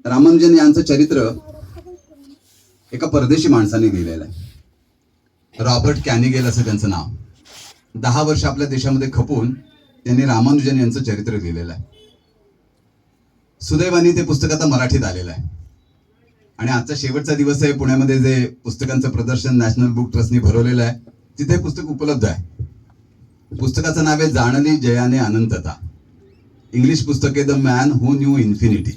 रामानुजन यांचं चरित्र एका परदेशी माणसाने लिहिलेलं आहे. रॉबर्ट कॅनिगेल असं त्यांचं नाव. 10 वर्ष आपल्या देशामध्ये खपून त्यांनी रामानुजन यांचं चरित्र लिहिलेलं आहे. सुदैवाने ते पुस्तक आता मराठीत आलेलं आहे आणि आजचा शेवटचा दिवस आहे. पुण्यामध्ये जे पुस्तकांचं प्रदर्शन नॅशनल बुक ट्रस्टने भरवलेलं आहे तिथे पुस्तक उपलब्ध आहे. पुस्तकाचं नाव आहे जाणली जयाने अनंतता. इंग्लिश पुस्तक आहे the man who knew infinity.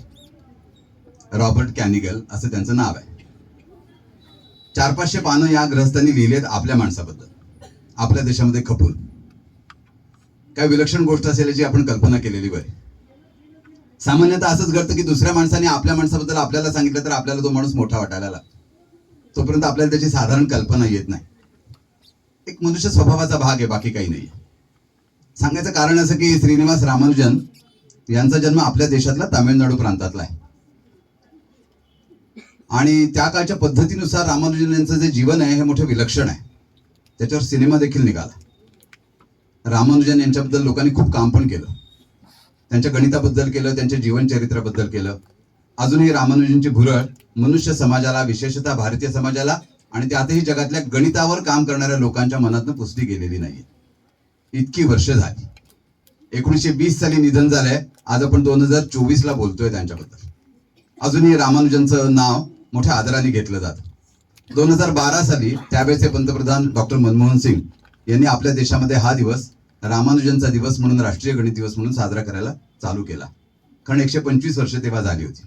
Robert Kanigel असं त्यांचं नाव आहे. 400-500 पानं या ग्रहस्थांनी लिहिलेत आपल्या माणसाबद्दल, आपल्या देशामध्ये खपून. काय विलक्षण गोष्ट असेल याची आपण कल्पना केलेली बरी. सामान्यतः असंच घडतं की दुसऱ्या माणसाने आपल्या माणसाबद्दल आपल्याला सांगितलं तर आपल्याला तो माणूस मोठा वाटायला लागतो. तोपर्यंत आपल्याला त्याची साधारण कल्पना येत नाही. एक मनुष्य स्वभावाचा भाग आहे, बाकी काही नाही. सांगायचं कारण असं की श्रीनिवास रामानुजन यांचा जन्म आपल्या देशातला तामिळनाडू प्रांतातला आहे आणि त्या काळच्या पद्धतीनुसार रामानुजन यांचं जे जीवन आहे हे मोठं विलक्षण आहे. त्याच्यावर सिनेमा देखील निघाला. रामानुजन यांच्याबद्दल लोकांनी खूप काम पण केलं. त्यांच्या गणिताबद्दल केलं, त्यांच्या जीवनचरित्राबद्दल केलं. अजूनही रामानुजनची भुरळ मनुष्य समाजाला, विशेषतः भारतीय समाजाला आणि त्यातही जगातल्या गणितावर काम करणाऱ्या लोकांच्या मनातनं पुसली गेलेली नाही. इतकी वर्ष झाली. 1920 साली निधन झालंय. आज आपण 2024 ला बोलतोय त्यांच्याबद्दल. अजूनही रामानुजनचं नाव मोठ्या आदराने घेतलं जातं. 2012 साली त्यावेळेचे पंतप्रधान डॉक्टर मनमोहन सिंग यांनी आपल्या देशामध्ये हा दिवस रामानुजनचा दिवस म्हणून, राष्ट्रीय गणित दिवस म्हणून साजरा करायला चालू केला. कारण 125 वर्ष तेव्हा झाली होती.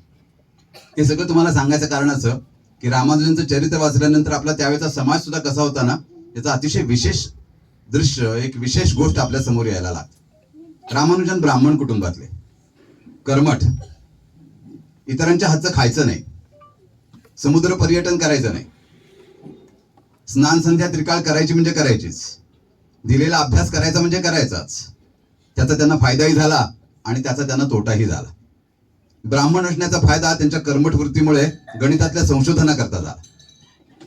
हे सगळं तुम्हाला सांगायचं कारण असं की रामानुजनचं चरित्र वाचल्यानंतर आपला त्यावेळेचा समाज सुद्धा कसा होता ना याचा अतिशय विशेष दृश्य, एक विशेष गोष्ट आपल्या समोर यायला लागते. रामानुजन ब्राह्मण कुटुंबातले, कर्मठ, इतरांच्या हातचं खायचं नाही, समुद्र पर्यटन करायचं नाही, स्नान संध्या त्रिकाळ करायची म्हणजे करायचीच, दिलेला अभ्यास करायचा म्हणजे करायचाच. त्याचा त्यांना फायदाही झाला आणि त्याचा त्यांना तोटाही झाला. ब्राह्मण असण्याचा फायदा त्यांच्या कर्मठ वृत्तीमुळे गणितातल्या संशोधनाकरता झाला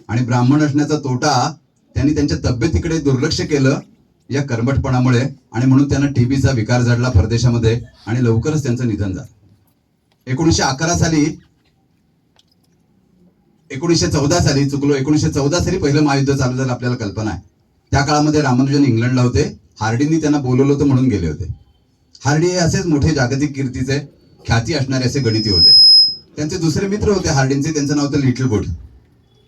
आणि ब्राह्मण असण्याचा तोटा त्यांनी त्यांच्या तब्येतीकडे दुर्लक्ष केलं या कर्मठपणामुळे आणि म्हणून त्यांना टीबीचा विकार जडला परदेशामध्ये आणि लवकरच त्यांचं निधन झालं. 1914 साली पहिलं महायुद्ध चालू झालं. आपल्याला कल्पना आहे. त्या काळामध्ये रामानुजन इंग्लंडला होते. हार्डींनी त्यांना बोलवलं होतं म्हणून गेले होते. हार्डी हे असेच मोठे जागतिक कीर्तीचे, ख्याती असणारे असे गणिती होते. त्यांचे दुसरे मित्र होते हार्डींचे, त्यांचं नाव होतं लिटलवूड.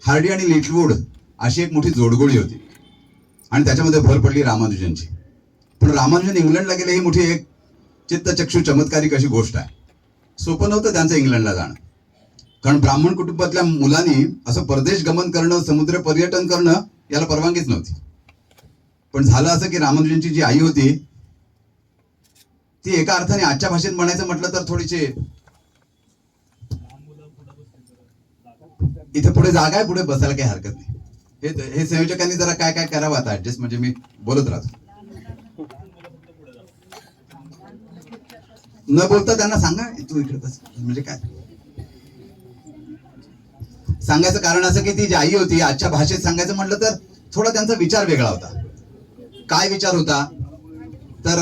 हार्डी आणि लिटलवूड अशी एक मोठी जोडगोळी होती आणि त्याच्यामध्ये भर पडली रामानुजनची. पण रामानुजन इंग्लंडला गेले ही मोठी एक चित्तचक्षु चमत्कारिक अशी गोष्ट आहे. सोपं नव्हतं त्यांचं इंग्लंडला जाणं. कारण ब्राह्मण कुटुंबातल्या मुलांनी असं परदेश गमन करणं, समुद्र पर्यटन करणं याला परवानगीच नव्हती. पण झालं असं की रामानुजनची जी आई होती ती एका अर्थाने आजच्या भाषेत म्हणायचं म्हटलं तर थोडीशी, इथे पुढे जागा आहे, पुढे बसायला काही हरकत नाही. हे संयोजकांनी जरा काय काय करावं आता ऍडजस्ट, म्हणजे मी बोलत राहतो. न बोलता त्यांना सांगा तू इकडे बस, म्हणजे काय सांगायचं कारण असं की ती जी आई होती, आजच्या भाषेत सांगायचं म्हटलं तर थोडा त्यांचा विचार वेगळा होता. काय विचार होता तर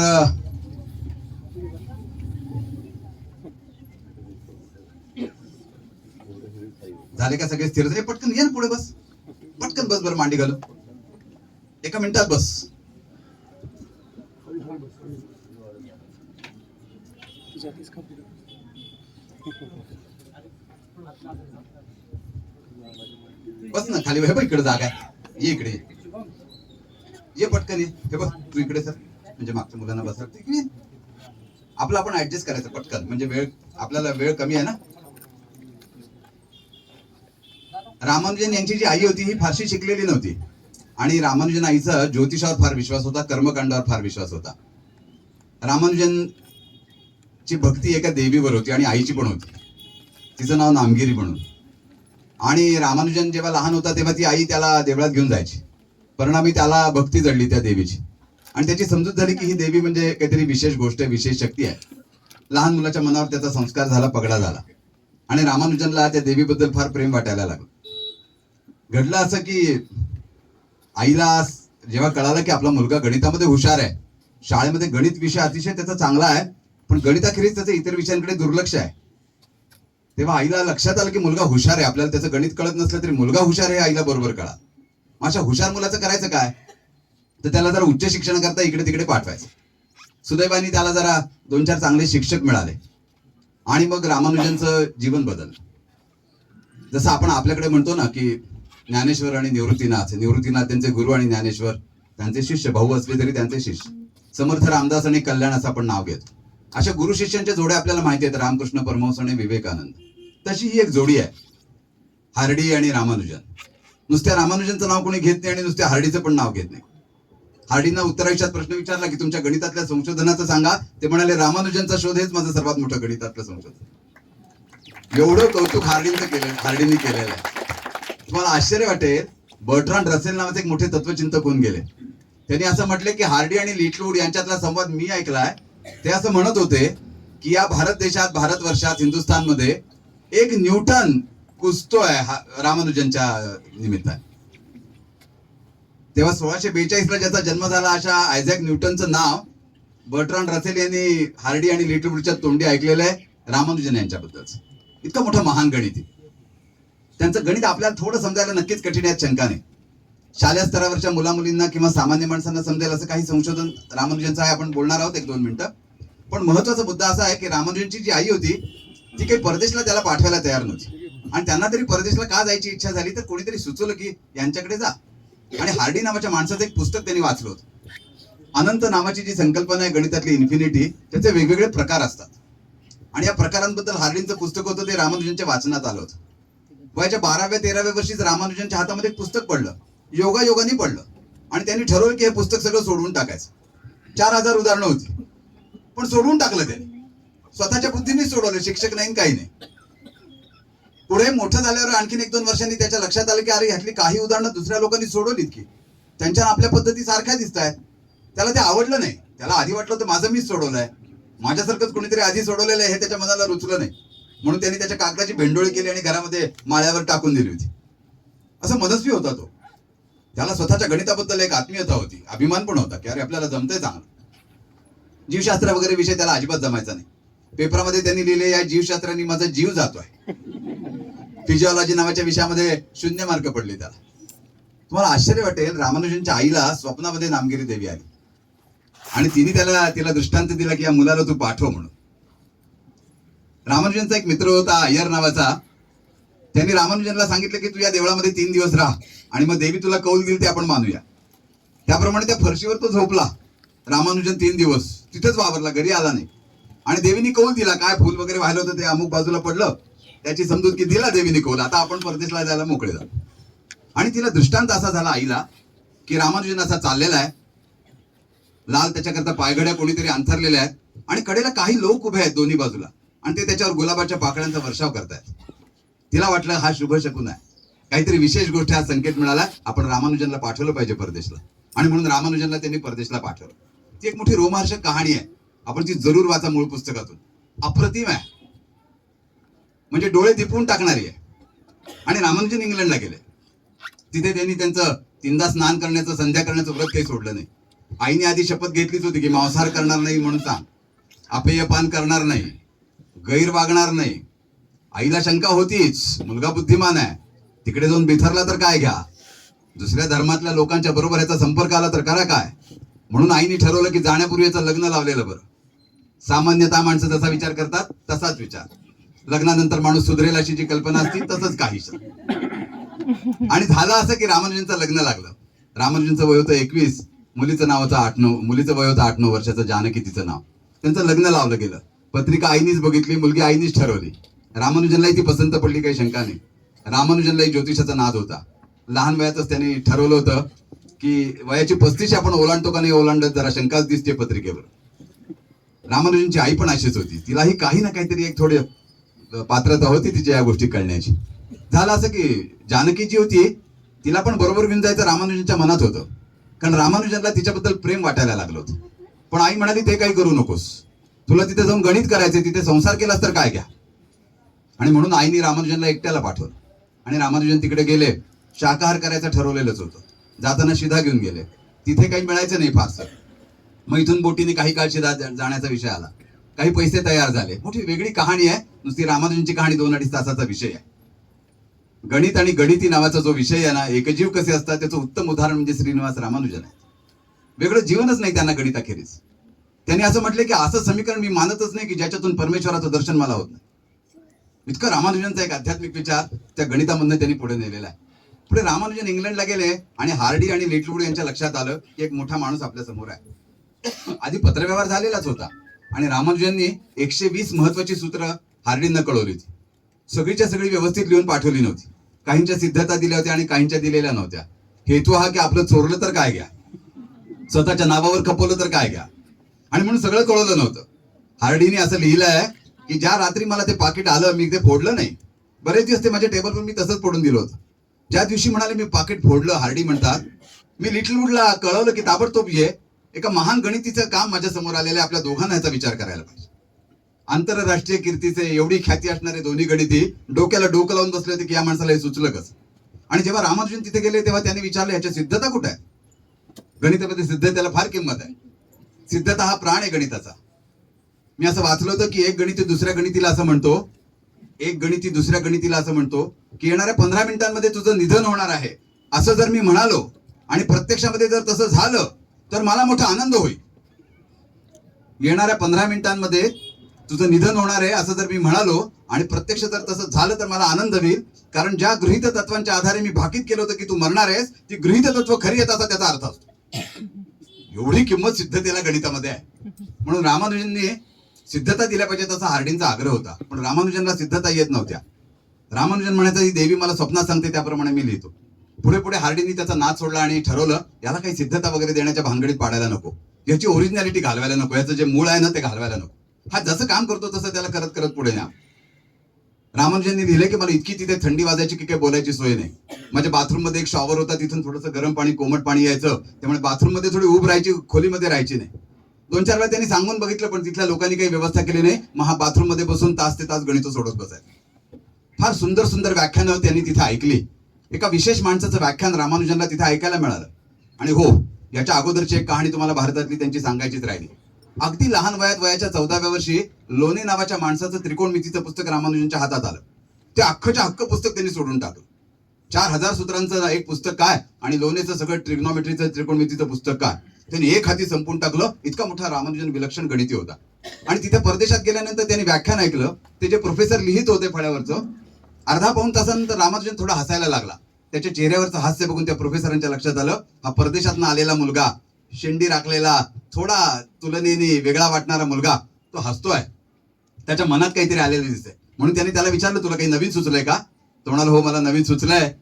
झाले का सगळे स्थिर झाले? पटकन ये ना पुढे बस, पटकन बस बरं, मांडी घालून 1 मिनिटात बस. बस ना खाली. हे बघ इकडे जागा आहे, ये इकडे ये, पटकन ये. हे बघ तू इकडे सर, म्हणजे मागच्या मुलांना बसायला इकडे. आपलं आपण ऍडजस्ट करायचं पटकन, म्हणजे आपल्याला वेळ कमी आहे ना. रामानुजन यांची जी आई होती ही फारशी शिकलेली नव्हती आणि रामानुजन आईचा ज्योतिषावर फार विश्वास होता, कर्मकांडावर फार विश्वास होता. रामानुजनची भक्ती एका देवीवर होती आणि आईची पण होती. तिचं नाव नामगिरी म्हणून. आणि रामानुजन जेव्हा लहान होता तेव्हा ती आई त्याला देवळात घेऊन जायची. परिणामी त्याला भक्ती जडली त्या देवीची आणि त्याची समजूत झाली की ही देवी म्हणजे काहीतरी विशेष गोष्ट आहे, विशेष शक्ती आहे. लहान मुलाच्या मनावर त्याचा संस्कार झाला, पगडा झाला आणि रामानुजनला त्या देवीबद्दल फार प्रेम वाटायला लागलं. घडलं असं की आईला जेव्हा कळालं की आपला मुलगा गणितामध्ये हुशार आहे, शाळेमध्ये गणित विषय अतिशय त्याचा चांगला आहे, पण गणिताखेरीज त्याचं इतर विषयांकडे दुर्लक्ष आहे, तेव्हा आईला लक्षात आलं की मुलगा हुशार आहे. आपल्याला त्याचं गणित कळत नसलं तरी मुलगा हुशार आहे आईला बरोबर कळा. अशा हुशार मुलाचं करायचं काय, तर त्याला जरा उच्च शिक्षणाकरता इकडे तिकडे पाठवायचं. सुदैवाने त्याला जरा 2-4 चांगले शिक्षक मिळाले आणि मग रामानुजनचं जीवन बदललं. जसं आपण आपल्याकडे म्हणतो ना की ज्ञानेश्वर आणि निवृत्तीनाथ त्यांचे गुरु आणि ज्ञानेश्वर त्यांचे शिष्य, भाऊ असले तरी त्यांचे शिष्य. समर्थ रामदास आणि कल्याण असं आपण नाव घेतो. अशा गुरु शिष्यांच्या जोड्या आपल्याला माहिती आहेत, रामकृष्ण परमहंस आणि विवेकानंद. तशी ही एक जोडी आहे, हार्डी आणि रामानुजन. नुसत्या रामानुजनचं नाव कोणी घेत नाही आणि नुसत्या हार्डीचं पण नाव घेत नाही. हार्डींना उत्तरायुष्यात प्रश्न विचारला की तुमच्या गणितातल्या संशोधनाचं सांगा, ते म्हणाले रामानुजनचा शोध हेच माझं सर्वात मोठं गणितातलं संशोधन. एवढं कौतुक हार्डींनी केलेलं आहे. तुम्हाला आश्चर्य वाटेल, बर्ट्रांड रसेल नावाचे एक मोठे तत्वचिंतक होऊन गेले. त्यांनी असं म्हटले की हार्डी आणि लिटलवूड यांच्यातला संवाद मी ऐकलाय. ते असं म्हणत होते की या भारत देशात, भारतवर्षात, हिंदुस्थानमध्ये एक न्यूटन कुसतोय रामानुजनच्या निमित्ताने. तेव्हा 1642 ला ज्याचा जन्म झाला अशा आयझॅक न्यूटनचं नाव बर्ट्रांड रसेल यांनी हार्डी आणि लिटलवूडच्या तोंडी ऐकलेलं आहे रामानुजन यांच्याबद्दलच. इतकं मोठं महान गणित. त्यांचं गणित आपल्याला थोडं समजायला नक्कीच कठीण आहे, शंका नाही. शालेय स्तरावरच्या मुलामुलींना किंवा सामान्य माणसांना समजेल असं काही संशोधन रामानुजनचं आहे. आपण बोलणार आहोत 1-2 मिनिटं. पण महत्वाचा मुद्दा असा आहे की रामानुजनची जी आई होती ती काही परदेशला त्याला पाठवायला तयार नव्हती. आणि त्यांना तरी परदेशला का जायची इच्छा झाली, तर कोणीतरी सुचवलं की यांच्याकडे जा. आणि हार्डी नावाच्या माणसाचं एक पुस्तक त्यांनी वाचलं होतं. अनंत नावाची जी संकल्पना आहे गणितातली, इन्फिनिटी, त्याचे वेगवेगळे प्रकार असतात. आणि या प्रकारांबद्दल हार्डींचं पुस्तक होतं, ते रामानुजनच्या वाचनात आलं होतं. वयाच्या 12व्या-13व्या वर्षीच रामानुजनच्या हातामध्ये एक पुस्तक पडलं, योगायोगाने पडलं. आणि त्यांनी ठरवलं की हे पुस्तक सगळं सोडवून टाकायचं. 4000 उदाहरणं होती, पण सोडवून टाकलं त्यांनी. स्वतःच्या बुद्धीनेच सोडवलं, शिक्षक नाही, काही नाही. पुढे मोठं झाल्यावर आणखीन 1-2 वर्षांनी त्याच्या लक्षात आलं की अरे ह्यातली काही उदाहरणं दुसऱ्या लोकांनी सोडवलीत की त्यांच्या आपल्या पद्धती सारख्या दिसत आहेत. त्याला ते आवडलं नाही. त्याला आधी वाटलं होतं माझं मीच सोडवलंय, माझ्यासारखंच कोणीतरी आधी सोडवलेलं आहे, हे त्याच्या मनाला रुचलं नाही. म्हणून त्यांनी त्याच्या कागदाची भेंडोळी केली आणि घरामध्ये माळ्यावर टाकून दिली होती. असं मनस्वी होता तो. त्याला स्वतःच्या गणिताबद्दल एक आत्मीयता होती, अभिमान पण होता की अरे आपल्याला जमतंय चांगलं. जीवशास्त्र वगैरे विषय त्याला अजिबात जमायचा नाही. पेपरामध्ये त्यांनी लिहिले, या जीवशास्त्राने माझा जीव जातोय. फिजिओलॉजी नावाच्या विषयामध्ये 0 मार्क पडले त्याला. तुम्हाला आश्चर्य वाटेल, रामानुजनच्या आईला स्वप्नामध्ये नामगिरी देवी आली आणि तिला दृष्टांत दिला की या मुलाला तू पाठव म्हणून. रामानुजनचा एक मित्र होता अय्यर नावाचा. त्यांनी रामानुजनला सांगितलं की तू या देवळामध्ये 3 दिवस राहा आणि मग देवी तुला कौल देईल ते आपण मानूया. त्याप्रमाणे त्या फरशीवर तो झोपला. रामानुजन 3 दिवस तिथेच वावरला, घरी आला नाही. आणि देवीने कौल दिला, काय फुल वगैरे वाहिलं होतं ते अमुक बाजूला पडलं, त्याची समजूत की दिला देवीने कौल, आता आपण परदेशला जायला मोकळे झालो. आणि तिला दृष्टांत असा झाला आईला की रामानुजन असा चाललेला आहे, लाल त्याच्याकरता पायघड्या कोणीतरी अंथरलेल्या आहेत आणि कडेला काही लोक उभे आहेत दोन्ही बाजूला आणि ते त्याच्यावर गुलाबाच्या पाकळ्यांचा वर्षाव करतायत. तिला वाटलं हा शुभ शकून आहे, काहीतरी विशेष गोष्ट, हा संकेत मिळाला, आपण रामानुजनला पाठवलं पाहिजे परदेशला. आणि म्हणून रामानुजनला त्यांनी परदेशला पाठवलं. ती एक मोठी रोमहर्षक कहाणी आहे, आपण ती जरूर वाचा मूळ पुस्तकातून. अप्रतिम आहे, म्हणजे डोळे दिपवून टाकणारी आहे. आणि रामानुजन इंग्लंडला गेले. तिथे त्यांनी त्यांचं 3दा स्नान करण्याचं, संध्या करण्याचं व्रत काही सोडलं नाही. आईने आधी शपथ घेतलीच होती की मांसाहार करणार नाही म्हणून सांग, अपेयपान करणार नाही, गैर वागणार नाही. आईला शंका होतीच, मुलगा बुद्धिमान आहे, तिकडे जाऊन बिथरला तर काय घ्या, दुसऱ्या धर्मातल्या लोकांच्या बरोबर याचा संपर्क आला तर करा काय. म्हणून आईने ठरवलं की जाण्यापूर्वी याचं लग्न लावलेलं बरं. सामान्यतः माणसं जसा विचार करतात तसाच विचार, लग्नानंतर माणूस सुधरेल अशी जी कल्पना असती तसंच काहीच. आणि झालं असं की रामानुजनचं लग्न लागलं. रामानुजनचं वय होतं 21, मुलीचं नाव होतं 8-9, मुलीचं वय होतं 8-9 वर्षाचं, जानकी तिचं नाव. त्यांचं लग्न लावलं गेलं. पत्रिका आईनीच बघितली, मुलगी आईनीच ठरवली. रामानुजनलाही ती पसंत पडली, काही शंका नाही. रामानुजनलाही ज्योतिषाचा नाद होता. लहान वयातच त्यांनी ठरवलं होतं की वयाची 35 आपण ओलांडतो का नाही ओलांडत, जरा शंकाच दिसते पत्रिकेवर. रामानुजनची आई पण अशीच होती, तिलाही काही ना काहीतरी एक थोडी पात्रता होती तिच्या या गोष्टी कळण्याची. झालं असं की जानकी जी होती तिला पण बरोबर घेऊन जायचं रामानुजनच्या मनात होतं, कारण रामानुजनला तिच्याबद्दल प्रेम वाटायला लागलं होतं. पण आई म्हणाली ते काही करू नकोस, तुला तिथे जाऊन गणित करायचे, तिथे संसार केलास तर काय घ्या. आणि म्हणून आईने रामानुजनला एकट्याला पाठवलं. आणि रामानुजन तिकडे गेले. शाकाहार करायचं ठरवलेलंच होतं. जाताना शिधा घेऊन गेले. तिथे काही मिळायचं नाही फारसं. मग इथून बोटीने काही काळ शिधा जाण्याचा विषय आला, काही पैसे तयार झाले. मोठी वेगळी कहाणी आहे, नुसती रामानुजनची कहाणी 2-2.5 तासाचा विषय आहे. गणित आणि गणिती नावाचा जो विषय आहे ना, एकजीव कसे असतात त्याचं उत्तम उदाहरण म्हणजे श्रीनिवास रामानुजन आहे. वेगळं जीवनच नाही त्यांना गणिताखेरीज. त्यांनी असं म्हटलं की असं समीकरण मी मानतच नाही की ज्याच्यातून परमेश्वराचं दर्शन मला होत नाही. इतकं रामानुजनचा एक आध्यात्मिक विचार त्या गणितामधनं त्यांनी पुढे नेलेला आहे. पुढे रामानुजन इंग्लंडला गेले आणि हार्डी आणि लिटलवूड यांच्या लक्षात आलं की एक मोठा माणूस आपल्या समोर आहे. आधी पत्रव्यवहार झालेलाच होता आणि रामानुजननी 120 महत्वाची सूत्र हार्डींना कळवली होती. सगळीच्या सगळी व्यवस्थित लिहून पाठवली नव्हती. काहींच्या सिद्धता दिल्या होत्या आणि काहींच्या दिलेल्या नव्हत्या. हेतू हा की आपलं चोरलं तर काय घ्या, स्वतःच्या नावावर खपवलं तर काय घ्या, आणि म्हणून सगळं कळवलं नव्हतं. हार्डीने असं लिहिलंय की ज्या रात्री मला ते पाकिट आलं मी ते फोडलं नाही. बरेच दिवस ते माझ्या टेबलवर मी तसंच पडून दिलं होतं. ज्या दिवशी म्हणाले मी पाकिट फोडलं, हार्डी म्हणतात, मी लिटलवूडला कळवलं की ताबडतोब ये, एका महान गणितीचं काम माझ्या समोर आलेलं आहे, आपल्या दोघांना याचा विचार करायला पाहिजे. आंतरराष्ट्रीय कीर्तीचे एवढी ख्याती असणारे दोन्ही गणिती डोक्याला डोकं लावून बसले होते की या माणसाला हे सुचलं कसं. आणि जेव्हा रामानुजन तिथे गेले तेव्हा त्यांनी विचारलं याच्या सिद्धता कुठे आहे. गणितामध्ये सिद्धतेला फार किंमत आहे. सिद्धता हा प्राण आहे गणिताचा. मी असं वाचलं होतं की एक गणिती दुसऱ्या गणितीला असं म्हणतो, एक गणिती दुसऱ्या गणितीला असं म्हणतो की येणाऱ्या 15 मिनिटांमध्ये तुझं निधन होणार आहे असं जर मी म्हणालो आणि प्रत्यक्षामध्ये जर तसं झालं तर मला मोठा आनंद होईल. येणाऱ्या 15 मिनिटांमध्ये तुझं निधन होणार आहे असं जर मी म्हणालो आणि प्रत्यक्ष जर तसं झालं तर मला आनंद होईल, कारण ज्या गृहीत तत्वांच्या आधारे मी भाकीत केलं होतं की तू मरणार आहेस ती गृहीत तत्व खरी येत असा त्याचा अर्थ असतो. एवढी किंमत सिद्धतेला गणितामध्ये आहे. म्हणून रामानुजनने सिद्धता दिल्या पाहिजे तसा हार्डींचा आग्रह होता, पण रामानुजनला सिद्धता येत नव्हत्या. रामानुजन म्हणायचं ही देवी मला स्वप्नात सांगते त्याप्रमाणे मी लिहितो. पुढे पुढे हार्डींनी त्याचा नाद सोडला आणि ठरवलं याला काही सिद्धता वगैरे देण्याच्या भानगडीत पाडायला नको, याची ओरिजिनॅलिटी घालवायला नको, याचं जे मूळ आहे ना ते घालवायला नको. हा जसं काम करतो तसं त्याला करत करत पुढे न्या. रामानुजननी लिहिले की मला इतकी तिथे थंडी वाजायची की काही बोलायची सोय नाही. माझ्या बाथरूम मध्ये एक शॉवर होता, तिथून थोडंसं गरम पाणी कोमट पाणी यायचं, त्यामुळे बाथरूम मध्ये थोडी उभ राहायची, खोलीमध्ये राहायची नाही. 2-4 वेळा त्यांनी सांगून बघितलं पण तिथल्या लोकांनी काही व्यवस्था केली नाही. मग हा बाथरूम मध्ये बसून तास ते तास गणित सोडत बसायचा. फार सुंदर सुंदर व्याख्यानं त्यांनी तिथे ऐकली. एका विशेष माणसाचं व्याख्यान रामानुजनला तिथे ऐकायला मिळालं. आणि हो, याच्या अगोदरची एक कहाणी तुम्हाला भारतातली त्यांची सांगायचीच राहिली. अगदी लहान वयात वयाच्या 14व्या वर्षी लोणे नावाच्या माणसाचं त्रिकोणमितीचं पुस्तक रामानुजनच्या हातात आलं. ते अख्खच्या अख्ख पुस्तक त्यांनी सोडून टाकलं. 4000 सूत्रांचं एक पुस्तक काय आणि लोणेचं सगळं ट्रिग्नॉमेट्रीचं त्रिकोणमितीचं पुस्तक काय, त्यांनी एक हाती संपून टाकलं. इतका मोठा रामानुजन विलक्षण गणिती होता. आणि तिथे परदेशात गेल्यानंतर त्यांनी व्याख्यान ऐकलं. ते जे प्रोफेसर लिहित होते फळ्यावरचं, अर्धा-पाऊण तासानंतर रामानुजन थोडा हसायला लागला. त्याच्या चेहऱ्यावरचं हास्य बघून त्या प्रोफेसरांच्या लक्षात आलं हा परदेशातनं आलेला मुलगा, शेंडी राखलेला, थोडा तुलनेने वेगळा वाटणारा मुलगा, तो हसतोय, त्याच्या मनात काहीतरी आलेलं दिसतंय. म्हणून त्यांनी त्याला विचारलं तुला काही नवीन सुचलंय का. तो म्हणाला हो मला नवीन सुचलंय,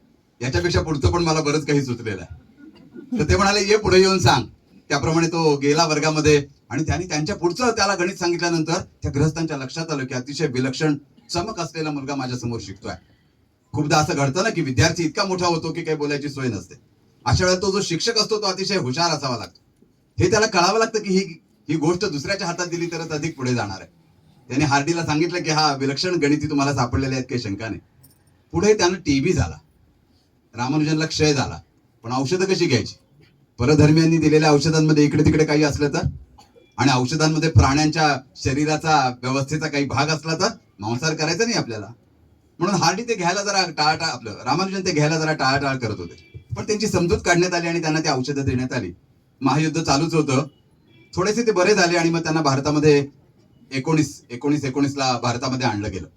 याच्यापेक्षा पुढचं पण मला बरंच काही सुचलेलं आहे. तर ते म्हणाले ये पुढे येऊन सांग. त्याप्रमाणे तो गेला वर्गामध्ये आणि त्यांनी त्यांच्या पुढचं त्याला गणित सांगितल्यानंतर त्या गृहस्थांच्या लक्षात आलं की अतिशय विलक्षण चमक असलेला मुलगा माझ्या समोर शिकतोय. खूपदा असं घडतं ना की विद्यार्थी इतका मोठा होतो की काही बोलायची सोय नसते. अशा वेळेला तो जो शिक्षक असतो तो अतिशय हुशार असावा लागतो. हे त्याला कळावं लागतं की ही गोष्ट दुसऱ्याच्या हातात दिली तरच अधिक पुढे जाणार आहे. त्याने हार्डीला सांगितलं की हा विलक्षण गणिती तुम्हाला सापडलेले आहेत, काही शंका नाही. पुढे त्यानं टीबी झाला, रामानुजनला क्षय झाला. पण औषधं कशी घ्यायची. परधर्मीयांनी दिलेल्या औषधांमध्ये इकडे तिकडे काही असलं तर, आणि औषधांमध्ये प्राण्यांच्या शरीराचा व्यवस्थेचा काही भाग असला तर मांसाहार करायचा नाही आपल्याला. म्हणून हार्डी ते घ्यायला जरा टाळाटाळ, आपलं रामानुजन ते घ्यायला जरा टाळाटाळ करत होते. पण त्यांची समजूत काढण्यात आली आणि त्यांना ती औषधं देण्यात आली. महायुद्ध चालूच होतं. थोडेसे ते बरे झाले आणि मग त्यांना भारतामध्ये 1919ला भारतामध्ये आणलं गेलं.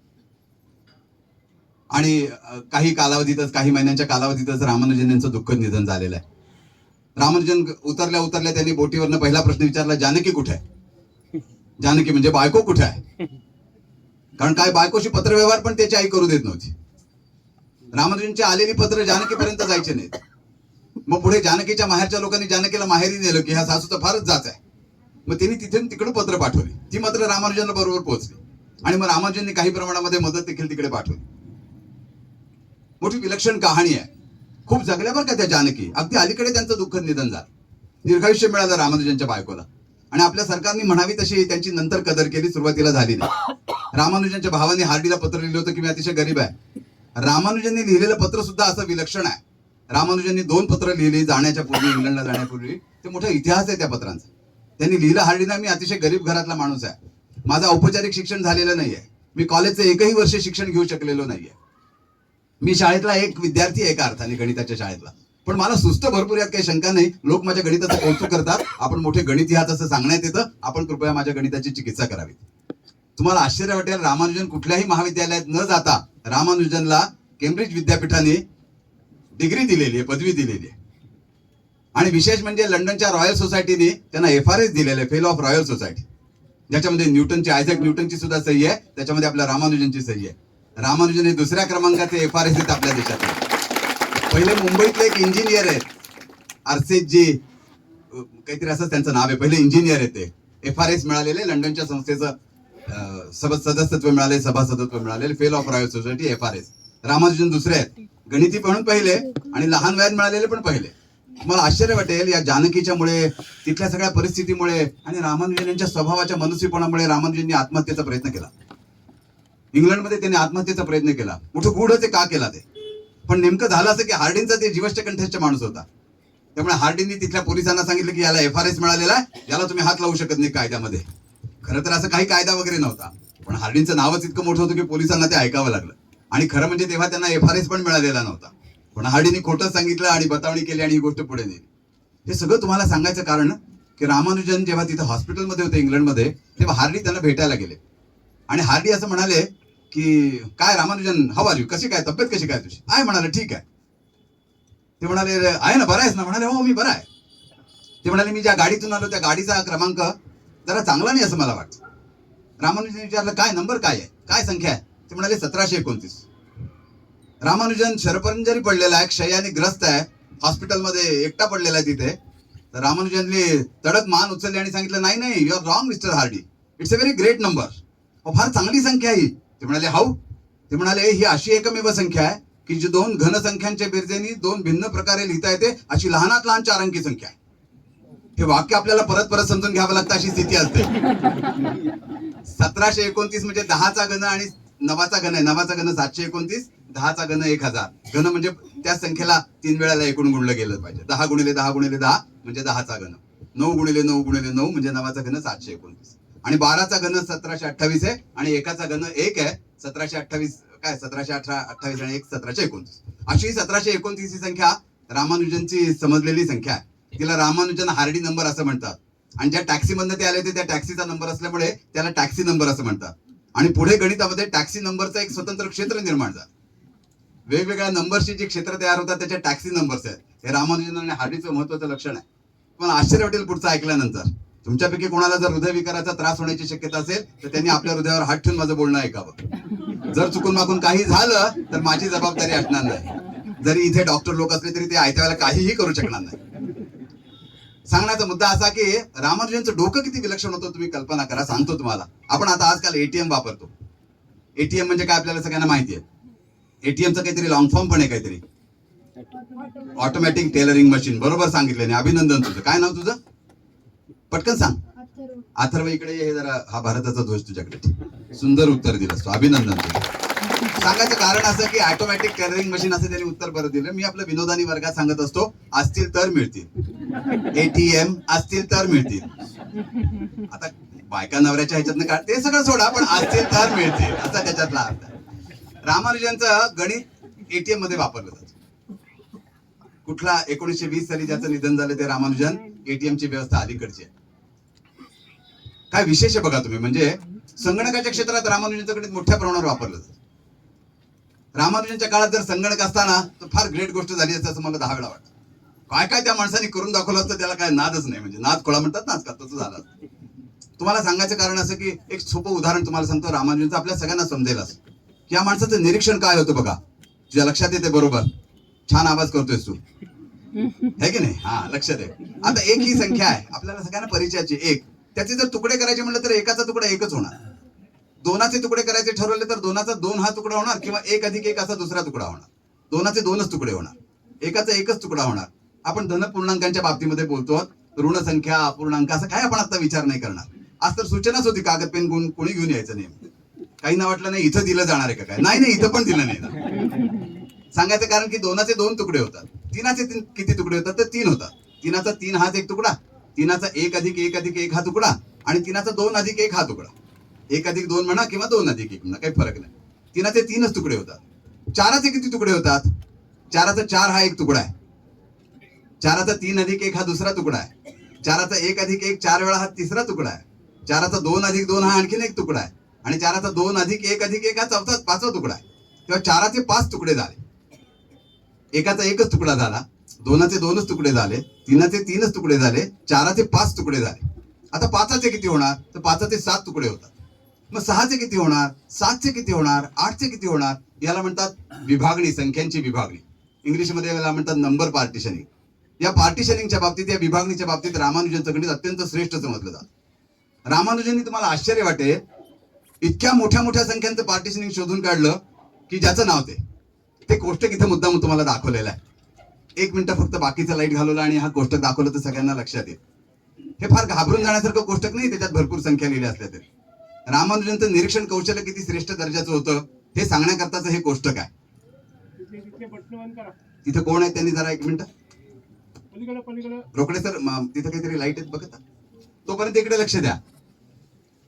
आणि काही कालावधीतच, काही महिन्यांच्या कालावधीतच रामानुजन यांचं दुःखद निधन झालेलं आहे. रामानुजन उतरल्या त्यांनी बोटीवरनं पहिला प्रश्न विचारला जानकी कुठे आहे. जानकी म्हणजे बायको कुठे आहे. कारण काय बायकोशी पत्रव्यवहार पण त्याची आई करू देत नव्हती. रामानुजनची आलेली पत्र जानकीपर्यंत जायचे नाहीत. मग पुढे जानकीच्या माहेरच्या लोकांनी जानकीला माहेरी नेलं की ह्या सासूचं फारच जाच आहे. मग त्यांनी तिथून तिकडे पत्र पाठवली. ती मात्र रामानुजनला बरोबर पोहोचली आणि मग रामानुजनने काही प्रमाणामध्ये मदत देखील तिकडे पाठवली. मोठी विलक्षण कहाणी आहे. खूप जगल्या बरं का त्या जानकी. अगदी अलीकडे त्यांचं दुःखद निधन झालं. दीर्घायुष्य मिळालं रामानुजनच्या बायकोला. आणि आपल्या सरकारने म्हणावी तशी त्यांची नंतर कदर केली, सुरुवातीला झाली नाही. रामानुजनच्या भावाने हार्डीला पत्र लिहिलं होतं की मी अतिशय गरीब आहे. रामानुजनने लिहिलेलं पत्र सुद्धा असं विलक्षण आहे. रामानुजनने 2 पत्र लिहिली जाण्याच्या पूर्वी, इंग्लंडला जाण्यापूर्वी. ते मोठा इतिहास आहे त्या पत्रांचा. त्यांनी लिहिलं हार्डीला मी अतिशय गरीब घरातला माणूस आहे, माझं औपचारिक शिक्षण झालेलं नाहीये, मी कॉलेजचं एकही वर्ष शिक्षण घेऊ शकलेलो नाहीये. मी शाळेतला एक विद्यार्थी आहे एका अर्थाने, गणिताच्या शाळेतला. पण मला सुस्त भरपूर, यात काही शंका नाही. लोक माझ्या गणिताचं कौतुक करतात. आपण मोठे गणित आहात असं सांगण्यात येतं. आपण कृपया माझ्या गणिताची चिकित्सा करावी. तुम्हाला आश्चर्य वाटेल, रामानुजन कुठल्याही महाविद्यालयात न जाता रामानुजनला केम्ब्रिज विद्यापीठाने डिग्री दिलेली आहे, पदवी दिलेली आहे. आणि विशेष म्हणजे लंडनच्या रॉयल सोसायटीने त्यांना FRS दिलेलं आहे, फेलो ऑफ रॉयल सोसायटी, ज्याच्यामध्ये न्यूटनची, आयझॅक न्यूटनची सुद्धा सही आहे. त्याच्यामध्ये आपल्या रामानुजनची सही आहे. रामानुजन हे दुसऱ्या क्रमांकाचे FRS आहेत आपल्या देशात. पहिले मुंबईतले एक इंजिनियर आहेत, आरसेजी काहीतरी असं त्यांचं नाव आहे. पहिले इंजिनियर आहेत ते. FRS मिळालेले, लंडनच्या संस्थेचं सदस्यत्व मिळाले, सभासदत्व मिळालेले, fellow of royal society FRS. Ramanujan दुसरे आहेत, गणिती पण पहिले आणि लहान वयात मिळालेले पण पहिले. तुम्हाला आश्चर्य वाटेल, या जानकीच्या मुळे, तिथल्या सगळ्या परिस्थितीमुळे आणि रामानुजन यांच्या स्वभावाच्या मनस्वीपणामुळे रामानुजननी आत्महत्येचा प्रयत्न केला. इंग्लंडमध्ये त्यांनी आत्महत्येचा प्रयत्न केला. मोठं गूढ ते का केला ते, पण नेमकं झालं असं की हार्डिनचा ते जीवष्ट कंठस्थ माणूस होता. त्यामुळे हार्डिननी तिथल्या पोलिसांना सांगितलं की याला FRS मिळालेला आहे, याला तुम्ही हात लावू शकत नाही कायद्यामध्ये. खरं तर असं काही कायदा वगैरे नव्हता, पण हार्डिनचं नावच इतकं मोठं होतं की पोलिसांना ते ऐकावं लागलं. आणि खरं म्हणजे तेव्हा त्यांना FRS पण मिळालेला नव्हता. पण हार्डिननी खोटं सांगितलं आणि बतावणी केली आणि ही गोष्ट पुढे नेली. हे सगळं तुम्हाला सांगायचं कारण की रामानुजन जेव्हा तिथं हॉस्पिटलमध्ये होते इंग्लंडमध्ये, तेव्हा हार्डी त्यांना भेटायला गेले. आणि हार्डी असं म्हणाले की काय रामानुजन, हाऊ आर यू, कशी काय तब्येत, कशी काय तुझी? आहे म्हणाले, ठीक आहे. ते म्हणाले आहे ना, बरं आहेस ना? म्हणाले हो मी बरा आहे. ते म्हणाले मी ज्या गाडीतून आलो त्या गाडीचा क्रमांक जरा चांगला नाही असं मला वाटतं. रामानुजन विचारलं काय नंबर काय आहे, काय संख्या आहे? ते म्हणाले 1729. रामानुजन शरपंजरी पडलेला आहे, क्षयाने ग्रस्त आहे, हॉस्पिटलमध्ये एकटा पडलेला आहे तिथे. तर रामानुजनने तडक मान उचलली आणि सांगितलं नाही नाही, you are wrong mister Hardy, it's a very great number. फार चांगली संख्या ही. ते म्हणाले हाऊ? ते म्हणाले ही अशी एकमेव संख्या आहे की जी दोन घनसंख्यांच्या बेरजेनी दोन भिन्न प्रकारे लिहिता येते अशी लहानात लहान 4 अंकी संख्या आहे. हे वाक्य आपल्याला परत परत समजून घ्यावं लागतं, अशी स्थिती असते. 1729 म्हणजे 10चा घन आणि 9चा घन आहे. 9चा घन 729, 10चा घन 1000. घन म्हणजे त्या संख्येला 3 वेळाला एकूण गुणलं गेलं पाहिजे. 10 गुणिले 10 गुणिले 10 म्हणजे 10चा घन. 9 गुणिले 9 गुणिले 9 म्हणजे 9चा घन 729. आणि 12चा घन 1728 आहे आणि एकाचा घन 1 आहे. 1728 काय 1728 आणि 1 1729. अशी 1729 ही संख्या रामानुजनची समजलेली संख्या आहे. तिला रामानुजन हार्डी नंबर असं म्हणतात. आणि ज्या टॅक्सीमधनं ते आले होते त्या टॅक्सीचा नंबर असल्यामुळे त्याला टॅक्सी नंबर असं म्हणतात. आणि पुढे गणितामध्ये टॅक्सी नंबरचं एक स्वतंत्र क्षेत्र निर्माण झालं. वेगवेगळ्या नंबरची जी क्षेत्र तयार होतात त्याच्या टॅक्सी नंबर्स आहेत. हे रामानुजन आणि हार्डीचं महत्वाचं लक्षण आहे. तुम्हाला आश्चर्य वाटेल पुढचं ऐकल्यानंतर. तुमच्यापैकी कोणाला जर हृदयविकाराचा त्रास होण्याची शक्यता असेल तर त्यांनी आपल्या हृदयावर हात ठेवून माझं बोलणं ऐकावं. जर चुकून मागून काही झालं तर माझी जबाबदारी असणार नाही. जरी इथे डॉक्टर लोक असले तरी ते आयत्या वेळेला काहीही करू शकणार नाही. सांगण्याचा मुद्दा असा की रामानुजनचं डोकं किती विलक्षण होतं तुम्ही कल्पना करा. सांगतो तुम्हाला. आपण आता आजकाल ATM वापरतो. ATM म्हणजे काय आपल्याला सगळ्यांना माहिती आहे. ATMचं काहीतरी लॉंग फॉर्म पण आहे, काहीतरी ऑटोमॅटिक टेलरिंग मशीन. बरोबर सांगितलं नाही, अभिनंदन. तुझं काय नाव तुझं? पटकन सांग. अथर्व इकडे हे जरा. हा भारताचा ध्वज तुझ्याकडे. सुंदर उत्तर दिलंस तू, अभिनंदन तुझं. सांगायचं कारण असं की ऑटोमॅटिक टेलरिंग मशीन असं त्यांनी उत्तर परत दिलं. मी आपल्या विनोदानी वर्गात सांगत असतो असतील तर मिळतील. ATM असतील तर मिळतील. आता बायका नवऱ्याच्या ह्याच्यातनं काढ ते सगळं सोडा, पण असतील तर मिळतील असा त्याच्यातला अर्थ. रामानुजनचं गणित ATM मध्ये वापरलं जातं. कुठला 1920 साली ज्याचं निधन झालं ते रामानुजन. ATM ची व्यवस्था अलीकडची आहे. काय विशेष आहे बघा तुम्ही. म्हणजे संगणकाच्या क्षेत्रात रामानुजनचं गणित मोठ्या प्रमाणावर वापरलं जातं. रामानुजनच्या काळात जर संगणक असताना तर फार ग्रेट गोष्ट झाली असते असं मला 10 वेळा वाटतं. काय काय त्या माणसाने करून दाखवलं असतं, त्याला काय नादच नाही. म्हणजे नाद खोळा म्हणतात ना आजकाल, तसं झालं असतं. तुम्हाला सांगायचं कारण असं की एक सोपं उदाहरण तुम्हाला सांगतो रामानुजनचं, आपल्या सगळ्यांना समजेल असं की या माणसाचं निरीक्षण काय होतं बघा. तुझ्या लक्षात येते बरोबर. छान आवाज करतोयस तू, है की नाही? हा, लक्षात आहे. आता एक ही संख्या आहे आपल्याला सगळ्यांना परिचयाची. एक, त्याचे जर तुकडे करायचे म्हटलं तर एकाचा तुकडा एकच होणार. दोनाचे तुकडे करायचे ठरवले तर दोनाचा 2 हा तुकडा होणार किंवा 1 अधिक 1 असा दुसरा तुकडा होणार. दोनाचे 2च तुकडे होणार, एकाचा एकच तुकडा होणार. आपण धन पूर्णांकांच्या बाबतीमध्ये बोलतो, ऋण संख्या, अपूर्णांक असं काय आपण आता विचार नाही करणार. आज तर सूचनाच होती, कागद पेन कोणी घेऊन यायचं नाही. काहींना वाटलं नाही इथं दिलं जाणार आहे का काय. नाही इथं पण दिलं नाही. सांगायचं कारण की 2चे 2 तुकडे होतात. 3चे किती तुकडे होतात तर 3 होतात. 3चा 3 हाच एक तुकडा, 3चा 1 अधिक 1 अधिक 1 हा तुकडा आणि 3चा 2 अधिक 1 हा तुकडा. 1 अधिक 2 म्हणा किंवा 2 अधिक 1 म्हणा, काही फरक नाही. 3चे 3च तुकडे होतात. 4चे किती तुकडे होतात? 4चा 4 हा एक तुकडा आहे. 4चा 3 अधिक 1 हा दुसरा तुकडा आहे. 4चा 1 अधिक 1 4 वेळा हा तिसरा तुकडा आहे. 4चा 2 अधिक 2 हा आणखीन एक तुकडा आहे. आणि 4चा 2 अधिक 1 अधिक 1 हा पाचवा तुकडा आहे. तेव्हा 4चे 5 तुकडे झाले. 1चा 1च तुकडा झाला. 2चे 2च तुकडे झाले. 3चे 3च तुकडे झाले. 4चे 5 तुकडे झाले. आता 5चे किती होणार? तर 5चे 7 तुकडे होतात. मग 6चे किती होणार? 7चे किती होणार? 8चे किती होणार? याला म्हणतात विभागणी, संख्यांची विभागणी. इंग्लिशमध्ये याला म्हणतात नंबर पार्टिशनिंग. या पार्टिशनिंगच्या बाबतीत, या विभागणीच्या बाबतीत रामानुजनचं गणित अत्यंत श्रेष्ठ समजलं जातं. रामानुजननी, तुम्हाला आश्चर्य वाटेल, इतक्या मोठ्या मोठ्या संख्यांचं पार्टिशनिंग शोधून काढलं की ज्याचं नाव ते कोष्टक इथे मुद्दाम तुम्हाला दाखवलेलं आहे. 1 मिनिटं फक्त बाकीचं लाईट घालवलं आणि हा कोष्टक दाखवलं तर सगळ्यांना लक्षात येईल. हे फार घाबरून जाण्यासारखं कोष्टक नाही, त्याच्यात भरपूर संख्या लिहिल्या असल्या तरी. रामानुजनचं निरीक्षण कौशल्य किती श्रेष्ठ दर्जाचं होतं हे सांगण्याकरताच हे कोष्टक आहे. तिथे कोण आहे? त्यांनी जरा 1 मिनिट रोकडे सर, तिथे काहीतरी लाईट आहेत बघा, तोपर्यंत इकडे लक्ष द्या.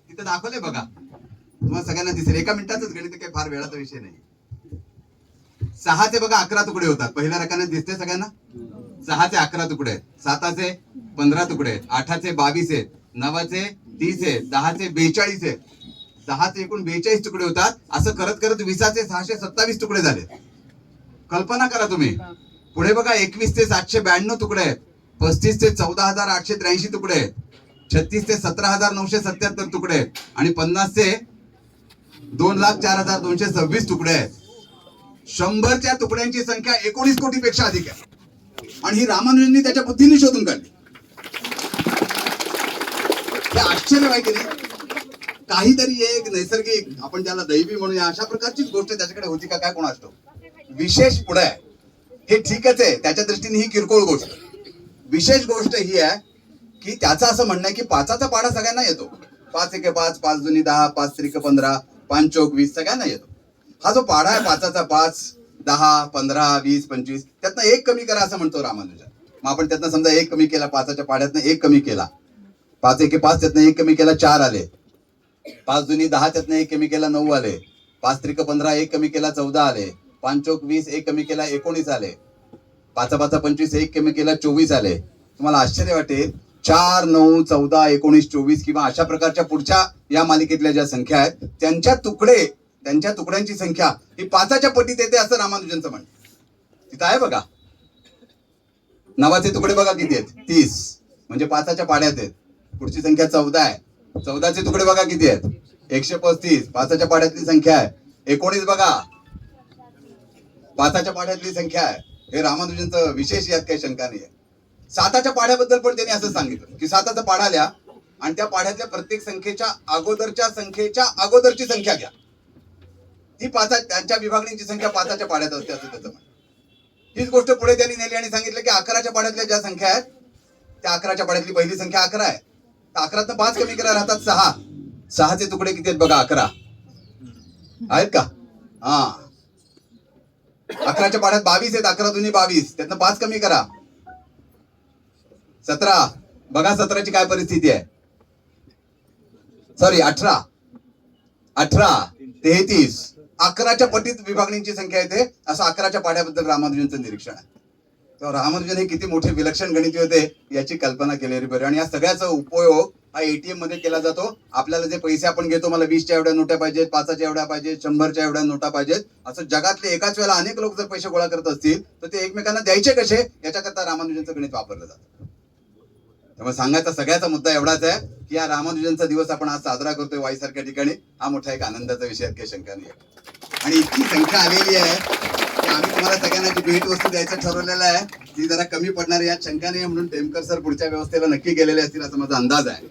तिथे दाखवलंय बघा, तुम्हाला सगळ्यांना दिसेल. 1 मिनिटातच गणित, काही फार वेळाचा विषय नाही. 6चे बघा 11 तुकडे होतात. पहिल्या रकाने दिसते सगळ्यांना. 6चे 11 तुकडे आहेत. 7चे 15 तुकडे आहेत. 8चे 22 आहेत. 9चे 30 आहेत. 10चे 42 आहेत. 10चे एकूण 42 तुकडे होतात. असं करत करत 20चे 627 तुकडे झाले. कल्पना करा तुम्ही. पुढे बघा 21चे 792 तुकडे आहेत. 35चे 14,883 तुकडे आहेत. 36चे 17,977 तुकडे आहेत. आणि 50चे 2,04,226 तुकडे आहेत. 100च्या तुकड्यांची संख्या 19 कोटीपेक्षा अधिक आहे. आणि ही रामानुजननी त्याच्या बुद्धीने शोधून काढली. हे आश्चर्य आहे की नाही? काहीतरी एक नैसर्गिक, आपण त्याला दैवी म्हणूया, अशा प्रकारचीच गोष्ट त्याच्याकडे होती का काय कोण असतो. विशेष पुढे आहे. हे ठीकच आहे, त्याच्या दृष्टीने ही किरकोळ गोष्ट. विशेष गोष्ट ही आहे की त्याचं असं म्हणणं आहे की 5चा पाढा सगळ्यांना येतो. 5 एके 5, 5 दुनी 10, 5 त्रिक 15, 5 चौक 20 सगळ्यांना येतो. हा जो पाढा आहे 5चा 5, 10, 15, 20, 25, त्यातनं 1 कमी करा असं म्हणतो रामानुजन. मग आपण त्यातनं समजा 1 कमी केला, 5च्या पाढ्यातनं 1 कमी केला. 5 एके 5 त्यातनं 1 कमी केला, 4 आले. 5 दुनी 10 त्यातनं 1 कमी केला, 9 आले. 5 त्रिक 15 1 कमी केला, 14 आले. 5 चौक 20 1 कमी केला, 19 आले. 5 5 25 1 कमी केला, 24 आले. तुम्हाला आश्चर्य वाटेल, 4, 9, 14, 19, 24 किंवा अशा प्रकारच्या पुढच्या या मालिकेतल्या ज्या संख्या आहेत त्यांच्या तुकड्यांची संख्या ही 5च्या पटीत येते असं रामानुजनचं म्हणणं. तिथं आहे बघा. 9चे तुकडे बघा किती आहेत? 30, म्हणजे 5च्या पाढ्यात आहेत. पुढची संख्या 14 आहे. 14चे तुकडे बघा किती आहेत? 135, 5च्या पाढ्यातली संख्या आहे. 19 बघा 5च्या पाढ्यातली संख्या आहे. हे रामानुजनचं विशेष, यात काही शंका नाही आहे. 7च्या पाढ्याबद्दल पण त्यांनी असं सांगितलं की 7चा पाढा लिहा आणि त्या पाढ्यातल्या प्रत्येक संख्येच्या अगोदरची संख्या घ्या. ही त्यांच्या विभागणीची संख्या 5च्या पाढ्यात असते असं त्याचं म्हणणं. हीच गोष्ट पुढे त्यांनी नेली आणि सांगितलं की 11च्या पाढ्यातल्या ज्या संख्या आहेत त्या 11च्या पाढ्यातली पहिली संख्या 11 आहे. तर 11तनं 5 कमी करा, राहतात 6. 6चे तुकडे किती आहेत बघा? 11 आहेत का? हा. 11च्या पाढ्यात 22 आहेत. 11 दुनी 22, त्यातनं 5 कमी करा, 17. बघा 17ची काय परिस्थिती आहे? सॉरी 18, 33. 11च्या पटीत विभागणीची संख्या येते. असं 11च्या पाढ्याबद्दल रामानुजनचं निरीक्षण आहे. तर रामानुजन हे किती मोठे विलक्षण गणिती होते याची कल्पना केलेली बरी. आणि या सगळ्याचा उपयोग हा ATM मध्ये केला जातो. आपल्याला जे पैसे आपण घेतो, मला 20च्या एवढ्या नोटा पाहिजेत, 5च्या एवढ्या पाहिजेत, 100च्या एवढ्या नोटा पाहिजेत, असं जगातले एकाच वेळेला अनेक लोक जर पैसे गोळा करत असतील तर ते एकमेकांना द्यायचे कसे, याच्याकरता रामानुजनचं गणित वापरलं जातं. त्यामुळे सांगायचा सगळ्याचा मुद्दा एवढाच आहे की या रामानुजनचा दिवस आपण आज साजरा करतोय वाईसारख्या ठिकाणी. हा मोठा एक आनंदाचा विषय, काही शंका नाही. आणि इतकी संख्या आलेली आहे की आम्ही तुम्हाला सगळ्यांना जी भेट वस्तू द्यायचं ठरवलेलं आहे ती जरा कमी पडणार आहे, यात शंका नाही. म्हणून टेमकर सर पुढच्या व्यवस्थेला नक्की गेलेले असतील असा माझा अंदाज आहे.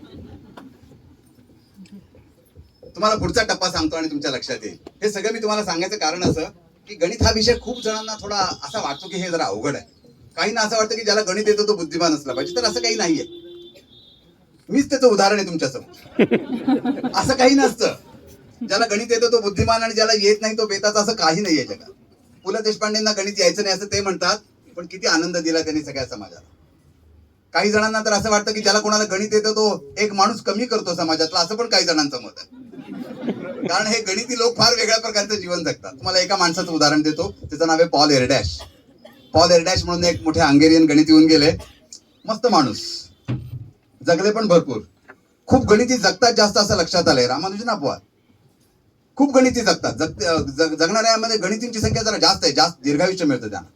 तुम्हाला पुढचा टप्पा सांगतो आणि तुमच्या लक्षात येईल. हे सगळं मी तुम्हाला सांगायचं कारण असं की गणित हा विषय खूप जणांना थोडा असा वाटतो की हे जरा अवघड आहे. काहींना असं वाटतं की ज्याला गणित येतो तो बुद्धिमान असला पाहिजे, तर असं काही नाहीये. मीच त्याचं उदाहरण आहे तुमच्यासमोर. असं काही नसतं. ज्याला गणित येतो तो बुद्धिमान आणि ज्याला येत नाही तो बेताचा, असं काही नाहीये जगात. पु ल देशपांडेंना गणित यायचं नाही असं ते म्हणतात, पण किती आनंद दिला त्यांनी सगळ्या समाजाला. काही जणांना तर असं वाटतं की ज्याला कोणाला गणित येतं तो एक माणूस कमी करतो समाजातला, असं पण काही जणांचं मत आहे. कारण हे गणिती लोक फार वेगळ्या प्रकारचं जीवन जगतात. तुम्हाला एका माणसाचं उदाहरण देतो, त्याचं नाव आहे पॉल एरडॅश. पॉल एरडॅश म्हणून एक मोठे हंगेरियन गणिती येऊन गेले. मस्त माणूस, जगले पण भरपूर. खूप गणिती जगतात जास्त असं लक्षात आलंय. रामानुजन अपवाद. खूप गणिती जगतात. जगणाऱ्यामध्ये गणितींची संख्या जरा जास्त आहे. जास्त दीर्घायुष्य मिळतं त्यांना,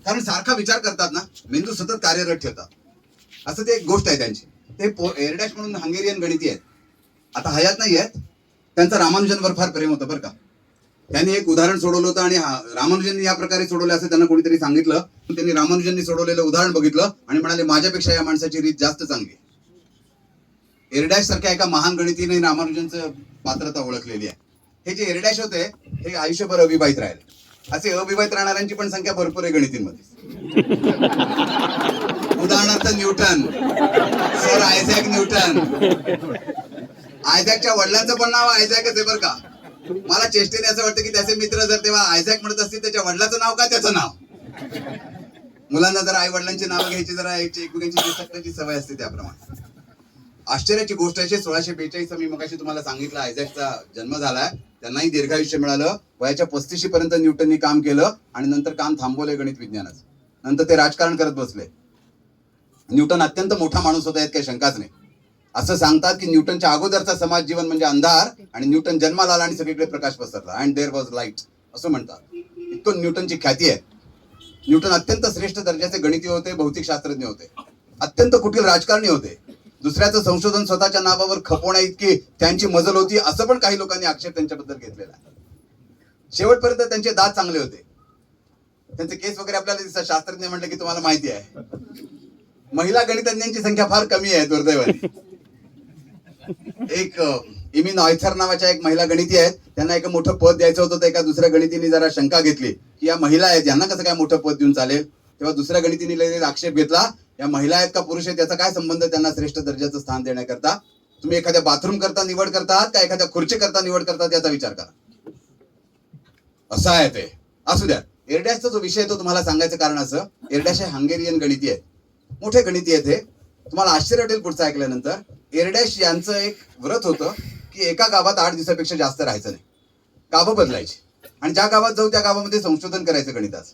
कारण सारखा विचार करतात ना, मेंदू सतत कार्यरत ठेवतात. असं ते एक गोष्ट आहे त्यांची. ते एरडॅश म्हणून हंगेरियन गणिती आहेत, आता हयात नाही आहेत. त्यांचं रामानुजनवर फार प्रेम होतं बरं का. त्यांनी एक उदाहरण सोडवलं होतं आणि रामानुजननी या प्रकारे सोडवलं असं त्यांना कोणीतरी सांगितलं. त्यांनी रामानुजननी सोडवलेलं उदाहरण बघितलं आणि म्हणाले, माझ्यापेक्षा या माणसाची रीत जास्त चांगली. एरडॅश सारख्या एका महान गणितीने रामानुजनचं पात्रता ओळखलेली आहे. हे जे एरडॅश होते हे आयुष्यभर अविवाहित राहिले. असे अविवाहित राहणाऱ्यांची पण संख्या भरपूर आहे गणितींमध्ये. उदाहरणार्थ न्यूटन, सर आयझॅक न्यूटन. आयझॅकच्या वडिलांचं पण नाव आयझॅकच आहे बरं का. मला चेष्टेने असं वाटतं की त्याचे मित्र जर तेव्हा आयझॅक म्हणत असतील, त्याच्या वडिलाचं नाव का त्याचं नाव. मुलांना जर आई वडिलांची नावं घ्यायची, जरा एकमेकांची सवय असते त्याप्रमाणे. आश्चर्याची गोष्ट अशी 1642 मी मगाशी तुम्हाला सांगितलं आयझॅकचा जन्म झालाय. त्यांनाही दीर्घायुष्य मिळालं. वयाच्या 35 पर्यंत न्यूटननी काम केलं आणि नंतर काम थांबवलंय गणित विज्ञानाचं. नंतर ते राजकारण करत बसले. न्यूटन अत्यंत मोठा माणूस होता, यात काही शंकाच नाही. असं सांगतात की न्यूटनच्या अगोदरचा समाज जीवन म्हणजे अंधार, आणि न्यूटन जन्माला आला आणि सगळीकडे प्रकाश पसरला. अँड देअर वॉज लाईट असं म्हणतात. इतकं न्यूटनची ख्याती आहे. न्यूटन अत्यंत श्रेष्ठ दर्जाचे गणिती होते, भौतिक शास्त्रज्ञ होते, अत्यंत कुटील राजकारणी होते. दुसऱ्याचं संशोधन स्वतःच्या नावावर खपवण्या इतकी त्यांची मजल होती, असं पण काही लोकांनी आक्षेप त्यांच्याबद्दल घेतलेला आहे. शेवटपर्यंत त्यांचे दात चांगले होते. त्यांचे केस वगैरे आपल्याला दिसतात. शास्त्रज्ञ म्हटलं की तुम्हाला माहिती आहे, महिला गणितज्ञांची संख्या फार कमी आहे दुर्दैवाने. एक इमी नॉयथर नावाच्या एक महिला गणिती आहेत. त्यांना एक मोठं पद द्यायचं होतं. तर एका दुसऱ्या गणितीने जरा शंका घेतली की या महिला आहेत, यांना कसं काय मोठं पद देऊन चालेल. तेव्हा दुसऱ्या गणितीने लगेच आक्षेप घेतला, या महिला आहेत का पुरुष आहेत याचा काय संबंध त्यांना श्रेष्ठ दर्जाचं स्थान देण्याकरता. तुम्ही एखाद्या बाथरूम करता निवड करतात का एखाद्या खुर्ची करता निवड करतात याचा विचार करा. असं आहे ते. असू द्या. एरडॅशचा जो विषय तो तुम्हाला सांगायचं कारण असं, एरडॅश हे हंगेरियन गणिती आहेत, मोठे गणिती आहेत. हे तुम्हाला आश्चर्य वाटेल पुढचं ऐकल्यानंतर. एरडॅश यांचं एक व्रत होतं की एका गावात 8 दिवसापेक्षा जास्त राहायचं नाही. गावं बदलायची आणि ज्या गावात जाऊ त्या गावामध्ये संशोधन करायचं गणिताचं.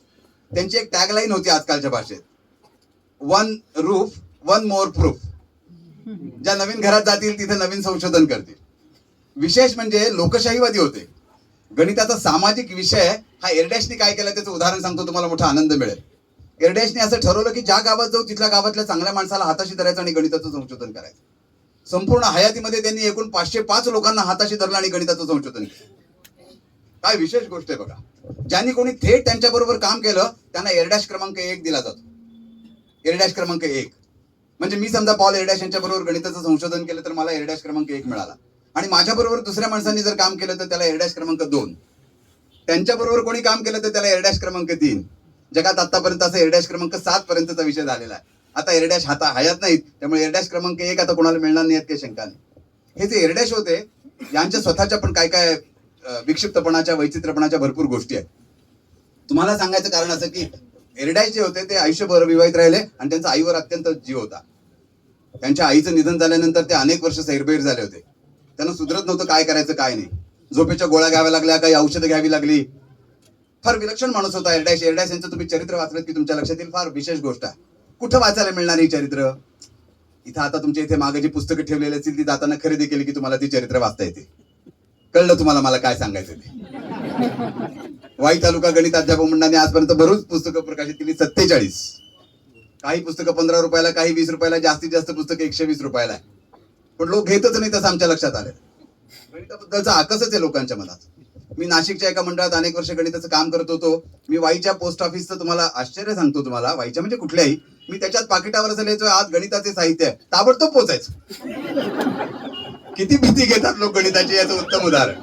त्यांची एक टॅगलाईन होती आजकालच्या भाषेत, 1 रूफ 1 मोर प्रूफ. ज्या नवीन घरात जातील तिथे नवीन संशोधन करतील. विशेष म्हणजे लोकशाहीवादी होते. गणिताचा सामाजिक विषय हा एरडॅशने काय केलं त्याचं उदाहरण सांगतो, तुम्हाला मोठा आनंद मिळेल. एरडॅशने असं ठरवलं की ज्या गावात जाऊ तिथल्या गावातल्या चांगल्या माणसाला हाताशी धरायचं आणि गणिताचं संशोधन करायचं. संपूर्ण हयातीमध्ये त्यांनी एकूण 505 लोकांना हाताशी धरलं आणि गणिताचं संशोधन केलं. काय विशेष गोष्ट आहे बघा. ज्यांनी कोणी थेट त्यांच्याबरोबर काम केलं त्यांना एरडॅश क्रमांक 1 दिला जातो. एरडॅश क्रमांक 1 म्हणजे मी समजा पॉल एरडॅश यांच्या बरोबर गणिताचं संशोधन केलं तर मला एरडॅश क्रमांक 1 मिळाला. आणि माझ्याबरोबर दुसऱ्या माणसांनी जर काम केलं तर त्याला एरडॅश क्रमांक 2. त्यांच्याबरोबर कोणी काम केलं तर त्याला एरडॅश क्रमांक 3. जगात आतापर्यंत असं एरडॅश क्रमांक 7 पर्यंतचा विषय झालेला आहे. आता एरडॅश हयात नाहीत, त्यामुळे एरडॅश क्रमांक 1 आता कोणाला मिळणार नाही यात काही शंका नाही. हे जे एरडॅश होते यांच्या स्वतःच्या पण काय काय विक्षिप्तपणाच्या वैचित्र्यपणाच्या भरपूर गोष्टी आहेत. तुम्हाला सांगायचं कारण असं की एरडॅश जे होते ते आयुष्यभर विवाहित राहिले आणि त्यांचा आईवर अत्यंत जीव होता. त्यांच्या आईचं निधन झाल्यानंतर ते अनेक वर्ष सैरभैर झाले होते. त्यांना सुधरत नव्हतं काय करायचं काय नाही. झोपेच्या गोळ्या घ्याव्या लागल्या, काही औषधं घ्यावी लागली. फार विलक्षण माणूस होता एरडॅश. एरडॅश यांचं तुम्ही चरित्र वाचलं की तुमच्या लक्षात येईल. फार विशेष गोष्ट आहे. कुठं वाचायला मिळणार ही चरित्र. इथं आता तुमच्या इथे मागे जी पुस्तकं ठेवलेली असतील ती जाताना खरेदी केली की तुम्हाला ती चरित्र वाचता येते. कळलं तुम्हाला मला काय सांगायचं ते. वाई तालुका गणित अध्यापक मंडळाने आजपर्यंत बरीच पुस्तकं प्रकाशित केली, 47. काही पुस्तकं 15 रुपयाला, काही 20 रुपयाला, जास्तीत जास्त पुस्तकं 120 रुपयाला आहे. पण लोक घेतच नाही, तसं आमच्या लक्षात आलं. गणिताबद्दलचा आकसच आहे लोकांच्या मनात. मी नाशिकच्या एका मंडळात अनेक वर्ष गणिताचं काम करत होतो. मी वाईच्या पोस्ट ऑफिसचं तुम्हाला आश्चर्य सांगतो, तुम्हाला वाईच्या म्हणजे कुठल्याही, मी त्याच्यात पाकिटावर असं लिहायचो आज गणिताचे साहित्य आहे, ताबडतोब पोचायचं. किती भीती घेतात लोक गणिताची याचं उत्तम उदाहरण.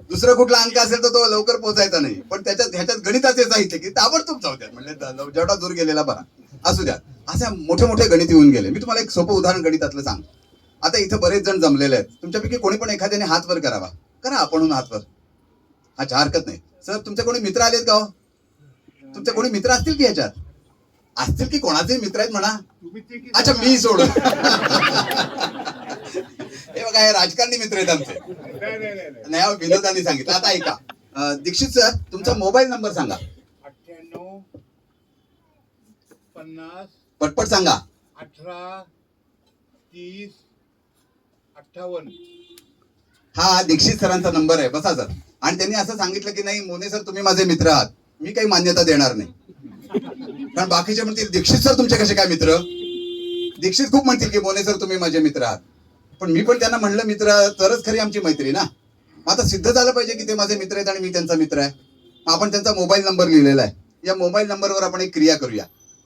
दुसरं कुठला अंक असेल तर तो लवकर पोचायचा नाही, पण ह्याच्यात गणिताचे साहित्य की ताबडतोब जाऊ द्या. म्हणजे जेवढा दूर गेलेला बरा. असू द्या. असे मोठे मोठे गणित येऊन गेले. मी तुम्हाला एक सोपं उदाहरण गणितातलं सांगतो. आता इथं बरेच जण जमलेले आहेत. तुमच्यापैकी कोणी पण एखाद्याने हात वर करावा. करा आपण हात वर. अच्छा, हरकत नाही. सर तुमचे कोणी मित्र आलेत का हो? तुमचे कोणी मित्र असतील की ह्याच्यात? असतील की कोणाचे मित्र आहेत म्हणा. अच्छा, मी सोडून. हे बघा, हे राजकारणी मित्र आहेत आमचे. नाही हो, विनोदांनी सांगितलं. आता ऐका, दीक्षित सर, तुमचा मोबाईल नंबर सांगा. 98 50 पटपट सांगा. 18 30 58. हा दीक्षित सरांचा नंबर आहे. बसा सर. आणि त्यांनी असं सांगितलं की नाही मोने सर तुम्ही माझे मित्र आहात, मी काही मान्यता देणार नाही. कारण बाकीचे म्हणतील दीक्षित सर तुमचे कसे काय मित्र. दीक्षित खूप म्हणतील की मोने सर तुम्ही माझे मित्र आहात, पण मी पण त्यांना म्हणलं मित्र तरच खरी आमची मैत्री ना. आता सिद्ध झालं पाहिजे की ते माझे मित्र आहेत आणि मी त्यांचा मित्र आहे. आपण त्यांचा मोबाईल नंबर लिहिलेला आहे. या मोबाईल नंबरवर आपण एक क्रिया करूया.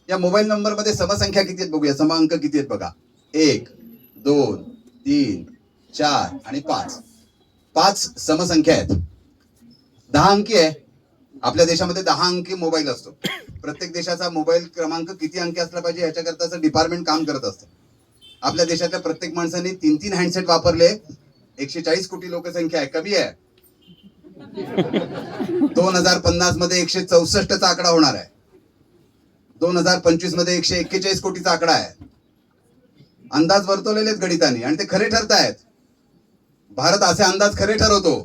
या मोबाईल नंबर मध्ये समसंख्या किती आहेत बघूया. समांक किती आहेत बघा. 1 2 3 4 आणि 5. 5 समसंख्या आहेत. 10 अंकी आहे. आपल्या देशामध्ये 10 अंकी मोबाईल असतो. प्रत्येक देशाचा मोबाईल क्रमांक किती अंकी असला पाहिजे याच्याकरताच डिपार्टमेंट काम करत असतं. आपल्या देशातल्या प्रत्येक माणसाने 3 हँडसेट वापरले. 140 कोटी लोकसंख्या आहे. कमी आहे. 2050 मध्ये 164चा आकडा होणार आहे. 2025 मध्ये 141 कोटीचा आकडा आहे. अंदाज वर्तवलेले आहेत गणिताने आणि ते खरे ठरतायत. भारत असे अंदाज खरे ठरवतो.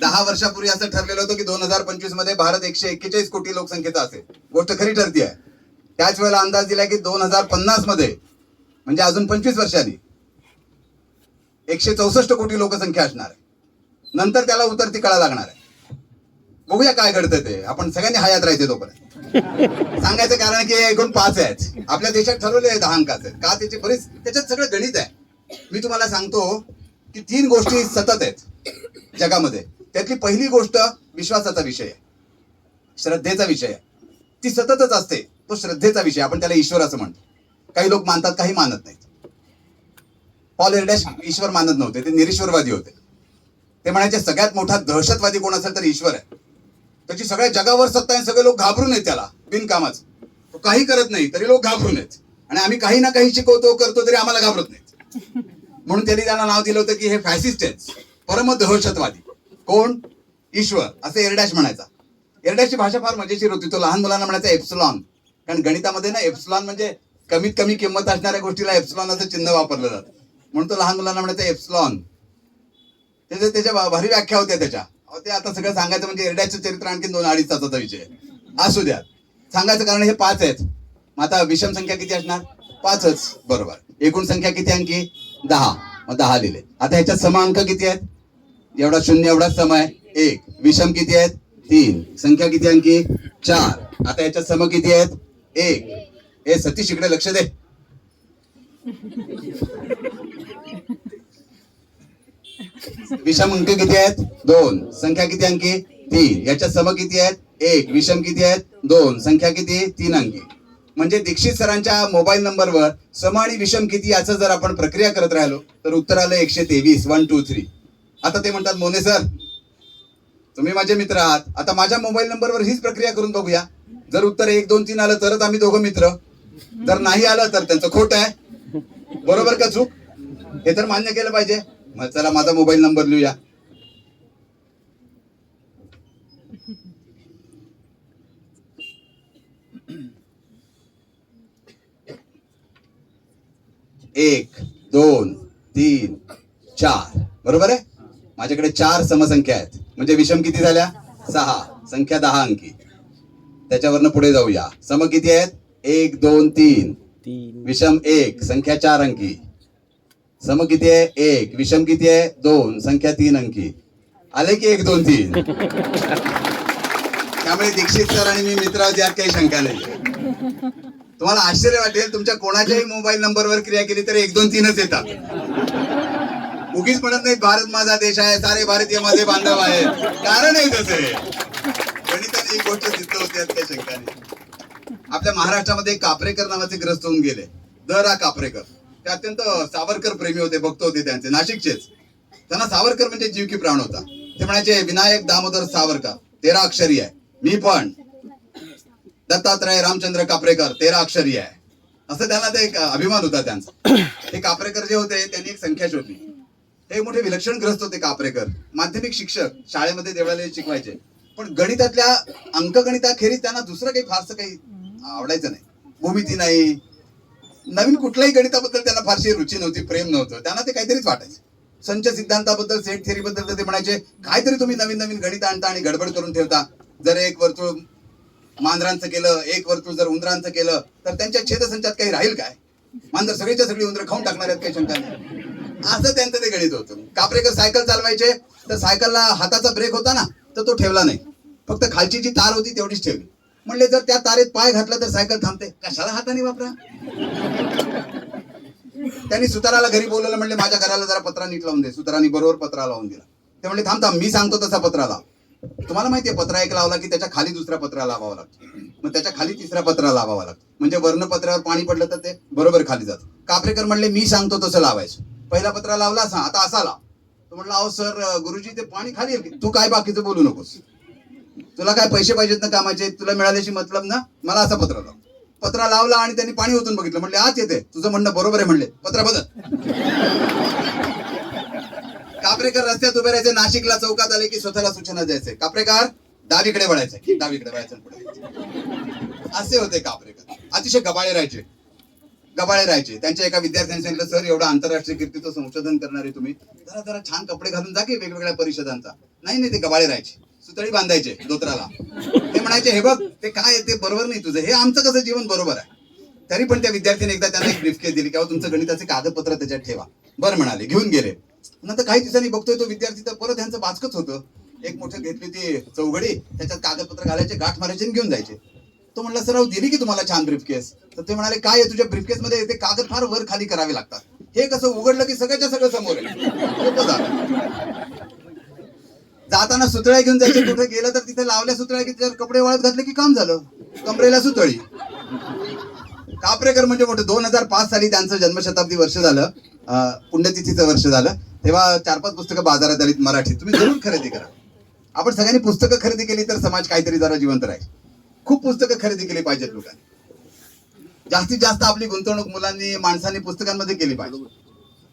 10 वर्षापूर्वी असं ठरलेलं होतं की 2025 मध्ये भारत 141 कोटी लोकसंख्येचा असेल. गोष्ट खरी ठरती आहे. त्याच वेळेला अंदाज दिलाय की 2050 मध्ये म्हणजे अजून 25 वर्षांनी 164 कोटी लोकसंख्या असणार आहे. नंतर त्याला उतरती कळा लागणार आहे. बघूया काय घडतं ते. आपण सगळ्यांनी हयात राहायचे तोपर्यंत. सांगायचं कारण की एकूण 5 आहेत. आपल्या देशात ठरवले 10 अंकाचे. का त्याची बरीच त्याच्यात सगळं गणित आहे. मी तुम्हाला सांगतो की 3 गोष्टी सतत आहेत जगामध्ये. त्यातली पहिली गोष्ट विश्वासाचा विषय आहे, श्रद्धेचा विषय आहे. ती सततच असते. तो श्रद्धेचा विषय, आपण त्याला ईश्वर असं म्हणतो. काही लोक मानतात, काही मानत नाहीत. पॉल एरडॅश ईश्वर मानत नव्हते, ते निरीश्वरवादी होते. ते म्हणायचे सगळ्यात मोठा दहशतवादी कोण असेल तर ईश्वर आहे. त्याची सगळ्या जगावर सत्ता आहे, सगळे लोक घाबरून आहेत त्याला बिनकामाच. तो काही करत नाही तरी लोक घाबरून आहेत. आणि आम्ही काही ना काही शिकवतो करतो तरी आम्हाला घाबरत नाहीत. म्हणून त्यांनी त्यांना नाव दिलं होतं की हे फॅसिस्ट आहेत, परम दहशतवादी. कोण? ईश्वर, असं एरडॅश म्हणायचा. एरडॅशची भाषा फार मजेशीर होती. तो लहान मुलांना म्हणायचा एप्सिलॉन. कारण गणितामध्ये ना एप्सिलॉन म्हणजे कमीत कमी किंमत असणाऱ्या गोष्टीला एप्सिलॉन असं चिन्ह वापरलं जातं. म्हणून तो लहान मुलांना म्हणायचा एप्सिलॉन. त्याच्या भारी व्याख्या होत्या त्याच्या. ते आता सगळं सांगायचं म्हणजे एरडॅशचं चरित्र आणखी 2-2.5 तासाचा विषय असू द्या. सांगायचं कारण हे 5 आहेत. मग आता विषम संख्या किती असणार? 5च. बरोबर. एकूण संख्या किती अंकी? 10. मग 10 लिहिले. आता ह्याच्यात सम अंक किती आहेत? एवढा शून्य एवढा सम आहे 1. विषम किती आहेत? 3. संख्या किती अंकी? 4. आता ह्याच्यात सम किती आहेत? 1. हे सतीश इकडे लक्ष दे. विषम अंक किती आहेत? 2. संख्या किती अंकी? 3. याच्यात सम किती आहेत? 1. विषम किती आहेत? 2. संख्या किती? 3 अंकी. म्हणजे दीक्षित सरांच्या मोबाईल नंबरवर सम आणि विषम किती याचं जर आपण प्रक्रिया करत राहिलो तर उत्तर आलं 123. 1 2 3. आता ते म्हणतात मोने सर तुम्ही माझे मित्र आहात. आता माझ्या मोबाईल नंबरवर हीच प्रक्रिया करून बघूया. जर उत्तर 1 2 3 आलं तरच आम्ही दोघं मित्र. जर नाही आलं तर त्यांचं खोटं आहे. बरोबर का चूक? हे तर मान्य केलं पाहिजे. मग चला माझा मोबाईल नंबर लिहूया. एक 2 3 4. बरोबर आहे. माझ्याकडे 4 समसंख्या आहेत. म्हणजे विषम किती झाल्या? 6. संख्या 10 अंकी. त्याच्यावरनं पुढे जाऊया. सम किती आहेत? 1 2 3. विषम 1. संख्या 4 अंकी. सम किती आहे? 1. विषम किती आहे? 2. संख्या 3 अंकी. आले की 1 2 3. त्यामुळे दीक्षित सर आणि मी मित्र आहोत यात काही शंका नाही. तुम्हाला आश्चर्य वाटेल, तुमच्या कोणाच्याही मोबाईल नंबरवर क्रिया केली तर 1 2 3च येतात. उगीच म्हणत नाही भारत माझा देश आहे, सारे भारतीय माझे बांधव आहेत. कारण आहे तसे. गणिताने एक गोष्ट सिद्ध होते यात काही शंका नाही. आपल्या महाराष्ट्रामध्ये कापरेकर नावाचे ग्रस्त होऊन गेले. कापरेकर ते अत्यंत सावरकर प्रेमी होते, भक्त होते त्यांचे, नाशिकचेच. त्यांना सावरकर म्हणजे जीव की प्राण होता. ते म्हणायचे विनायक दामोदर सावरकर 13 अक्षरी आहे. मी पण दत्तात्रय रामचंद्र कापरेकर 13 अक्षरी आहे. असं त्यांना ते एक अभिमान होता त्यांचा. ते कापरेकर जे होते त्यांनी एक संख्या शोधली. ते मोठे विलक्षण ग्रस्त होते कापरेकर. माध्यमिक शिक्षक, शाळेमध्ये देवळाला शिकवायचे. पण गणितातल्या अंकगणिताखेरीज त्यांना दुसरं काही फारसं काही आवडायचं नाही. भूमिती नाही, नवीन कुठल्याही गणिताबद्दल त्यांना फारशी रुची नव्हती, प्रेम नव्हतं, त्यांना ते काहीतरीच वाटायचं. संच सिद्धांताबद्दल, सेट थिअरीबद्दल तर ते म्हणायचे काहीतरी तुम्ही नवीन नवीन गणित आणता आणि गडबड करून ठेवता. जर एक वर्तुळ मांजरांचं केलं, एक वर्तुळ जर उंदरांचं केलं, तर त्यांच्या छेदसंचात काही राहील काय? मांजर सगळीच्या सगळी उंदरं खाऊन टाकणार आहेत काही शंका नाही. असं त्यांचं ते गणित होतं. कापरेकर सायकल चालवायचे, तर सायकलला हाताचा ब्रेक होता ना, तर तो ठेवला नाही, फक्त खालची जी तार होती तेवढीच ठेवली. म्हणले जर त्या तारेत पाय घातला तर सायकल थांबते, कशाला हाताने वापरा. त्यांनी सुताराला घरी बोलवलं, म्हणले माझ्या घराला जरा पत्रा नीट लावून दे. सुतारांनी बरोबर पत्रा लावून दिला. ते म्हणले थांब थांब, मी सांगतो तसा पत्रा लाव. तुम्हाला माहितीये पत्रा एक लावला की त्याच्या खाली दुसरा पत्रा लावावा लागतो, मग त्याच्या खाली तिसरा पत्रा लावावा लागतो, म्हणजे वर्णपत्रावर पाणी पडलं तर ते बरोबर खाली जातं. कापरेकर म्हणले मी सांगतो तसं लावायचं. पहिला पत्रा लावला असा, आता असा लाव. तो म्हणला अहो सर गुरुजी ते पाणी खाली येईल. तू काय बाकीचं बोलू नकोस, तुला काय पैसे पाहिजेत ना कामाचे, तुला मिळाल्याशी मतलब ना, मला असा पत्रा लाव. पत्रा लावला आणि त्यांनी पाणी ओतून बघितलं. म्हणले आज येते, तुझं म्हणणं बरोबर आहे. म्हणले पत्रा बदल. कापरेकर रस्त्यात उभे राहायचे, नाशिकला चौकात आले की स्वतःला सूचना द्यायचे, कापरेकर डावीकडे वळायचं, की डावीकडे वळायचं पुढे. असे होते कापरेकर. अतिशय गबाळे राहायचे. त्यांच्या एका विद्यार्थ्यांनी सांगितलं सर एवढं आंतरराष्ट्रीय कीर्तीचं संशोधन करणारे तुम्ही, जरा जरा छान कपडे घालून जा की वेगवेगळ्या परिषदांचा. नाही ते गबाळे राहायचे, सुतळी बांधायचे धोत्राला. ते म्हणायचे हे बघ ते काय ते बरोबर नाही तुझं, हे आमचं कसं जीवन बरोबर आहे. तरी पण त्या विद्यार्थ्याने एकदा त्यांना एक ब्रीफकेस दिली की तुमचं गणिताचे कागदपत्र त्याच्यात ठेवा. बरं म्हणाले, घेऊन गेले. नंतर काही दिवसांनी बघतोय तो विद्यार्थी तर परत यांचं बाचकच होतं. एक मोठं घेतली ती चौघडी, त्याच्यात कागदपत्र घालायचे, गाठ मारायचे आणि घेऊन जायचे. तो म्हणला सर दिली की तुम्हाला छान ब्रीफकेस. तर ते म्हणाले काय आहे तुझ्या ब्रीफकेस मध्ये, ते कागद फार वर खाली करावे लागतात, हे कसं उघडलं की सगळ्याच्या सगळं समोर आहे. जाताना सुतळ्या घेऊन जायचे, कुठे गेलं तर तिथे लावल्या सुतळ्या की त्याच्यावर कपडे वाळत घातले की काम झालं, कमरेला सुतळी. कापरेकर म्हणजे मोठे. 2005 साली त्यांचं जन्मशताब्दी वर्ष झालं, पुण्यतिथीचं वर्ष झालं. तेव्हा 4-5 पुस्तकं बाजारात आलीत मराठी, तुम्ही जरूर खरेदी करा. आपण सगळ्यांनी पुस्तकं खरेदी केली तर समाज काहीतरी जरा जिवंत राहील. खूप पुस्तकं खरेदी केली पाहिजेत लोकांनी. जास्तीत जास्त आपली गुंतवणूक मुलांनी माणसांनी पुस्तकांमध्ये केली पाहिजे.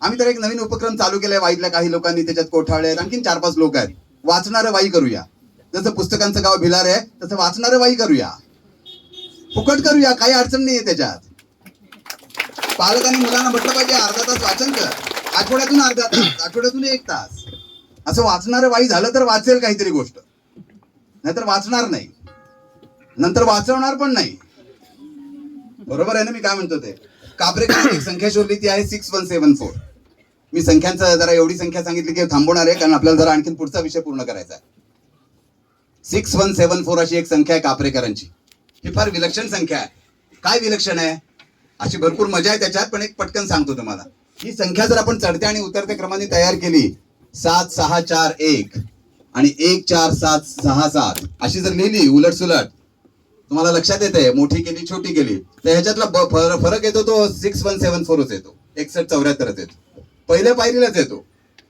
आम्ही तर एक नवीन उपक्रम चालू केलाय वाईतल्या काही लोकांनी, त्याच्यात कोठाळे आहेत, आणखीन 4-5 लोक आहेत. वाचणारं वाई करूया. जसं पुस्तकांचं गाव भिलार आहे तसं वाचणारं वाई करूया, फुकट करूया, काही अडचण नाहीये त्याच्यात. पालकांनी मुलांना म्हटलं पाहिजे अर्धा तास वाचन कर, आठवड्यातून अर्धा तास, आठवड्यातून 1 तास. असं वाचणारं वाई झालं तर वाचेल काहीतरी गोष्ट, नाहीतर वाचणार नाही, नंतर वाचवणार पण नाही. बरोबर आहे ना मी काय म्हणतो ते. कापरेकर एक संख्या शोधली, ती आहे 6174. मी संख्यांचं जरा एवढी संख्या सांगितली की थांबवणार आहे, कारण आपल्याला जरा आणखीन पुढचा विषय पूर्ण करायचा आहे. 6174 अशी एक संख्या आहे कापरेकरांची. ही फार विलक्षण संख्या आहे. काय विलक्षण आहे, अशी भरपूर मजा आहे त्याच्यात, पण एक पटकन सांगतो तुम्हाला. ही संख्या जर आपण चढत्या आणि उतरत्या क्रमाने तयार केली, 7641 आणि 14767 अशी जर लिहिली उलट सुलट, तुम्हाला लक्षात येते मोठी केली छोटी केली तर ह्याच्यातला फरक येतो तो 6174च येतो, 6174च येतो, पहिल्या पायरीलाच येतो.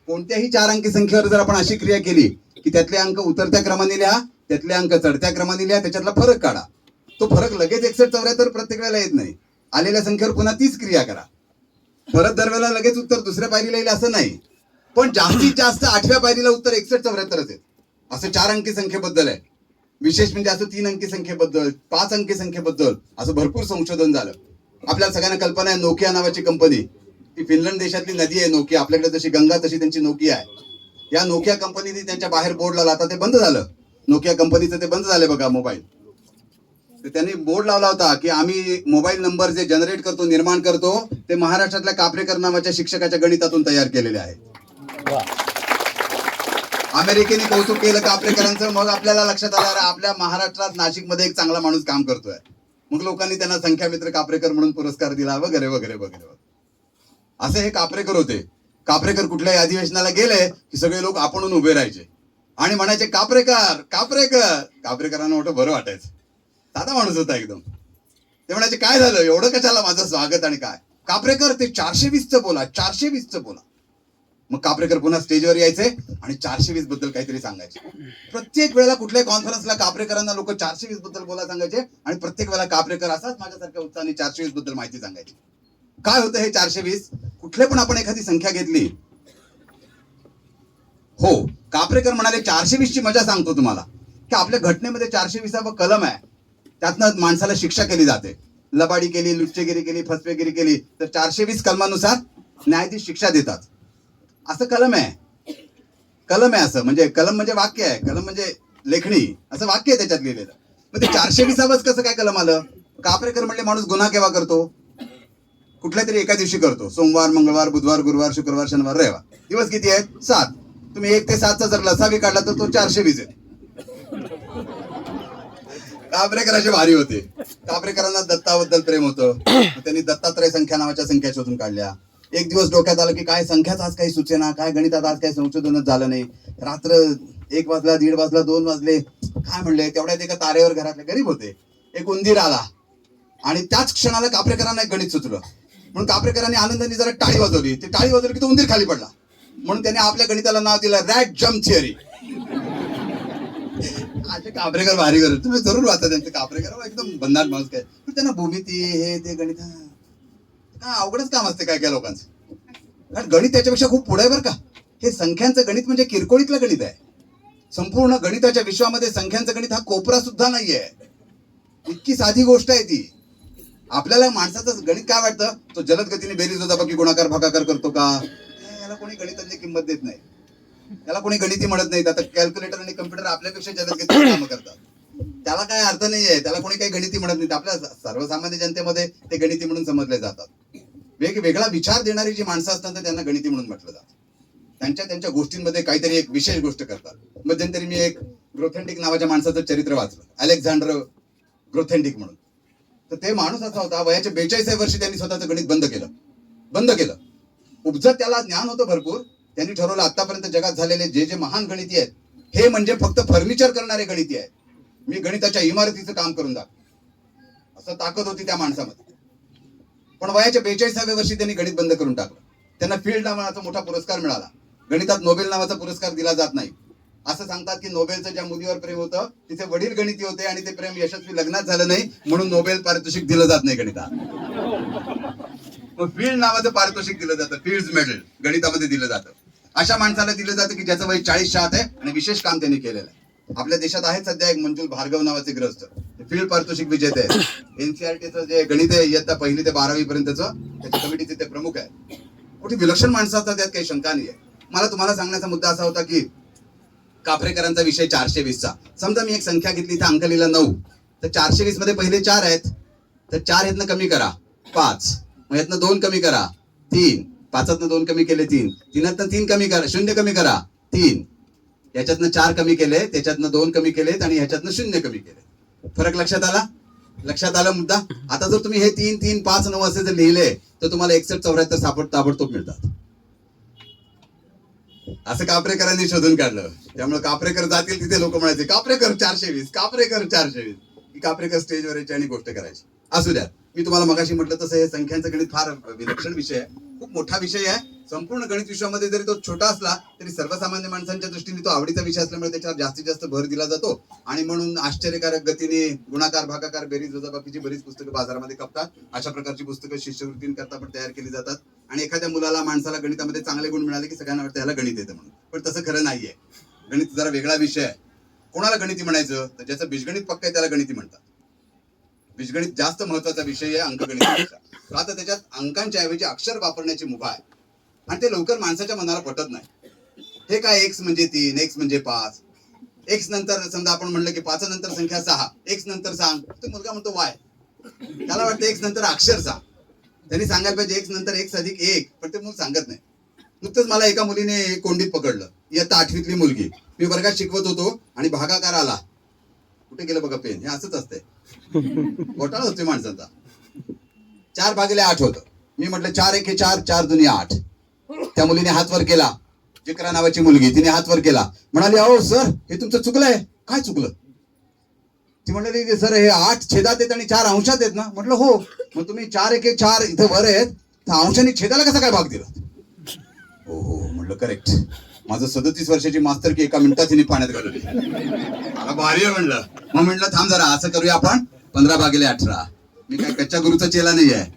कोणत्याही 4 अंकी संख्येवर जर आपण अशी क्रिया केली की त्यातले अंक उतरत्या क्रमाने लिहा, त्यातले अंक चढत्या क्रमाने लिहा, त्याच्यातला फरक काढा. तो फरक लगेच 6174 प्रत्येक वेळेला येत नाही. आलेल्या संख्येवर पुन्हा तीच क्रिया करा. परत दरवेळेला लगेच उत्तर दुसऱ्या पायरीला येईल असं नाही, पण जास्तीत जास्त 8व्या पायरीला उत्तर 6174च येत. असं 4 अंकी संख्येबद्दल आहे. विशेष म्हणजे असं 3 अंकी संख्येबद्दल, 5 अंकी संख्येबद्दल असं भरपूर संशोधन झालं. आपल्याला सगळ्यांना कल्पना आहे नोकिया नावाची कंपनी, ती फिनलंड देशातली नदी आहे नोकिया. आपल्याकडे जशी गंगा तशी त्यांची नोकिया आहे. या नोकिया कंपनीने त्यांच्या बाहेर बोर्ड लावला, आता ते बंद झालं. नोकिया कंपनीचं ते बंद झालं बघा मोबाईल. तर त्यांनी बोर्ड लावला होता की आम्ही मोबाईल नंबर जे जनरेट करतो, निर्माण करतो, ते महाराष्ट्रातल्या कापरेकर नावाच्या शिक्षकाच्या गणितातून तयार केलेले आहे. अमेरिकेने कौतुक केलं कापरेकरांचं. मग आपल्याला लक्षात आलं आपल्या महाराष्ट्रात नाशिकमध्ये एक चांगला माणूस काम करतोय. मग लोकांनी त्यांना संख्या मित्र कापरेकर म्हणून पुरस्कार दिला वगैरे वगैरे वगैरे. असे हे कापरेकर होते. कापरेकर कुठल्याही अधिवेशनाला गेले की सगळे लोक आपणून उभे राहायचे आणि म्हणायचे कापरेकर कापरेकर. कापरेकरांना मोठं बरं वाटायचं, साधा माणूस होता एकदम. ते म्हणायचे काय झालं एवढं कशाला माझं स्वागत आणि काय. कापरेकर ते 420चं बोला, 420चं बोला. मग कापरेकर पुन्हा स्टेजवर यायचे आणि 420 बद्दल काहीतरी सांगायचे. प्रत्येक वेळेला कुठल्याही कॉन्फरन्सला कापरेकरांना लोक 420 बद्दल बोला सांगायचे आणि प्रत्येक वेळेला कापरेकर असाच माझ्यासारख्या उत्साहाने 420 बद्दल माहिती सांगायची. काय होतं हे 420? कुठले पण आपण एखादी संख्या घेतली, हो कापरेकर म्हणाले 420 ची मजा सांगतो तुम्हाला की आपल्या घटनेमध्ये 420वा कलम आहे, त्यातनं माणसाला शिक्षा केली जाते. लबाडी केली, लुच्चेगिरी केली, फसवेगिरी केली तर 420 कलमानुसार न्यायाधीश शिक्षा देतात. असं कलम आहे. कलम आहे असं, म्हणजे कलम म्हणजे वाक्य आहे, कलम म्हणजे लेखणी, असं वाक्य आहे त्याच्यात लिहिलेलं. मग ते 420 कसं काय कलम आलं? कापरेकर म्हणले माणूस गुन्हा केव्हा करतो? कुठल्या तरी एका दिवशी करतो. सोमवार, मंगळवार, बुधवार, गुरुवार, शुक्रवार, शनिवार, रविवार. दिवस किती आहेत? 7. तुम्ही 1 ते 7चा जर लसावी काढला तर तो 420 आहे. कापरेकर भारी होते. कापरेकरांना दत्ताबद्दल प्रेम होतं. त्यांनी दत्तात्रय संख्या नावाच्या संख्या शोधून काढल्या. एक दिवस डोक्यात आलं की काय संख्याच आज काही सुचेना, काय गणितात आज काही संशोधनच झालं नाही. रात्र 1 वाजला, 1:30 वाजला, 2 वाजले. काय म्हणले, तेवढ्यात एका तारेवर घरातले गरीब होते, एक उंदीर आला आणि त्याच क्षणाला कापरेकरांना एक गणित सुचलं. म्हणून कापरेकरांनी आनंदाने जरा टाळी वाजवली. ती टाळी वाजवली की तो उंदीर खाली पडला. म्हणून त्याने आपल्या गणिताला नाव दिलं रॅट जम्प थिअरी. असे कापरेकर भारी करत, तुम्ही जरूर वाचा त्यांचे. कापरेकर एकदम भन्नाट माणूस काय, पण त्यांना भूमिती हे ते गणित काय अवघडच काम असते काय काय लोकांचं. कारण गणित त्याच्यापेक्षा खूप पुढे आहे बरं का. हे संख्यांचं गणित म्हणजे किरकोळीतलं गणित आहे. संपूर्ण गणिताच्या विश्वामध्ये संख्यांचं गणित हा कोपरा सुद्धा नाहीये. इतकी साधी गोष्ट आहे ती. आपल्याला माणसाचं गणित काय वाटतं, तो जलद गतीने बेरीज वजाबाकी गुणाकार भागाकार करतो का? याला कोणी गणिताची किंमत देत नाही. त्याला कोणी गणिती म्हणत नाहीत. आता कॅल्क्युलेटर आणि कम्प्युटर आपल्यापेक्षा जलद गतीने कामं करतात. त्याला काय अर्थ नाहीये, त्याला कोणी काही गणिती म्हणत नाहीत. आपल्या सर्वसामान्य जनतेमध्ये ते गणिती म्हणून समजले जातात. वेगवेगळा विचार देणारी जी माणसं असतात त्यांना गणिती म्हणून म्हटलं जातं. त्यांच्या गोष्टींमध्ये काहीतरी एक विशेष गोष्ट करतात. मध्यंतरी मी एक ग्रोथेंटिक नावाच्या माणसाचं चरित्र वाचलं, अलेक्झांडर ग्रोथेंटिक म्हणून. तर ते माणूस असा होता, वयाच्या 42व्या वर्षी त्यांनी स्वतःचं गणित बंद केलं. उपजत त्याला ज्ञान होतं भरपूर. त्यांनी ठरवलं आतापर्यंत जगात झालेले जे महान गणिती आहेत हे म्हणजे फक्त फर्निचर करणारे गणिती आहेत. मी गणिताच्या इमारतीचं काम करून दाखव, असं ताकद होती त्या माणसामध्ये. पण वयाच्या 42व्या वर्षी त्यांनी गणित बंद करून टाकलं. त्यांना फील्ड नावाचा मोठा पुरस्कार मिळाला. गणितात नोबेल नावाचा पुरस्कार दिला जात नाही. असं सांगतात की नोबेलचं ज्या मुलीवर प्रेम होतं तिचे वडील गणिती होते आणि ते प्रेम यशस्वी लग्नात झालं नाही, म्हणून नोबेल पारितोषिक दिलं जात नाही गणितात. फील्ड नावाचं पारितोषिक दिलं जातं, फील्ड मेडल गणितामध्ये दिलं जातं. अशा माणसाला दिलं जातं की ज्याचं वय 40 आत आहे आणि विशेष काम त्यांनी केलेलं आहे. आपल्या देशात आहे सध्या एक मंजुल भार्गव नावाचे ग्रस्त, फील्ड पारितोषिक विजेते आहेत. एनसीआरटीचं जे गणित आहे इयत्ता 1ली ते 12वी पर्यंतचं, त्याच्या कमिटीचे ते प्रमुख आहेत. मोठी विलक्षण माणसं असतात, त्यात काही शंका नाही आहे. मला तुम्हाला सांगण्याचा मुद्दा असा होता की कापरेकरांचा विषय 420चा. समजा मी एक संख्या घेतली, इथे अंक लिहिला 9, तर 420 मध्ये पहिले 4 आहेत, तर 4 यातनं कमी करा 5, मग यातनं 2 कमी करा 3, 5तनं 2 कमी केले 3, 3तनं 3 कमी करा, 0 कमी करा 3, याच्यातनं 4 कमी केले, त्याच्यातनं 2 कमी केलेत आणि ह्याच्यातनं 0 कमी केले. फरक लक्षात आला मुद्दा. आता जर तुम्ही हे 3, 3, 5, 9 असे जर लिहिले तर तुम्हाला 61, 74 ताबडतोब मिळतात. असं कापरेकरांनी शोधून काढलं. त्यामुळे कापरेकर जातील तिथे लोक म्हणायचे कापरेकर 420, कापरेकर 420. की कापरेकर स्टेजवर यायची आणि गोष्ट करायची. असू द्या, मी तुम्हाला मगाशी म्हटलं तसं हे संख्यांचं गणित फार विलक्षण विषय आहे, खूप मोठा विषय आहे. संपूर्ण गणित विश्वामध्ये जरी तो छोटा असला तरी सर्वसामान्य माणसांच्या दृष्टीने तो आवडीचा विषय असल्यामुळे त्याच्यावर जास्तीत जास्त भर दिला जातो. आणि म्हणून आश्चर्यकारक गतीने गुणाकार भागाकार बेरीज वजाबाकीची बरीच पुस्तकं बाजारामध्ये खपतात. अशा प्रकारची पुस्तकं शिष्यवृत्तींकरता पण तयार केली जातात. आणि एखाद्या मुलाला माणसाला गणितामध्ये चांगले गुण मिळाले की सगळ्यांना वाटतं ह्याला गणित येतं म्हणून, पण तसं खरं नाहीये. गणित जरा वेगळा विषय आहे. कोणाला गणिती म्हणायचं तर ज्याचं बीजगणित पक्क आहे त्याला गणिती म्हणतात. बीजगणित जास्त महत्वाचा विषय आहे अंकगणितापेक्षा. आता त्याच्यात अंकांच्या ऐवजी अक्षर वापरण्याची मुभा आहे आणि ते लवकर माणसाच्या मनाला पटत नाही. हे काय एक्स म्हणजे 3, एक्स म्हणजे 5, एक्स नंतर समजा आपण म्हणलं की 5 नंतर संख्या 6, एक्स नंतर सांग, तो मुलगा म्हणतो वाय. त्याला वाटतं एक्स नंतर अक्षर सांग. त्यांनी सांगायला पाहिजे एक्स नंतर x + 1, पण ते मूल सांगत नाही. नुकतंच मला एका मुलीने कोंडीत पकडलं, इयत्ता 8वीतली मुलगी. मी वर्गात शिकवत होतो आणि भागाकार आला, कुठे गेलं बघा पेन. हे असंच असतंय, घोटाळा होतोय माणसाचा. 4/8 होतं. मी म्हटलं 4 × 1 = 4, 4 × 2 = 8. त्या मुलीने हात वर केला, जिकरा नावाची मुलगी, तिने हात वर केला, म्हणाली अहो सर हे तुमचं चुकलंय. काय चुकलं? ती म्हणाली सर हे 8 छेदात आहेत आणि 4 अंशात आहेत ना. म्हटलं हो. मग तुम्ही 4 × 1 = 4 इथं वर आहेत, तर अंशाने छेदाला कसा काय भाग दिला? हो म्हटलं करेक्ट. माझं 37 वर्षाची मास्तर की एका मिनिटात तिने पाण्यात घालवली. मला भारी आहे म्हणलं. मग म्हटलं थांब जरा, असं करूया आपण 15/18. मी काय कच्च्या गुरुचा चेला नाही आहे.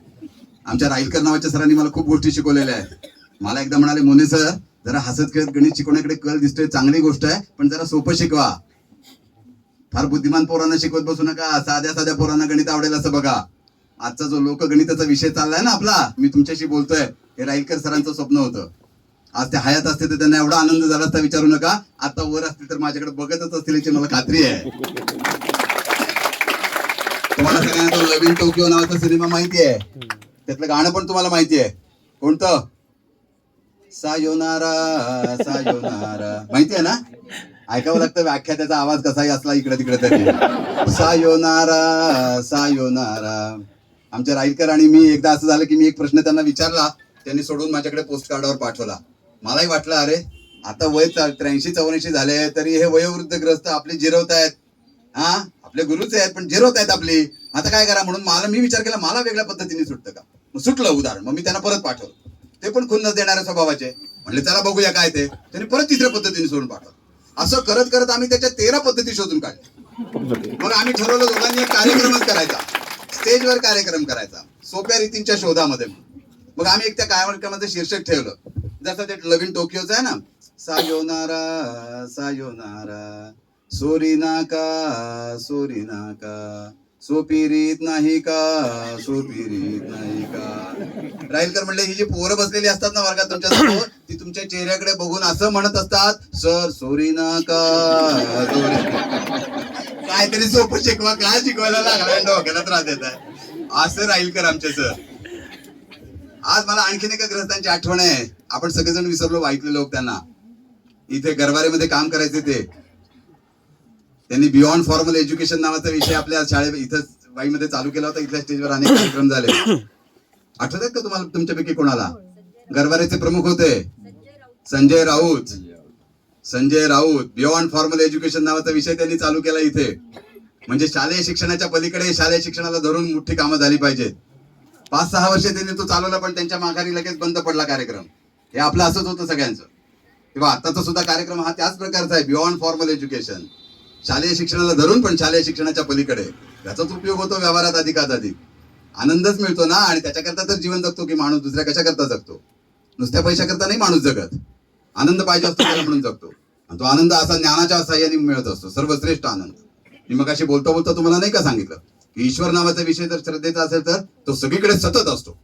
आमच्या राईलकर नावाच्या सरांनी मला खूप गोष्टी शिकवलेल्या आहेत. मला एकदा म्हणाले मोने सर जरा हसत खेळत गणित शिकवण्याकडे कल दिसतोय, चांगली गोष्ट आहे, पण जरा सोपं शिकवा. फार बुद्धिमान पोरांना शिकवत बसू नका, साध्या पोरांना गणित आवडेल असं बघा. आजचा जो लोकगणिताचा विषय चाललाय ना आपला, मी तुमच्याशी बोलतोय, हे राईलकर सरांचं स्वप्न होतं. आज ते हयात असते तर त्यांना एवढा आनंद झाला असता विचारू नका. आता वर असतील तर माझ्याकडे बघतच असतील याची मला खात्री आहे. तुम्हाला सगळ्यांना तो नवीन टोकियो नावाचा सिनेमा माहिती आहे, त्यातलं गाणं पण तुम्हाला माहिती आहे. कोणतं? सायोनारा सायोनारा, माहिती आहे ना? ऐकावं लागतं व्याख्या, त्याचा आवाज कसाही असला इकडे तिकडे तरी. Sayonara sayonara. आमच्या राईलकर आणि मी एकदा असं झालं की मी एक प्रश्न त्यांना विचारला, त्यांनी सोडून माझ्याकडे पोस्ट कार्डावर पाठवला. मलाही वाटलं अरे आता वय 83-84 झाले तरी हे वयोवृद्धग्रस्त आपले जिरवत आहेत. हा, आपले गुरुच आहेत पण जिरवत आहेत आपली. आता काय करा म्हणून मी विचार केला मला वेगळ्या पद्धतीने सुटतं का. मग सुटलं उदाहरण. मग मी त्यांना परत पाठवलं. ते पण खुन्नस देणाऱ्या स्वभावाचे. म्हणले चला बघूया काय ते. त्यांनी परत तिसऱ्या पद्धतीने सोडून पाठवलं. असं करत करत आम्ही त्याच्या 13 पद्धती शोधून काढल्या. मग आम्ही ठरवलं दोघांनी एक कार्यक्रमच करायचा, स्टेजवर कार्यक्रम करायचा सोप्या रीतींच्या शोधामध्ये. मग आम्ही एक त्या कार्यक्रमाचं शीर्षक ठेवलं जसं ते नवीन टोकियोचं आहे ना, सायोनारा सायोनारा सोरीनाका सोरीनाका सोपिरीत नाही का सोपिरीत नाही का. राईलकर म्हणले ही जी पोरं बसलेली असतात ना वर्गात तुमच्यासमोर, ती तुमच्या चेहऱ्याकडे बघून असं म्हणत असतात, सर सोरीनाका काहीतरी सोपं शिकवा, काय शिकवायला लागला डोक्याला त्रास देत आहे. असं राईलकर आमचे सर. आज मला आणखीन एका ग्रस्तांची आठवण आहे. आपण सगळेजण विसरलो ऐकले लोक त्यांना. इथे गरवारेमध्ये काम करायचे ते. त्यांनी बियॉन्ड फॉर्मल एज्युकेशन नावाचा विषय आपल्या शाळेत इथं वाईमध्ये चालू केला होता. इथल्या स्टेजवर अनेक कार्यक्रम झाले. आठवतात का तुम्हाला तुमच्यापैकी कोणाला? गरवारेचे प्रमुख होते Sanjay Raut. Sanjay Raut beyond formal education नावाचा विषय त्यांनी चालू केला इथे. म्हणजे शालेय शिक्षणाच्या पलीकडे शालेय शिक्षणाला धरून मोठी कामं झाली पाहिजेत. 5-6 वर्ष त्यांनी तो चालवला पण त्यांच्या माघारी लगेच बंद पडला कार्यक्रम. हे आपलं असंच होतं सगळ्यांचं. किंवा आताचा सुद्धा कार्यक्रम हा त्याच प्रकारचा आहे, बियॉन्ड फॉर्मल एज्युकेशन. शालेय शिक्षणाला धरून पण शालेय शिक्षणाच्या पलीकडे. त्याचाच उपयोग होतो व्यवहारात अधिक. आनंदच मिळतो ना. आणि त्याच्याकरता तर जीवन जगतो की माणूस, दुसऱ्या कशाकरता जगतो? नुसत्या पैशाकरता नाही माणूस जगत. आनंद पाहिजे असतो त्याला म्हणून जगतो. आणि तो आनंद असा ज्ञानाच्या साह्याने मिळत असतो, सर्वश्रेष्ठ आनंद. मी मग अशी बोलता बोलता तुम्हाला नाही का सांगितलं की ईश्वर नावाचा विषय जर श्रद्धेचा असेल तर तो सगळीकडे सतत असतो.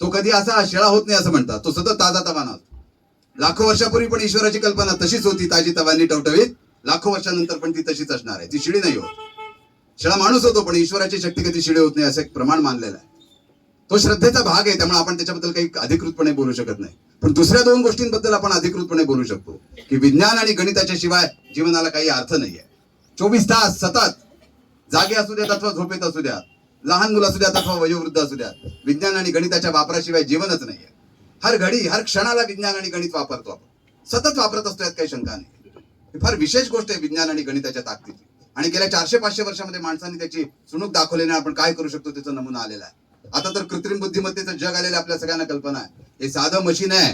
तो कधी असा शिळा होत नाही असं म्हणतात. तो सतत ताजा तवाना असतो. लाखो वर्षापूर्वी पण ईश्वराची कल्पना तशीच होती, ताजी तवानी टवटवीत. लाखो वर्षानंतर पण ती तशीच असणार आहे. ती शिळी नाही होत. शिळा माणूस होतो पण ईश्वराची शक्ती कधी शिळी होत नाही असं एक प्रमाण मानलेलं आहे. तो श्रद्धेचा भाग आहे, त्यामुळे आपण त्याच्याबद्दल काही अधिकृतपणे बोलू शकत नाही. पण दुसऱ्या 2 गोष्टींबद्दल आपण अधिकृतपणे बोलू शकतो की विज्ञान आणि गणिताच्या शिवाय जीवनाला काही अर्थ नाहीये. 24 तास सतत जागे असू द्यात अथवा झोपेत असू द्यात, लहान मुलं असू द्यात अथवा वयोवृद्ध असू द्यात, विज्ञान आणि गणिताच्या वापराशिवाय जीवनच नाहीये. हर घडी हर क्षणाला विज्ञान आणि गणित वापरतो आपण. सतत वापरत असतो, यात काही शंका नाही. ही फार विशेष गोष्ट आहे विज्ञान आणि गणिताच्या ताकदीची. आणि गेल्या 400-500 वर्षामध्ये माणसांनी त्याची चुणूक दाखवलेली आपण काय करू शकतो त्याचा नमुना आलेला आहे. आता तर कृत्रिम बुद्धिमत्तेचं जग आलेलं आपल्या सगळ्यांना कल्पना आहे. हे साधं मशीन आहे,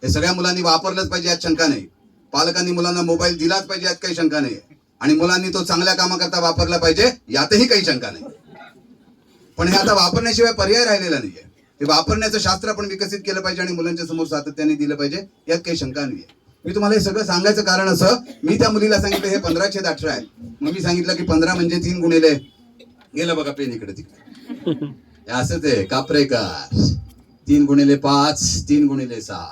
हे सगळ्या मुलांनी वापरलंच पाहिजे यात शंका नाही. पालकांनी मुलांना मोबाईल दिलाच पाहिजे यात काही शंका नाही. आणि मुलांनी तो चांगल्या कामाकरता वापरला पाहिजे यातही काही शंका नाही. पण हे आता वापरण्याशिवाय पर्याय राहिलेला नाहीये. हे वापरण्याचं शास्त्र आपण विकसित केलं पाहिजे आणि मुलांच्या समोर सातत्याने दिलं पाहिजे, यात काही शंका नाहीये. मी तुम्हाला हे सगळं सांगायचं कारण असं, मी त्या मुलीला सांगितलं हे 15/18 आहे. मग मी सांगितलं की 15 म्हणजे 3 गुणिले, गेलं बघा पेन इकडे तिकडे. असंच आहे कापरेकर. 3 गुणिले 5, 3 गुणिले 6.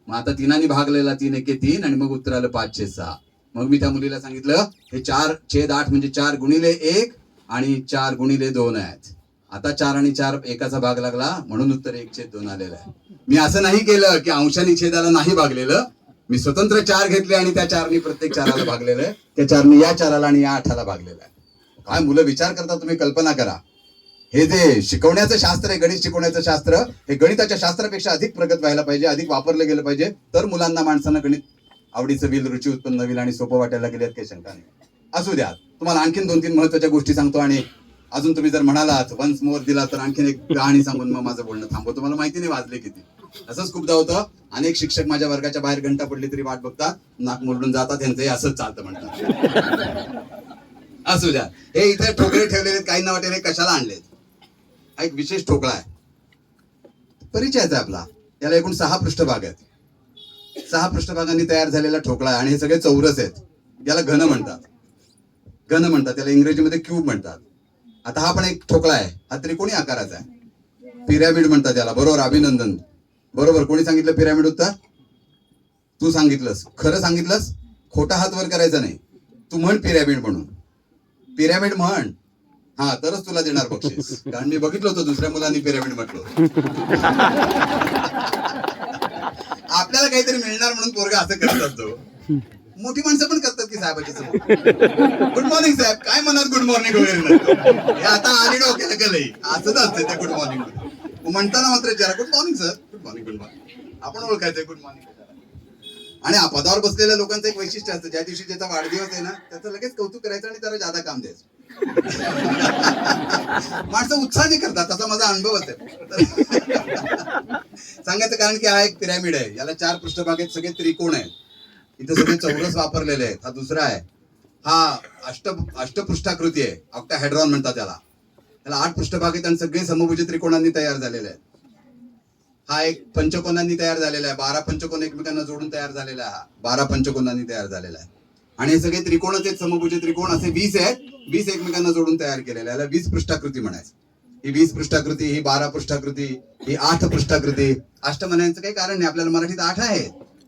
मग आता 3 भागलेला 3 एके 3 आणि मग उत्तर आलं 5/6. मग मी त्या मुलीला सांगितलं हे 4/8 म्हणजे 4 गुणिले 1 आणि 4 गुणिले 2 आहेत. आता 4 आणि 4 एकाचा भाग लागला म्हणून उत्तर 1/2 आलेलं आहे. मी असं नाही केलं की अंशाने छेदाला नाही भागलेलं. मी स्वतंत्र 4 घेतले आणि त्या 4नी प्रत्येक 4ला भागलेलं आहे. त्या 4नी या 4ला आणि या 8ला भागलेलं आहे. काय मुलं विचार करता, तुम्ही कल्पना करा. हे जे शिकवण्याचं शास्त्र आहे, गणित शिकवण्याचं शास्त्र, हे गणिताच्या शास्त्रापेक्षा अधिक प्रगत व्हायला पाहिजे, अधिक वापरलं गेलं पाहिजे. तर मुलांना माणसांना गणित आवडीचं होईल, रुची उत्पन्न होईल आणि सोपं वाटायला गेल्यात काही शंका नाही. असू द्या, तुम्हाला आणखीन 2-3 महत्वाच्या गोष्टी सांगतो. आणि अजून तुम्ही जर म्हणालात वन्स मोर दिला तर आणखीन एक कहाणी सांगून मग माझं बोलणं थांबवतो. मला माहिती नाही वाजले किती. असंच खूपदा होतं. अनेक शिक्षक माझ्या वर्गाच्या बाहेर घंटा पडली तरी वाट बघतात, नाक मुरडून जातात. यांचं असंच चालतं म्हणतात. असू द्या. हे इथे ठोकळे ठेवलेले काही ना वाटेल कशाला आणलेत. हा एक विशेष ठोकळा आहे, परिचयाचा आपला. याला एकूण 6 पृष्ठभाग आहेत. 6 पृष्ठभागांनी तयार झालेला ठोकळा आहे. आणि हे सगळे चौरस आहेत. याला घन म्हणतात. घन म्हणतात, त्याला इंग्रजीमध्ये क्यूब म्हणतात. आता हा पण एक ठोकळा आहे, हा त्रिकोणी आकाराचा आहे, पिरॅमिड म्हणतात त्याला. बरोबर, अभिनंदन. बरोबर. कोणी सांगितलं पिरॅमिड उत्तर? तू सांगितलंस. खरं सांगितलंस, खोटा हात वर करायचा नाही. तू म्हण पिरॅमिड म्हणून, पिरॅमिड म्हण. हा, तरच तुला देणार बक्षीस. कारण मी बघितलं होतं दुसऱ्या मुलांनी पिरॅमिड म्हटलं. आपल्याला काहीतरी मिळणार म्हणून पोरगा असं करत असतो. मोठी माणसं पण करतात की साहेबाच्या समोर गुड मॉर्निंग साहेब, काय मनात गुड मॉर्निंग वगैरे नसतं. हे आता आली डोक्याला का लई असंच असतं त्या गुड मॉर्निंग मध्ये. म्हणताना मात्र जरा good morning sir, good morning, good morning. आपण ओळखायचंय गुड मॉर्निंग. आणि पदावर बसलेल्या लोकांचं एक वैशिष्ट्य असतं, ज्या दिवशी ज्याचा वाढदिवस आहे ना, त्याचं लगेच कौतुक करायचं आणि त्याला जादा काम द्यायचं. माणसं उत्साहाने करतात, असा माझा अनुभव असेल. सांगायचं कारण की हा एक पिरॅमिड आहे, याला 4 पृष्ठभाग आहेत, सगळे त्रिकोण आहेत. इथे सगळे चौरस वापरलेले आहेत. हा दुसरा आहे, हा अष्टपृष्ठाकृती आहे, ऑक्टाहेड्रॉन म्हणतात त्याला. 8 पृष्ठभाग आहेत आणि सगळे समभुज त्रिकोणांनी तयार झालेले आहेत. हा एक पंचकोनांनी तयार झालेला आहे, 12 पंचकोन एकमेकांना जोडून तयार झालेला आहे. 12 पंचकोनांनी तयार झालेला आहे. आणि हे सगळे त्रिकोणच आहेत, समभुज त्रिकोण असे 20 आहेत, 20 एकमेकांना जोडून तयार केलेले. याला 20 पृष्ठाकृती म्हणायचं. ही 20 पृष्ठाकृती, ही 12 पृष्ठाकृती, ही 8 पृष्ठाकृती. अष्ट म्हणायचं काही कारण नाही, आपल्याला मराठीत 8 आहे,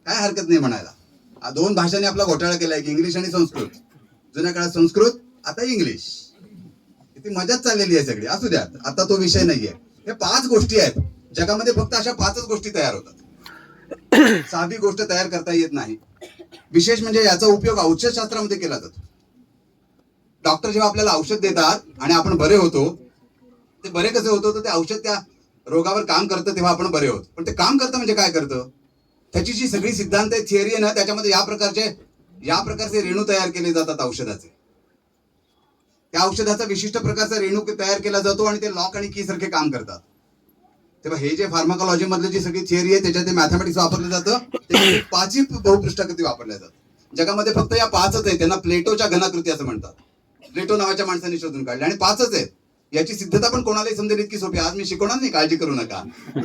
काय हरकत नाही म्हणायला. 2 भाषांनी आपला घोटाळा केलाय की इंग्लिश आणि संस्कृत. जुन्या काळात संस्कृत, आता इंग्लिश. किती मजाच चाललेली आहे सगळी. असू द्या, आता तो विषय नाहीये. हे 5 गोष्टी आहेत जगामध्ये, फक्त अशा 5च गोष्टी तयार होतात. 6वी गोष्ट तयार करता येत नाही. विशेष म्हणजे याचा उपयोग औषधशास्त्रामध्ये केला जातो. डॉक्टर जेव्हा आपल्याला औषध देतात आणि आपण बरे होतो, ते बरे कसे होतो, तर ते औषध त्या रोगावर काम करतं तेव्हा आपण बरे होतो. पण ते काम करतं म्हणजे काय करतं, त्याची जी सगळी सिद्धांत थिअरी आहे ना, त्याच्यामध्ये या प्रकारचे रेणू तयार केले जातात औषधाचे. त्या औषधाचा विशिष्ट प्रकारचा रेणू तयार केला जातो आणि ते लॉक आणि की सारखे काम करतात. तेव्हा हे जे फार्माकोलॉजी मधली जी सगळी थिअरी आहे, त्याच्यात मॅथमॅटिक्स वापरलं जातं. 5 बहुपृष्ठाकृती वापरल्या जातात. जगामध्ये फक्त या 5च आहेत. त्यांना प्लेटोच्या घनाकृती असं म्हणतात. प्लेटो नावाच्या माणसाने शोधून काढले आणि 5च आहेत. याची सिद्धता पण कोणालाही समजेल इतकी सोपी. आज मी शिकवणार नाही, काळजी करू नका,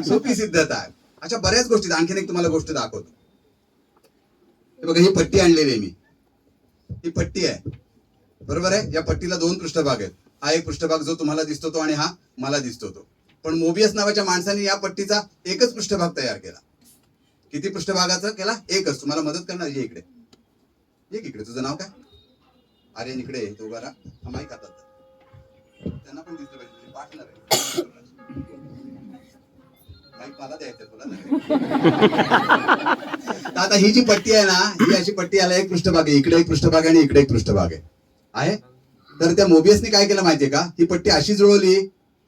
सोपी सिद्धता आहे. अशा बऱ्याच गोष्टी. आणखीन एक तुम्हाला गोष्ट दाखवतो. हे बघा, ही पट्टी आणलेली आहे मी. ही पट्टी आहे, बरोबर आहे. या पट्टीला 2 पृष्ठभाग आहेत. हा एक पृष्ठभाग जो तुम्हाला दिसतो तो, आणि हा मला दिसतो तो. पण मोबियस नावाच्या माणसाने या पट्टीचा एकच पृष्ठभाग तयार केला. किती पृष्ठभागाचा केला? एकच. तुम्हाला मदत करणार, ये इकडे, इकडे. तुझं नाव काय? आर्यन, इकडे तो उभा राहा. हा माईक हातात, त्यांना पण दिसलं पाहिजे, पार्टनर आहे. माईक मला द्यायचं तुला. आता ही जी पट्टी आहे ना, ही अशी पट्टी, याला एक पृष्ठभाग आहे, इकडे एक पृष्ठभाग आणि इकडे एक पृष्ठभाग आहे. तर त्या मोबियसने काय केलं माहितीये का, ही पट्टी अशी जुळवली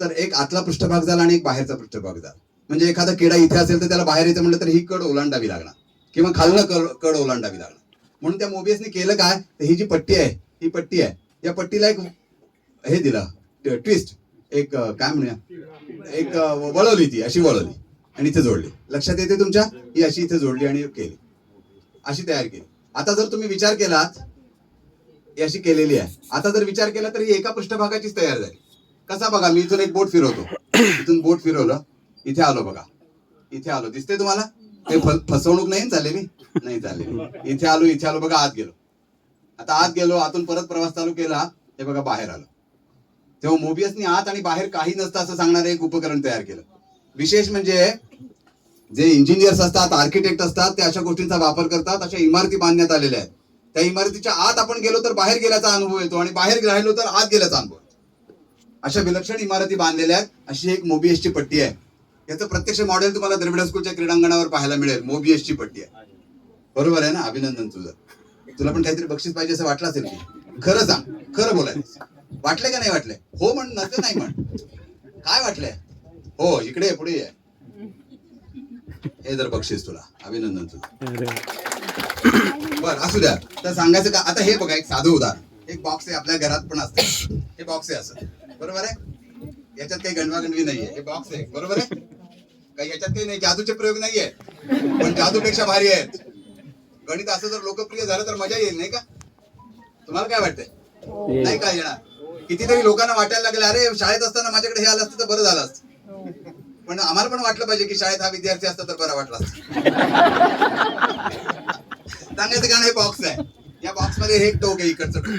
तर एक आतला पृष्ठभाग झाला आणि एक बाहेरचा पृष्ठभाग झाला. म्हणजे एखादा किडा इथे असेल तर त्याला बाहेर यायचं म्हटलं तर ही कड ओलांडावी लागणार, किंवा खालनं कड ओलांडावी लागणार. म्हणून त्या मोबियसने केलं काय, तर ही जी पट्टी आहे, ही पट्टी आहे, या पट्टीला एक हे दिलं, ट्विस्ट, एक काय म्हणूया, एक वळवली, ती अशी वळवली आणि इथे जोडली. लक्षात येते तुमच्या? ही अशी इथे जोडली आणि केली, अशी तयार केली. आता जर तुम्ही विचार केलात, ही अशी केलेली आहे. आता जर विचार केला तर ही एका पृष्ठभागाचीच तयार झाली. कसा बघा, मी इथून एक बोट फिरवतो, इथून बोट फिरवलं, इथे आलो बघा, इथे आलो, दिसते तुम्हाला? ते फसवणूक नाही चाललेली, नाही चाललेली. इथे आलो बघा, आत गेलो. आता आत गेलो, आतून परत प्रवास चालू केला, हे बघा बाहेर आलो. तेव्हा मोबियसने आत आणि बाहेर काही नसतं असं सांगणारं एक उपकरण तयार केलं. विशेष म्हणजे जे इंजिनियर्स असतात, आर्किटेक्ट असतात, ते अशा गोष्टींचा वापर करतात. अशा इमारती बांधण्यात आलेल्या आहेत. त्या इमारतीच्या आत आपण गेलो तर बाहेर गेल्याचा अनुभव येतो आणि बाहेर राहिलो तर आत गेल्याचा अनुभव. अशा विलक्षण इमारती बांधलेल्या आहेत. अशी एक मोबियसची पट्टी आहे. याचं प्रत्यक्ष मॉडेल तुम्हाला द्रविड स्कूलच्या क्रीडांगणावर पाहायला मिळेल. मोबियसची पट्टी आहे, बरोबर आहे ना? अभिनंदन तुझं. तुला पण काहीतरी बक्षीस पाहिजे असं वाटलं असेल की? खरं सांग, खरं बोलायचं. वाटलंय का नाही वाटलंय? हो म्हण, नसतं नाही म्हण. काय वाटलंय? हो, इकडे पुढे ये. हे जर बक्षीस तुला, अभिनंदन तुझं. बर, असू द्या. तर सांगायचं का, आता हे बघा, एक साधं उदाहरण. एक बॉक्स आहे, आपल्या घरात पण असतं. हे बॉक्स आहे असं, बरोबर आहे? याच्यात काही गणवागणवी नाहीये. हे बॉक्स आहे, बरोबर आहे? काही याच्यात काही नाही, जादूचे प्रयोग नाहीये, पण जादूपेक्षा भारी आहेत. गणित असं जर लोकप्रिय झालं तर मजा येईल, नाही का? तुम्हाला काय वाटतंय? नाही काय येणार? कितीतरी लोकांना वाटायला लागलं, अरे शाळेत असताना माझ्याकडे हे आलं असतं तर बरं झालं असतं. पण आम्हाला पण वाटलं पाहिजे की शाळेत हा विद्यार्थी असता तर बरं वाटलं असतं. सांगायचं कारण हे बॉक्स आहे. या बॉक्स मध्ये हे एक टोक आहे, इकडचं टोक.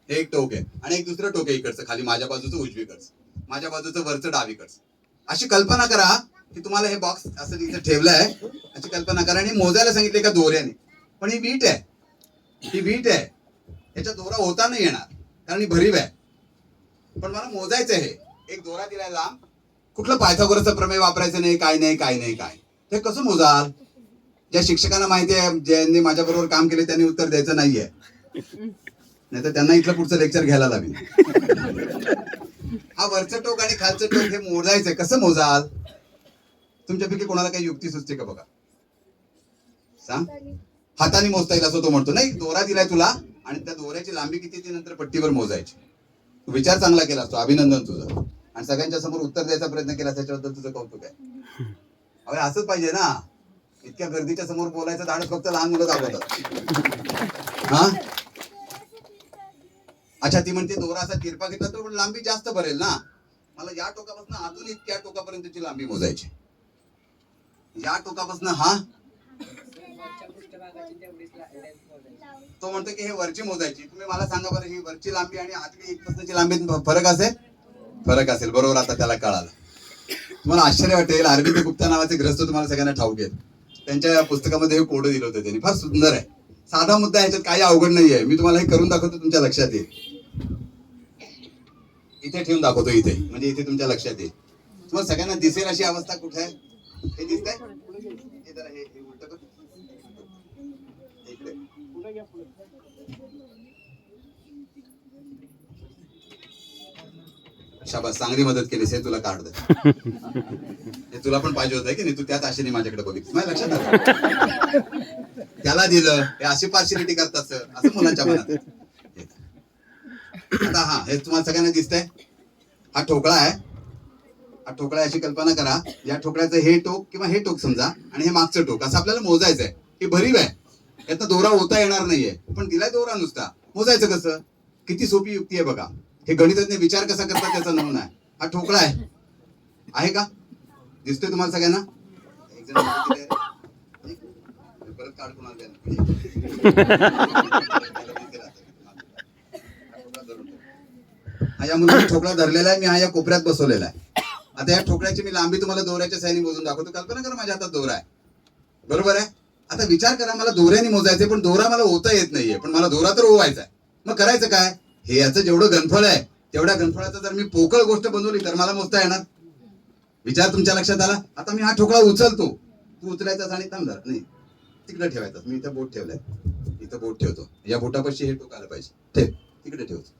हे एक टोक आहे आणि एक दुसरं टोक आहे इकडचं, खाली माझ्या बाजूचं उजवीकडचं, माझ्या बाजूचं वरचं डावीकडचं. अशी कल्पना करा की तुम्हाला हे बॉक्स असं इथे ठेवलंय, अशी कल्पना करा आणि मोजायला सांगितले का दोऱ्याने. पण ही वीट आहे, ही वीट आहे, याचा दोरा होता नाही येणार कारण ही भरीव आहे. पण मला मोजायचं आहे, एक दोरा दिलाय लांब, कुठलं पायथागोरसचं प्रमेय वापरायचं नाही, काय नाही काय नाही काय. ते कसं मोजाल? ज्या शिक्षकांना माहिती आहे, ज्यांनी माझ्या बरोबर काम केले त्यांनी उत्तर द्यायचं नाहीये, नाही तर त्यांना इथलं पुढचं लेक्चर घ्यायला लावेल. हा वरचं टोक आणि खालचं टोक हे मोजायचंय, कसं मोजाल? तुमच्यापैकी कोणाला काही युक्ती सुचते का बघा, सांग. हाताने मोजता येईल असं तो म्हणतो. नाही, दोरा दिलाय तुला आणि त्या दोऱ्याची लांबी किती ती नंतर पट्टीवर मोजायची. तू विचार चांगला केलास, तो अभिनंदन तुझं, आणि सगळ्यांच्या समोर उत्तर द्यायचा प्रयत्न केला, त्याच्याबद्दल तुझं कौतुक आहे. अरे असंच पाहिजे ना, इतक्या गर्दीच्या समोर बोलायचं धाडस फक्त लहान मुलं दाखवतात. हा, अच्छा, ती म्हणते दोरा असा तिरपा घेतला तर लांबी जास्त भरेल ना. मला या टोकापासून अजून इतक्या टोकापर्यंतची लांबी मोजायची. या टोकापासून हा, तो म्हणतो की हे वरची मोजायची. तुम्ही मला सांगा बरं, ही वरची लांबी आणि आतली इथपासूनची लांबीत फरक असेल? फरक असेल, बरोबर. आता त्याला कळालं. तुम्हाला आश्चर्य वाटेल, अरविंद गुप्ता नावाचे ग्रस्त तुम्हाला सगळ्यांना ठाऊक आहेत. त्यांच्या पुस्तकामध्ये हे कोड दिलं होतं त्यांनी, फार सुंदर आहे. साधा मुद्दा, ह्याच्यात काही अवघड नाहीये. मी तुम्हाला हे करून दाखवतो, तुमच्या लक्षात येईल. इथे ठेवून दाखवतो, इथे, म्हणजे इथे तुमच्या लक्षात येईल. तुम्हाला सगळ्यांना दिसेल अशी अवस्था कुठे आहे? हे दिसतंय? हे जरा हे उलट कर. इकडे शाबास, चांगली मदत केलीस. हे तुला कार्ड दे. हे तुला पण पाहिजे होतं की नाही? तू त्याच आशेने माझ्याकडे बघितलीस, माझ्या लक्षात आलं. त्याला दिलं, हे अशी पार्शिलिटी करतात सर, असं मुलांच्या मनात. आता हा, हे तुम्हाला सगळ्यांना दिसतंय, हा ठोकळा आहे. हा ठोकळा, अशी कल्पना करा, या ठोकळ्याचं हे टोक किंवा हे टोक समजा आणि हे मागचं टोक, असं आपल्याला मोजायचंय. ही भरीव आहे, याचा दोरा होता येणार नाहीये, पण दिलाय दोरा नुसता. मोजायचं कसं? किती सोपी युक्ती आहे बघा. हे गणितज्ञ विचार कसा करतात त्याचा नमुना आहे. हा ठोकळा आहे का? दिसतोय तुम्हाला सगळ्यांना? एक जण परत काढ कोणाला. हा, या मुलाने ठोकळा धरलेला आहे, मी हा या कोपऱ्यात बसवलेला आहे. आता या ठोकळ्याची मी लांबी तुम्हाला दोऱ्याच्या साहाय्याने मोजून दाखवतो. कल्पना करा, माझ्या हातात दोरा आहे, बरोबर आहे. आता विचार करा, मला दोऱ्याने मोजायचंय, पण दोरा मला होता येत नाहीये, पण मला दोरा तर ओवायचा आहे. मग करायचं काय? हे याचं जेवढं घनफळ आहे तेवढ्या घनफळाचं जर मी पोकळ गोष्ट बनवली तर मला मोजता येणार. विचार तुमच्या लक्षात आला? आता मी हा ठोकळा उचलतो, तू उचलायचाच आणि थांब जरा, नाही तिकडे ठेवायचा. मी इथं बोट ठेवलाय, इथं बोट ठेवतो, या बोटापाशी हे टोक आलं पाहिजे. ठेव, तिकडे ठेवतो.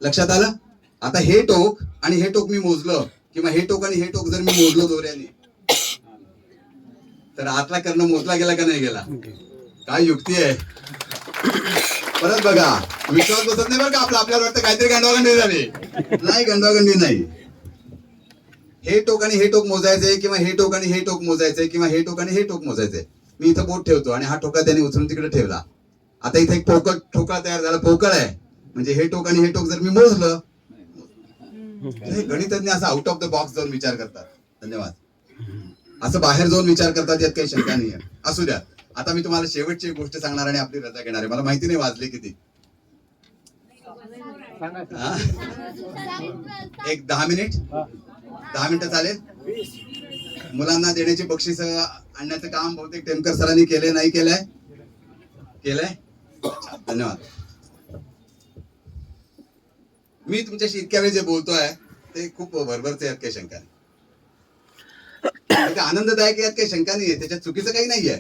लक्षात आलं? आता हे टोक आणि हे टोक मी मोजलं, किंवा हे टोक आणि हे टोक जर मी मोजलं दोऱ्याने, तर आतला कर्ण मोजला गेला का नाही गेला? काय युक्ती आहे. परत बघा, विश्वास बसत नाही बरं का आपला. आपल्याला वाटतं काहीतरी गंडवागंडी झाली. नाही, गंडवागंडी नाही. हे टोक आणि हे टोक मोजायचंय, किंवा हे टोक आणि हे टोक मोजायचंय, किंवा हे टोक आणि हे टोक मोजायचंय. मी इथं बोट ठेवतो आणि हा ठोका त्याने उचलून तिकडे ठेवला. आता इथे एक पोकळ ठोका तयार झाला, पोकळ आहे, म्हणजे हे टोक आणि हे टोक जर मी मोजलं. हे गणितज्ञ असं आउट ऑफ द बॉक्स जाऊन विचार करतात. धन्यवाद. असं बाहेर जाऊन विचार करतात, यात काही शंका नाही. असू द्या. आता मी तुम्हाला शेवटची एक गोष्ट सांगणार आणि आपली रजा घेणार आहे. मला माहिती नाही वाजले किती. एक 10 मिनिट, 10 मिनिटं चालेल? मुलांना देण्याची बक्षीस आणण्याचं काम बहुतेक टेमकर सरांनी केले, नाही केलंय? केलंय. धन्यवाद. मी तुमच्याशी इतक्या वेळ जे बोलतोय ते खूप भरभरचं, यात काही शंका नाही. आनंददायक, यात काही शंका नाहीये, त्याच्यात चुकीचं काही नाहीये.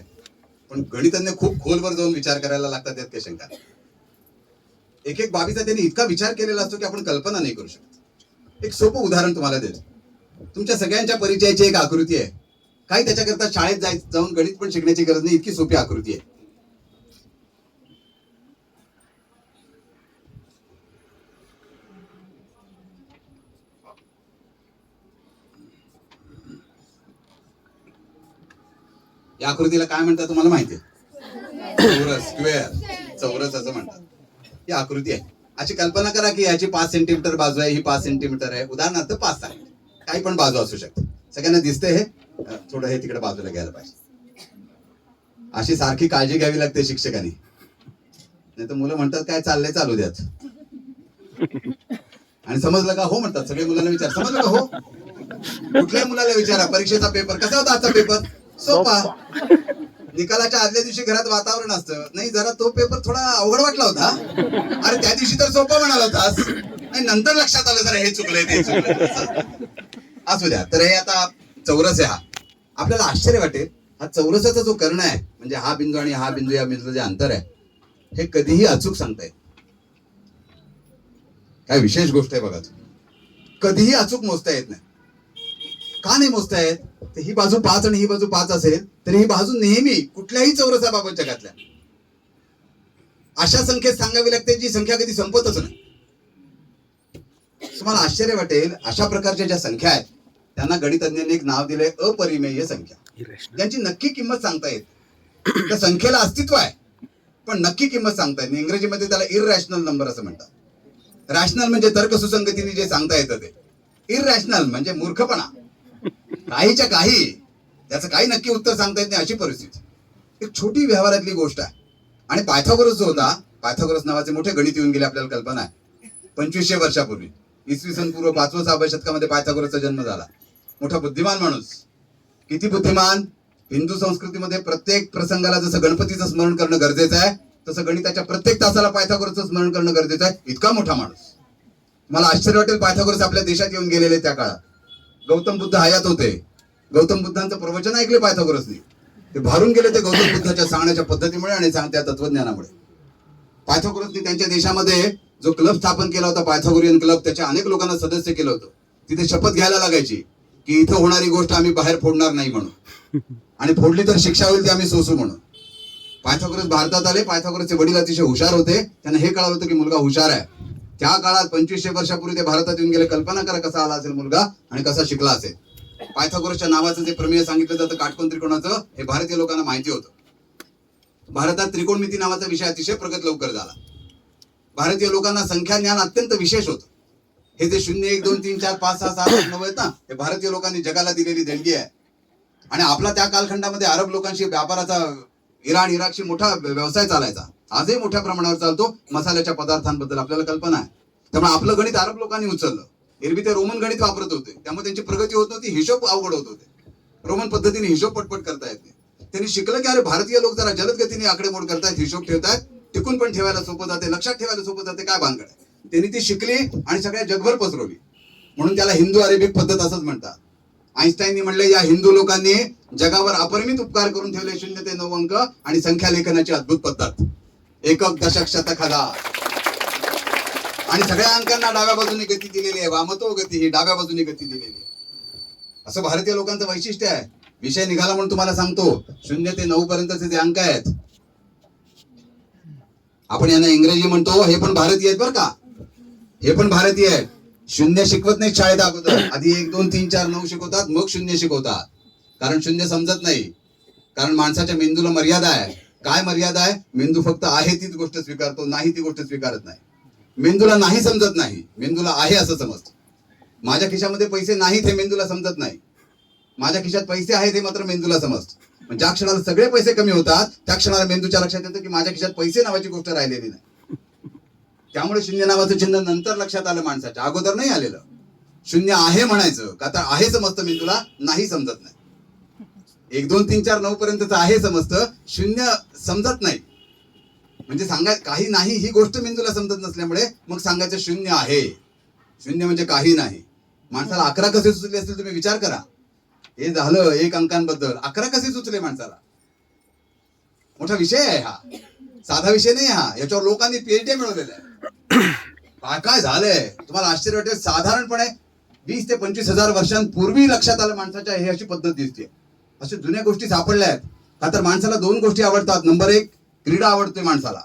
पण गणितज्ञ खूप खोलवर जाऊन विचार करायला लागतात, यात काही शंका नाही. एक एक बाबीचा त्यांनी इतका विचार केलेला असतो की आपण कल्पना नाही करू शकत. एक सोपं उदाहरण तुम्हाला देतो. तुमच्या सगळ्यांच्या परिचयाची एक आकृती आहे. काही त्याच्याकरता शाळेत जाऊन गणित पण शिकण्याची गरज नाही, इतकी सोपी आकृती आहे. या आकृतीला काय म्हणतात तुम्हाला माहिती आहे? चौरस, स्क्वेअर, चौरस असं म्हणतात. ही आकृती आहे. अशी कल्पना करा की याची 5 सेंटीमीटर बाजू आहे, ही 5 सेंटीमीटर आहे, उदाहरणार्थ 5 आहे. काही पण बाजू असू शकते. सगळ्यांना दिसतंय हे? थोडं हे तिकडे बाजूला घ्यायला पाहिजे. अशी सारखी काळजी घ्यावी लागते शिक्षकांनी. नाही तर मुलं म्हणतात काय चाललंय चालू द्यात. आणि समजलं का हो म्हणतात सगळे. मुलांना विचार समजलं का हो. कुठल्याही मुलाला विचारा परीक्षेचा पेपर कसा होता आजचा पेपर. सोपा. निकालाच्या आदल्या दिवशी घरात वातावरण असतं नाही जरा तो पेपर थोडा अवघड वाटला होता. अरे त्या दिवशी तर सोपा म्हणाला होतास. नाही नंतर लक्षात आलं जरा हे चुकलंय ते चुकलंय. असू द्या. तर हे आता चौरस आहे. हा आपल्याला आश्चर्य वाटेल हा चौरसाचा जो कर्ण आहे म्हणजे हा बिंदू आणि हा बिंदू या बिंदूचं जे अंतर आहे हे कधीही अचूक सांगता येत. काय विशेष गोष्ट आहे बघा. कधीही अचूक मोजता येत नाही. का नाही मोजता येत. तर ही बाजू 5 आणि ही बाजू 5 असेल तर ही बाजू नेहमी कुठल्याही चौरसाबाबत जगातल्या अशा संख्येत सांगावी लागते जी संख्या कधी संपतच नाही. तुम्हाला आश्चर्य वाटेल अशा प्रकारच्या ज्या संख्या आहेत त्यांना गणितज्ञांनी एक नाव दिले अपरिमेय संख्या. ज्यांची नक्की किंमत सांगता येत. त्या संख्येला अस्तित्व आहे पण नक्की किंमत सांगता येत नाही. इंग्रजीमध्ये त्याला इररॅशनल नंबर असं म्हणतात. रॅशनल म्हणजे तर्क सुसंगतीने जे सांगता येतं ते. इररॅशनल म्हणजे मूर्खपणा. काहीच्या काही त्याचं काही नक्की उत्तर सांगता येत नाही अशी परिस्थिती. एक छोटी व्यवहारातली गोष्ट आहे. आणि पायथागोरस जो होता पायथागोरस नावाचे मोठे गणित येऊन गेले आपल्याला कल्पना आहे 2500 वर्षापूर्वी इसवी सन पूर्व 5व्या-6व्या शतकामध्ये पायथागोरसचा जन्म झाला. मोठा बुद्धिमान माणूस. किती बुद्धिमान. हिंदू संस्कृतीमध्ये प्रत्येक प्रसंगाला जसं गणपतीचं स्मरण करणं गरजेचं आहे तसं गणिताच्या प्रत्येक तासाला पायथागोरसचं स्मरण करणं गरजेचं आहे. इतका मोठा माणूस. मला आश्चर्य वाटेल पायथागोरस आपल्या देशात येऊन गेलेले त्या काळात. गौतम बुद्ध हयात होते. गौतम बुद्धांचं प्रवचन ऐकले पायथागोरसनी. ते भारून गेले ते गौतम बुद्धाच्या सांगण्याच्या पद्धतीमुळे आणि त्या तत्वज्ञानामुळे. पायथागोरसनी त्यांच्या देशामध्ये जो क्लब स्थापन केला होता पायथागोरियन क्लब त्याच्या अनेक लोकांना सदस्य केलं होतं. तिथे शपथ घ्यायला लागायची की इथं होणारी गोष्ट आम्ही बाहेर फोडणार नाही म्हणून आणि फोडली तर शिक्षा होईल ती आम्ही सोसू म्हणून. पायथागोरस भारतात आले. पायथागोरसचे वडील अतिशय हुशार होते. त्यांना हे कळलं होतं की मुलगा हुशार आहे. त्या काळात 2500 वर्षापूर्वी ते भारतात येऊन गेले. कल्पना करा कसा आला असेल मुलगा आणि कसा शिकला असेल. पायथागोरसच्या नावाचं जे प्रमेय सांगितलं जातं काटकोन त्रिकोणाचं हे भारतीय लोकांना माहिती होतं. भारतात त्रिकोणमिती नावाचा विषय अतिशय प्रगत लवकर झाला. भारतीय लोकांना संख्या ज्ञान अत्यंत विशेष होतं. हे जे 0 1 2 3 4 5 6 7 8 9 आहेत ना हे भारतीय लोकांनी जगाला दिलेली देणगी आहे. आणि आपला त्या कालखंडामध्ये अरब लोकांशी व्यापाराचा इराण इराकशी मोठा व्यवसाय चालायचा. आजही मोठ्या प्रमाणावर चालतो. मसाल्याच्या पदार्थांबद्दल आपल्याला कल्पना आहे. त्यामुळे आपलं गणित अरब लोकांनी उचललं. एरवी ते रोमन गणित वापरत होते त्यामुळे त्यांची प्रगती होत नव्हती. हिशोब अवघड होत होते. रोमन पद्धतीने हिशोब पटपट करता येत नाही. त्यांनी शिकलं की अरे भारतीय लोक जरा जलद गतीने आकडेमोड करतायत हिशोब ठेवतायत. टिकून पण ठेवायला सोपं जाते लक्षात ठेवायला सोपं जाते काय भानगड आहे. त्यांनी ती शिकली आणि सगळ्या जगभर पसरवली. म्हणून त्याला हिंदू अरेबिक पद्धत असंच म्हणतात. आईन्स्टाईननी म्हणले या हिंदू लोकांनी जगावर अपरिमित उपकार करून ठेवले 0 ते 9 अंक आणि संख्या लेखनाची अद्भुत पद्धत. एकक दशक शतक हजार आणि सगळ्या अंकांना डाव्या बाजूने गती दिलेली आहे. वामतो गती ही डाव्या बाजूने गती दिलेली आहे. असं भारतीय लोकांचं वैशिष्ट्य आहे. विषय निघाला म्हणून तुम्हाला सांगतो 0 ते 9 पर्यंतचे जे अंक आहेत आपण यांना इंग्रजी म्हणतो हे पण भारतीय आहेत बरं का. हे पण भारतीय आहेत. 0 शिकवत नाही शाळेत अगोदर. आधी 1 2 3 4 9 शिकवतात मग 0 शिकवतात. कारण 0 समजत नाही. कारण माणसाच्या मेंदूला मर्यादा आहे. काय मर्यादा आहे. मेंदू फक्त आहे तीच गोष्ट स्वीकारतो नाही ती गोष्ट स्वीकारत नाही. मेंदूला नाही समजत नाही. मेंदूला आहे असं समजतं. माझ्या खिशामध्ये पैसे नाहीत हे मेंदूला समजत नाही. माझ्या खिशात पैसे आहेत हे मात्र मेंदूला समजतं. ज्या क्षणाला सगळे पैसे कमी होतात त्या क्षणाला मेंदूच्या लक्षात येतं की माझ्या खिशात पैसे नावाची गोष्ट राहिलेली नाही. त्यामुळे 0 नावाचं चिन्ह नंतर लक्षात आलं माणसाच्या अगोदर नाही आलेलं. 0 आहे म्हणायचं का तर आहे समजतं मेंदूला नाही समजत नाही. 1 2 3 4 9 पर्यंतच आहे समजतं 0 समजत नाही. म्हणजे सांगायचं काही नाही ही गोष्ट मेंदूला समजत नसल्यामुळे मग सांगायचं 0 आहे. 0 म्हणजे काही नाही. माणसाला 11 कसे सुचले असतील तुम्ही विचार करा. हे झालं 1 अंकांबद्दल 11 कसे सुचले माणसाला. मोठा विषय आहे हा. साधा विषय नाही हा. याच्यावर लोकांनी पीएचडी मिळवलेला आहे. काय झालंय तुम्हाला आश्चर्य वाटेल. साधारणपणे 20 ते 25 हजार वर्षांपूर्वी लक्षात आलं माणसाच्या हे अशी पद्धत दिसते. अशा जुन्या गोष्टी सापडल्या आहेत. का तर माणसाला 2 गोष्टी आवडतात. नंबर 1 क्रीडा आवडते माणसाला.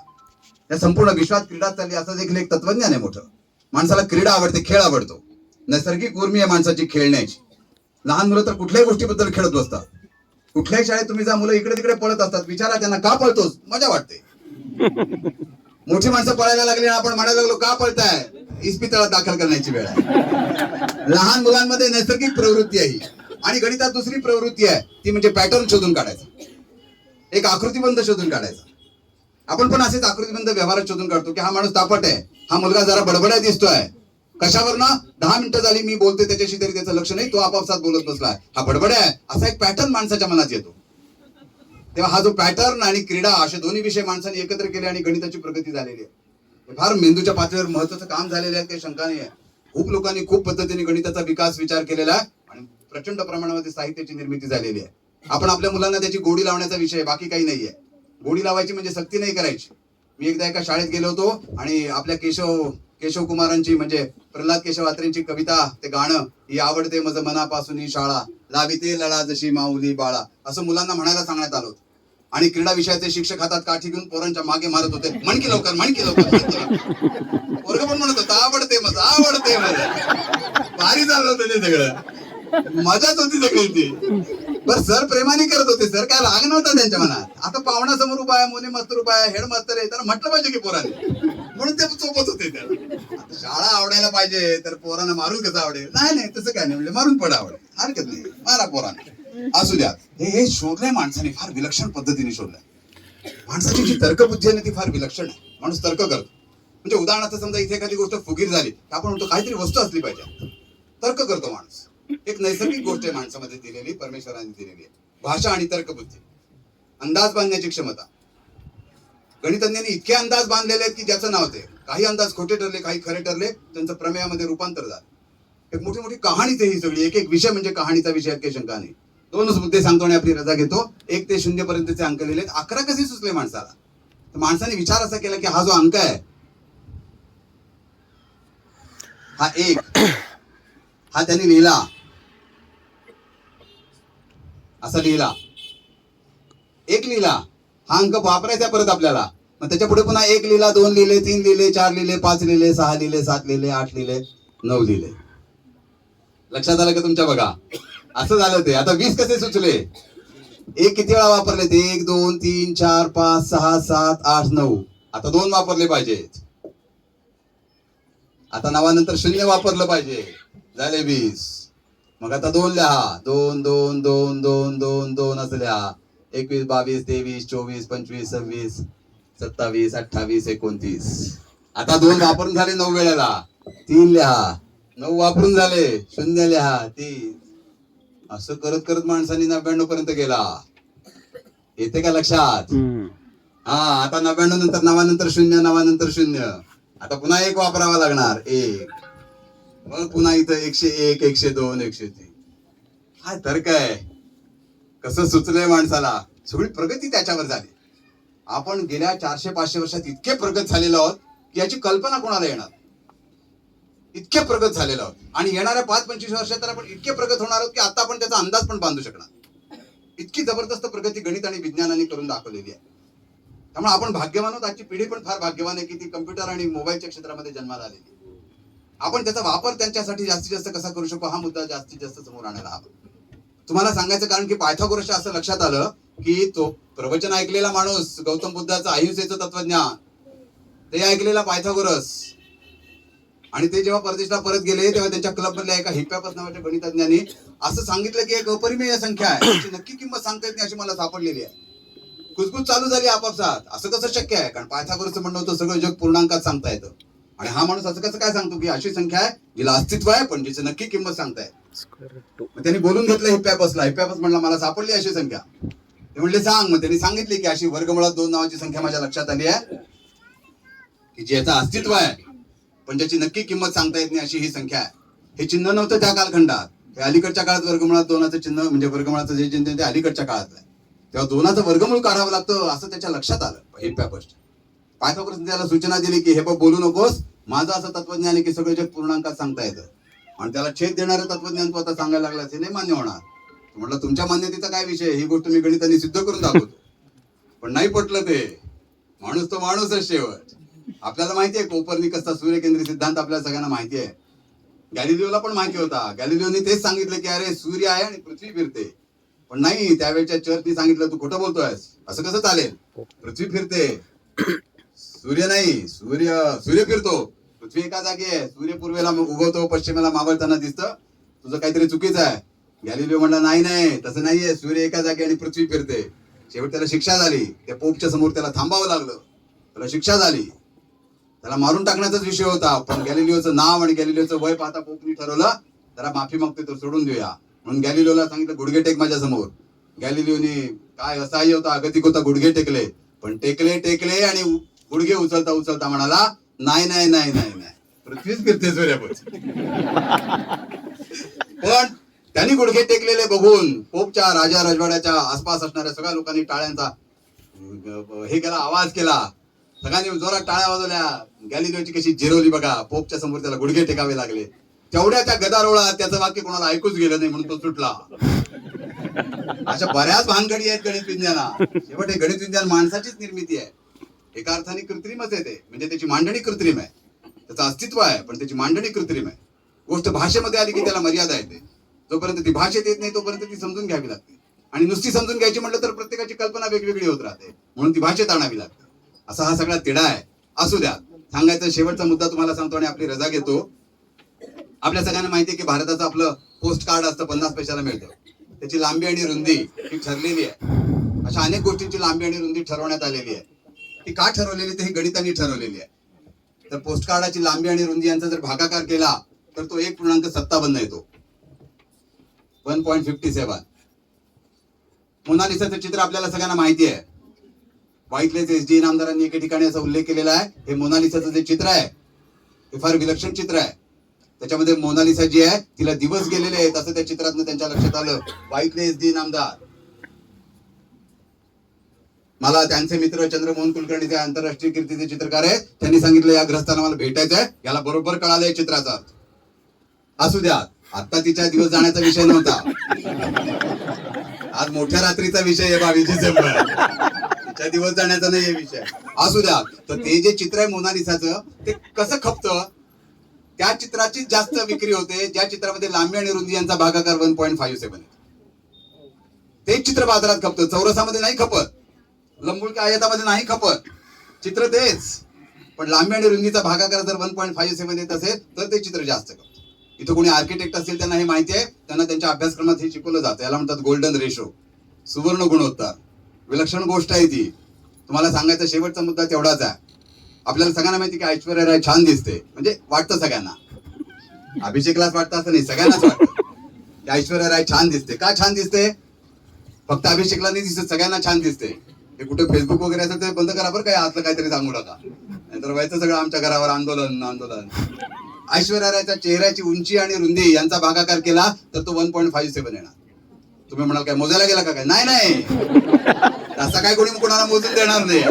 या संपूर्ण विश्वात क्रीडा चालली असं देखील एक तत्वज्ञान आहे मोठं. माणसाला क्रीडा आवडते खेळ आवडतो. नैसर्गिक उर्मी आहे माणसाची खेळण्याची. लहान मुलं तर कुठल्याही गोष्टीबद्दल खेळत बसतात. कुठल्याही शाळेत तुम्ही जा मुलं इकडे तिकडे पळत असतात. विचारा त्यांना का पळतोस मजा वाटते. मोठी माणसं पळायला लागली आपण म्हणायला लागलो का पळताय इस्पितळात दाखल करण्याची वेळ आहे. लहान मुलांमध्ये नैसर्गिक प्रवृत्ती आहे. आणि गणितात दुसरी प्रवृत्ती आहे ती म्हणजे पॅटर्न शोधून काढायचा. एक आकृतीबंध शोधून काढायचा. आपण पण असेच आकृतीबंध व्यवहारात शोधून काढतो की हा माणूस तापट आहे, हा मुलगा जरा बडबड्या दिसतोय. कशावर ना 10 मिनिटं झाली मी बोलते त्याच्याशी तरी त्याचं लक्ष नाही, तो आपापसात बोलत बसलाय, हा बडबड्या आहे, असा एक पॅटर्न माणसाच्या मनात येतो. तेव्हा हा जो पॅटर्न आणि क्रीडा असे दोन्ही विषय माणसाने एकत्र केले आणि गणिताची प्रगती झालेली आहे. हे फार मेंदूच्या पातळीवर महत्वाचं काम झालेलं आहे, काही शंका नाही आहे. खूप लोकांनी खूप पद्धतीने गणिताचा विकास विचार केलेला आहे आणि प्रचंड प्रमाणामध्ये साहित्याची निर्मिती झालेली आहे. आपण आपल्या मुलांना त्याची गोडी लावण्याचा विषय, बाकी काही नाहीये. गोडी लावायची म्हणजे सक्ती नाही करायची. मी एकदा एका शाळेत गेलो होतो आणि आपल्या केशव कुमारांची म्हणजे प्रल्हाद केशव अत्रेंची कविता, ते गाणं, ही आवडते मज मनापासून ही शाळा, लाविते लळा जशी माऊली बाळा, असं मुलांना म्हणायला सांगण्यात आलं होतं. आणि क्रीडा विषयाचे शिक्षक हातात काठी घेऊन पोरांच्या मागे मारत होते, म्हणकी लवकर म्हणकी लवकर. पोरग पण म्हणत होता आवडते मज आवडते मज. भारी चाललं होतं ते सगळं, मजाच होती सगळी ती. बरं सर प्रेमाने करत होते, सर काय राग नव्हता त्यांच्या मनात. आता पाहुणा समोर उभा आहे, मोने मास्तर उभा आहे, हेड मास्तर आहे, त्याला म्हटलं पाहिजे की पोराने, म्हणून ते सोबत होते त्याला. आता शाळा आवडायला पाहिजे तर पोरांना मारून कसं आवडेल? नाही तसं काय नाही, म्हणजे मारून पण आवडेल, हरकत नाही, मारा पोरांना, असू द्या. हे शोधलंय माणसाने, फार विलक्षण पद्धतीने शोधलंय. माणसाची जी तर्कबुद्धी आहे ती फार विलक्षण आहे. माणूस तर्क करतो. म्हणजे उदाहरणार्थ समजा इथे एखादी गोष्ट फुगीर झाली, आपण म्हणतो काहीतरी वस्तू असली पाहिजे, तर्क करतो माणूस. एक नैसर्गिक गोष्ट आहे माणसामध्ये दिलेली, परमेश्वराने दिलेली आहे, भाषा आणि तर्कबुद्धी, अंदाज बांधण्याची क्षमता. गणितज्ञांनी इतके अंदाज बांधलेले आहेत की ज्याचं नाव ते. काही अंदाज खोटे ठरले, काही खरे ठरले, त्यांचं प्रमेयामध्ये रूपांतर झालं. एक मोठी मोठी कहाणीच आहे ही सगळी. एक एक विषय म्हणजे कहाणीचा विषय, काही शंका नाही. 2च मुद्दे सांगतो आणि आपली रजा घेतो. 1 ते 0 पर्यंतचे अंक लिहिलेत. 11 कसे सुचले माणसाला? तर माणसाने विचार असा केला की हा जो अंक आहे, हा 1, हा त्यांनी लिहिला, असा लिहिला, 1 लिहिला. हा अंक वापरायचा परत आपल्याला. मग त्याच्या पुढे पुन्हा 1 लिहिला, 2 लिहिले, 3 लिहिले, 4 लिहिले, 5 लिहिले, 6 लिहिले, 7 लिहिले, 8 लिहिले, 9 लिहिले. लक्षात आलं का तुमच्या? बघा असं झालं ते. आता 20 कसे सुचले? 1 किती वेळा वापरले ते? 1 2 3 4 5 6 7 8 9. आता 2 वापरले पाहिजेत. आता 9 नंतर 0 वापरलं पाहिजे, झाले 20. मग आता 2 लिहा, 2 2 2 2 2 2 असं लिहा. 21 22 23 24 25 26 27 28 29. आता 2 वापरून झाले 9 वेळेला. 3 लिहा, 9 वापरून झाले, 0 लिहा, 3. असं करत करत माणसाने 99 पर्यंत गेला. येते का लक्षात? हा, आता 99 नंतर 9 नंतर 0, 9 नंतर 0. आता पुन्हा 1 वापरावा लागणार, 1. मग पुन्हा इथं 101 102 103. हा तर्क आहे. कसं सुचलंय माणसाला? सगळी प्रगती त्याच्यावर झाली. आपण गेल्या 400-500 वर्षात इतके प्रगत झालेलो आहोत की याची कल्पना कोणाला येणार? इतके प्रगत झालेलो आहोत. आणि येणाऱ्या 5-25 वर्षात तर आपण इतके प्रगत होणार आहोत की आता आपण त्याचा अंदाज पण बांधू शकणार. इतकी जबरदस्त प्रगती गणित आणि विज्ञानाने करून दाखवलेली आहे. त्यामुळे आपण भाग्यवान आहोत. आजची पिढी पण फार भाग्यवान आहे की ती कम्प्युटर आणि मोबाईलच्या क्षेत्रामध्ये जन्माला आलेली. आपण त्याचा वापर त्यांच्यासाठी जास्तीत जास्त कसा करू शकतो हा मुद्दा जास्तीत जास्त समोर आणायला हवा. तुम्हाला सांगायचं कारण की पायथागोरसच्या असं लक्षात आलं की तो प्रवचन ऐकलेला माणूस, गौतम बुद्धाचं अहिंसेचं तत्वज्ञान, ते ऐकलेला पायथागोरस. आणि ते जेव्हा परदेशला परत गेले तेव्हा त्यांच्या क्लब मधल्या एका हिप्पॅपस नावाच्या गणितज्ञांनी असं सांगितलं की एक अपरिमेय संख्या आहे, त्याची नक्की किंमत सांगता येत नाही अशी मला सापडलेली आहे. कुजबूज चालू झाली आपापसात. असं कसं शक्य आहे? कारण पायथागोरसचं म्हणणं होतं सगळं जग पूर्णांकात सांगता येतं. आणि हा माणूस असं कसं काय सांगतो की अशी संख्या आहे जिला अस्तित्व आहे पण जिची नक्की किंमत सांगताय. मग त्यांनी बोलून घेतलं हिप्पॅपसला. हिप्पॅपस म्हणला मला सापडली अशी संख्या. ते म्हणले सांग. मग त्यांनी सांगितली की अशी वर्गमुळात 2 नावाची संख्या माझ्या लक्षात आली आहे की ज्याचं अस्तित्व आहे पण ज्याची नक्की किंमत सांगता येत नाही अशी ही संख्या आहे. हे चिन्ह नव्हतं त्या कालखंडात. हे अलीकडच्या काळात वर्गमुळात 2चं चिन्ह म्हणजे वर्गमुळाचं जे चिन्ह ते अलीकडच्या काळातलं आहे. तेव्हा 2चं वर्गमूळ काढावं लागतं असं त्याच्या लक्षात आलं हिप्पॅपसच्या. पायथागोरसने त्याला सूचना दिली की हे बघ बोलू नकोस, माझं असं तत्वज्ञान आहे की सगळं जग पूर्णांकात सांगता येतं. आणि त्याला छेद देणारं तत्वज्ञान तू आता सांगायला लागला हे नाही मान्य होणार. म्हटलं तुमच्या मान्यतेचा काय विषय? ही गोष्ट मी गणिताने सिद्ध करून दाखवतो. पण नाही पटलं ते. माणूस तो माणूसच शेवट. आपल्याला माहिती आहे कोपर्निकसचा सूर्यकेंद्री सिद्धांत आपल्याला सगळ्यांना माहिती आहे. गॅलिलिओला पण माहिती होता. गॅलिलिओने तेच सांगितलं की अरे सूर्य आहे आणि पृथ्वी फिरते. पण नाही, त्यावेळच्या चर्चनी सांगितलं तू खोटं बोलतोयस, असं कसं चालेल? पृथ्वी फिरते, सूर्य नाही. सूर्य फिरतो, पृथ्वी एका जागी आहे. सूर्य पूर्वेला उगवतो, पश्चिमेला मावळताना दिसतं. तुझं काहीतरी चुकीचं आहे. गॅलिलिओ म्हणला नाही तसं नाहीये, सूर्य एका जागी आणि पृथ्वी फिरते. शेवट त्याला शिक्षा झाली. त्या पोपच्या समोर त्याला थांबावं लागलं. त्याला शिक्षा झाली, त्याला मारून टाकण्याचाच विषय होता. पण गॅलिलिओचं नाव आणि गॅलिलिओचं वय पाहता पोपनी ठरवलं त्याला माफी मागतोय तर सोडून देऊया. म्हणून गॅलिलिओला सांगितलं गुडघे टेक माझ्या समोर. गॅलिलिओने काय असहाय्य होता, अगतिक होता, गुडघे टेकले. पण टेकले आणि गुडघे उचलता उचलता म्हणाला नाही नाही नाही नाही नाही, पृथ्वीच फिरते सूर्याभोवती. पण त्यांनी गुडघे टेकलेले बघून पोपच्या राजा राजवाड्याच्या आसपास असणाऱ्या सगळ्या लोकांनी टाळ्यांचा हे केला, आवाज केला. सगळ्यांनी जोरात टाळ्या वाजवल्या. गॅलिलिओची कशी जिरवली बघा. पोपच्या समोर त्याला गुडघे टेकावे लागले. तेवढ्या त्या गदारोळात त्याचं वाक्य कोणाला ऐकूच गेलं नाही म्हणून तो सुटला. अशा बऱ्याच भानगडी आहेत गणित विज्ञानात. शेवट हे गणित विज्ञान माणसाचीच निर्मिती आहे. एका अर्थाने कृत्रिमच आहे ते, म्हणजे त्याची मांडणी कृत्रिम आहे. त्याचं अस्तित्व आहे पण त्याची मांडणी कृत्रिम आहे. गोष्ट भाषेमध्ये आली की त्याला मर्यादा येते. जोपर्यंत ती भाषेत येत नाही तोपर्यंत ती समजून घ्यावी लागते. आणि नुसती समजून घ्यायची म्हटलं तर प्रत्येकाची कल्पना वेगवेगळी होत राहते, म्हणून ती भाषेत आणावी लागते. असा हा सगळा तिढा आहे. असू द्या, सांगायचा शेवटचा मुद्दा तुम्हाला सांगतो आणि आपली रजा घेतो. आपल्या सगळ्यांना माहिती आहे की भारताचं आपलं पोस्ट कार्ड असतं, 50 पैशाला मिळतं. त्याची लांबी आणि रुंदी ही ठरलेली आहे. अशा अनेक गोष्टींची लांबी आणि रुंदी ठरवण्यात आलेली आहे. ती का ठरवलेली ते ही गणितांनी ठरवलेली आहे. तर पोस्ट कार्डाची लांबी आणि रुंदी यांचा जर भागाकार केला तर तो 1.57 येतो. 1.57. मोनालिसाचं चित्र आपल्याला सगळ्यांना माहिती आहे. व्हाईटलेस एसडी नामदारांनी एके ठिकाणी असा उल्लेख केलेला आहे, हे मोनालिसाचं जे चित्र आहे हे फार विलक्षण चित्र आहे. त्याच्यामध्ये मोनालिसा जी आहे तिला दिवस गेलेले आहेत असं त्या चित्रातनं त्यांच्या लक्षात आलं. व्हाईटलेस एसडी नामदार, मला त्यांचे मित्र चंद्रमोहन कुलकर्णी जे आंतरराष्ट्रीय कीर्तीचे चित्रकार आहेत, त्यांनी सांगितलं या ग्रस्तांना मला भेटायचंय. याला बरोबर कळालंय चित्राचा अर्थ. असू द्या, आता तिच्या दिवस जाण्याचा विषय नव्हता. आज मोठ्या रात्रीचा विषय आहे 22 डिसेंबर. तिच्या दिवस जाण्याचा नाही विषय. असू द्या, तर ते जे चित्र आहे मोनालिसाचं ते कसं खपतं, त्या चित्राची जास्त विक्री होते ज्या चित्रामध्ये लांबी आणि रुंदी यांचा भागाकार 1.57 आहे. तेच चित्र बाजारात खपतं. चौरसामध्ये नाही खपत, लंबुळक्या आयतामध्ये नाही खपत. चित्र तेच, पण लांबी आणि रुंदीचा भागाकार जर 1.57 येत असेल तर ते चित्र जास्त खपतं. इथं कोणी आर्किटेक्ट असेल त्यांना हे माहिती आहे, त्यांना त्यांच्या अभ्यासक्रमात हे शिकवलं जातं. याला म्हणतात गोल्डन रेशो, सुवर्ण गुणोत्तर. विलक्षण गोष्ट आहे ती. तुम्हाला सांगायचा शेवटचा मुद्दा तेवढाच आहे. आपल्याला सगळ्यांना माहिती की ऐश्वर्या राय छान दिसते, म्हणजे वाटतं सगळ्यांना. अभिषेकलाच वाटतं असं नाही, सगळ्यांनाच वाटतं की ऐश्वर्या राय छान दिसते. का छान दिसते? फक्त अभिषेकला नाही दिसत, सगळ्यांना छान दिसते. हे कुठे फेसबुक वगैरे असेल ते बंद करा बरं, काय आतलं काहीतरी सांगू नका, नाहीतर व्हायचं सगळं आमच्या घरावर आंदोलन आंदोलन. ऐश्वर्या रायच्या चेहऱ्याची उंची आणि रुंदी यांचा भागाकार केला तर तो 1.57 येणार. तुम्ही म्हणाल काय मोजायला गेला का काय? नाही नाही, असं काय कोणी कोणाला मोजून देणार नाही.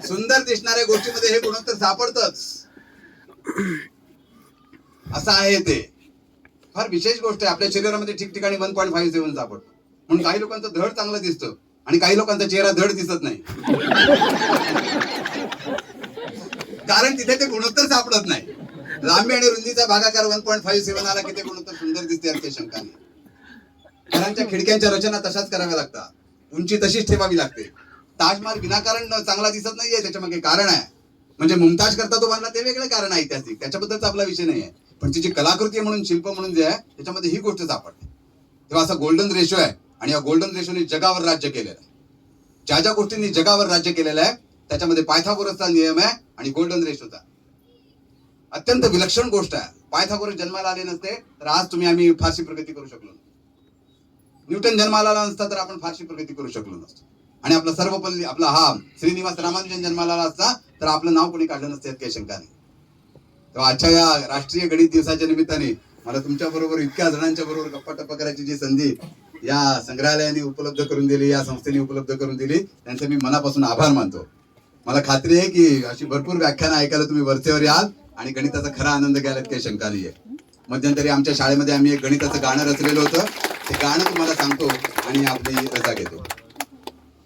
सुंदर दिसणाऱ्या गोष्टीमध्ये हे गुणोत्तर सापडतच. असं आहे ते. फार विशेष गोष्ट आहे. आपल्या शरीरामध्ये ठिकठिकाणी 1.57 सापडतो. म्हणून काही लोकांचं धड चांगलं दिसतं आणि काही लोकांचा चेहरा धड दिसत नाही, कारण तिथे ते गुणोत्तर सापडत नाही. लांबी आणि रुंदीचा भागाकार 1.57 आला की ते गुणोत्तर सुंदर दिसते, यात काही शंका नाही. घरांच्या खिडक्यांच्या रचना तशाच कराव्या लागतात, उंची तशीच ठेवावी लागते. ताजमहाल विनाकारण चांगला दिसत नाहीये, त्याच्या मागे कारण आहे. म्हणजे मुमताज करता तो बांधला ते वेगळं कारण आहे ऐतिहासिक, त्याच्याबद्दलचा आपला विषय नाही आहे. पण तिची कलाकृती म्हणून, शिल्प म्हणून जे आहे त्याच्यामध्ये ही गोष्ट सापडते. तेव्हा असा गोल्डन रेशो आहे आणि या गोल्डन रेशोने जगावर राज्य केलेलं आहे. ज्या ज्या गोष्टींनी जगावर राज्य केलेलं आहे त्याच्यामध्ये पायथागोरसचा नियम आहे आणि गोल्डन रेशोचा. अत्यंत विलक्षण गोष्ट आहे. पायथागोरस जन्माला आले नसते तर आज आम्ही फारशी प्रगती करू शकलो नसतो. न्यूटन जन्माला आला नसता तर आपण फारशी प्रगती करू शकलो नसतो. आणि आपला सर्वपल्ली आपला हा श्रीनिवास रामानुजन जन्माला आला असता तर आपलं नाव कोणी काढलं नसतं, यात काही शंका नाही. तेव्हा आजच्या या राष्ट्रीय गणित दिवसाच्या निमित्ताने मला तुमच्या बरोबर इतक्या जणांच्या बरोबर गप्पा टप्पा करायची जी संधी या संग्रहालयाने उपलब्ध करून दिली, या संस्थेने उपलब्ध करून दिली, त्यांचे मी मनापासून आभार मानतो. मला खात्री आहे की अशी भरपूर व्याख्यानं ऐकायला तुम्ही वरचेवर याल आणि गणिताचा खरा आनंद घ्यायला काही शंका नाहीये. मध्यंतरी आमच्या शाळेमध्ये आम्ही एक गणिताचं गाणं रचलेलं होतं, ते गाणं तुम्हाला सांगतो आणि आपली रजा घेतो.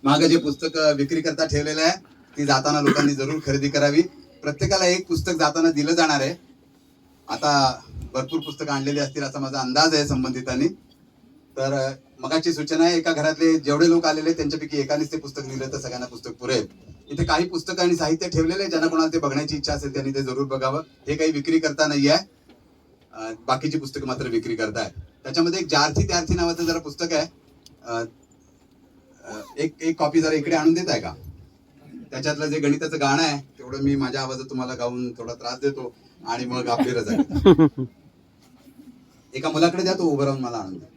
मागं जे पुस्तक विक्री करता ठेवलेलं आहे ती जाताना लोकांनी जरूर खरेदी करावी. प्रत्येकाला एक पुस्तक जाताना दिलं जाणार आहे. आता भरपूर पुस्तकं आणलेली असतील असा माझा अंदाज आहे संबंधितांनी. तर मगाची सूचना आहे, एका घरातले जेवढे लोक आलेले त्यांच्यापैकी एकानेच ते पुस्तक दिलं तर सगळ्यांना पुस्तक पुरेल. इथे काही पुस्तकं आणि साहित्य ठेवलेले आहे, ज्यांना कोणाला ते बघण्याची इच्छा असेल त्यांनी ते जरूर बघावं. हे काही विक्री करता नाही आहे, बाकीची पुस्तकं मात्र विक्री करताय. त्याच्यामध्ये एक जार्थी त्यार्थी नावाचं जरा पुस्तक आहे. एक कॉपी जरा इकडे आणून देत आहे का? त्याच्यातलं जे गणिताचं गाणं आहे तेवढं मी माझ्या आवाजात तुम्हाला गाऊन थोडा त्रास देतो आणि मग आपली रजा घेतो. एका मुलाकडे द्या, तो उभं राहून मला आणून द्या.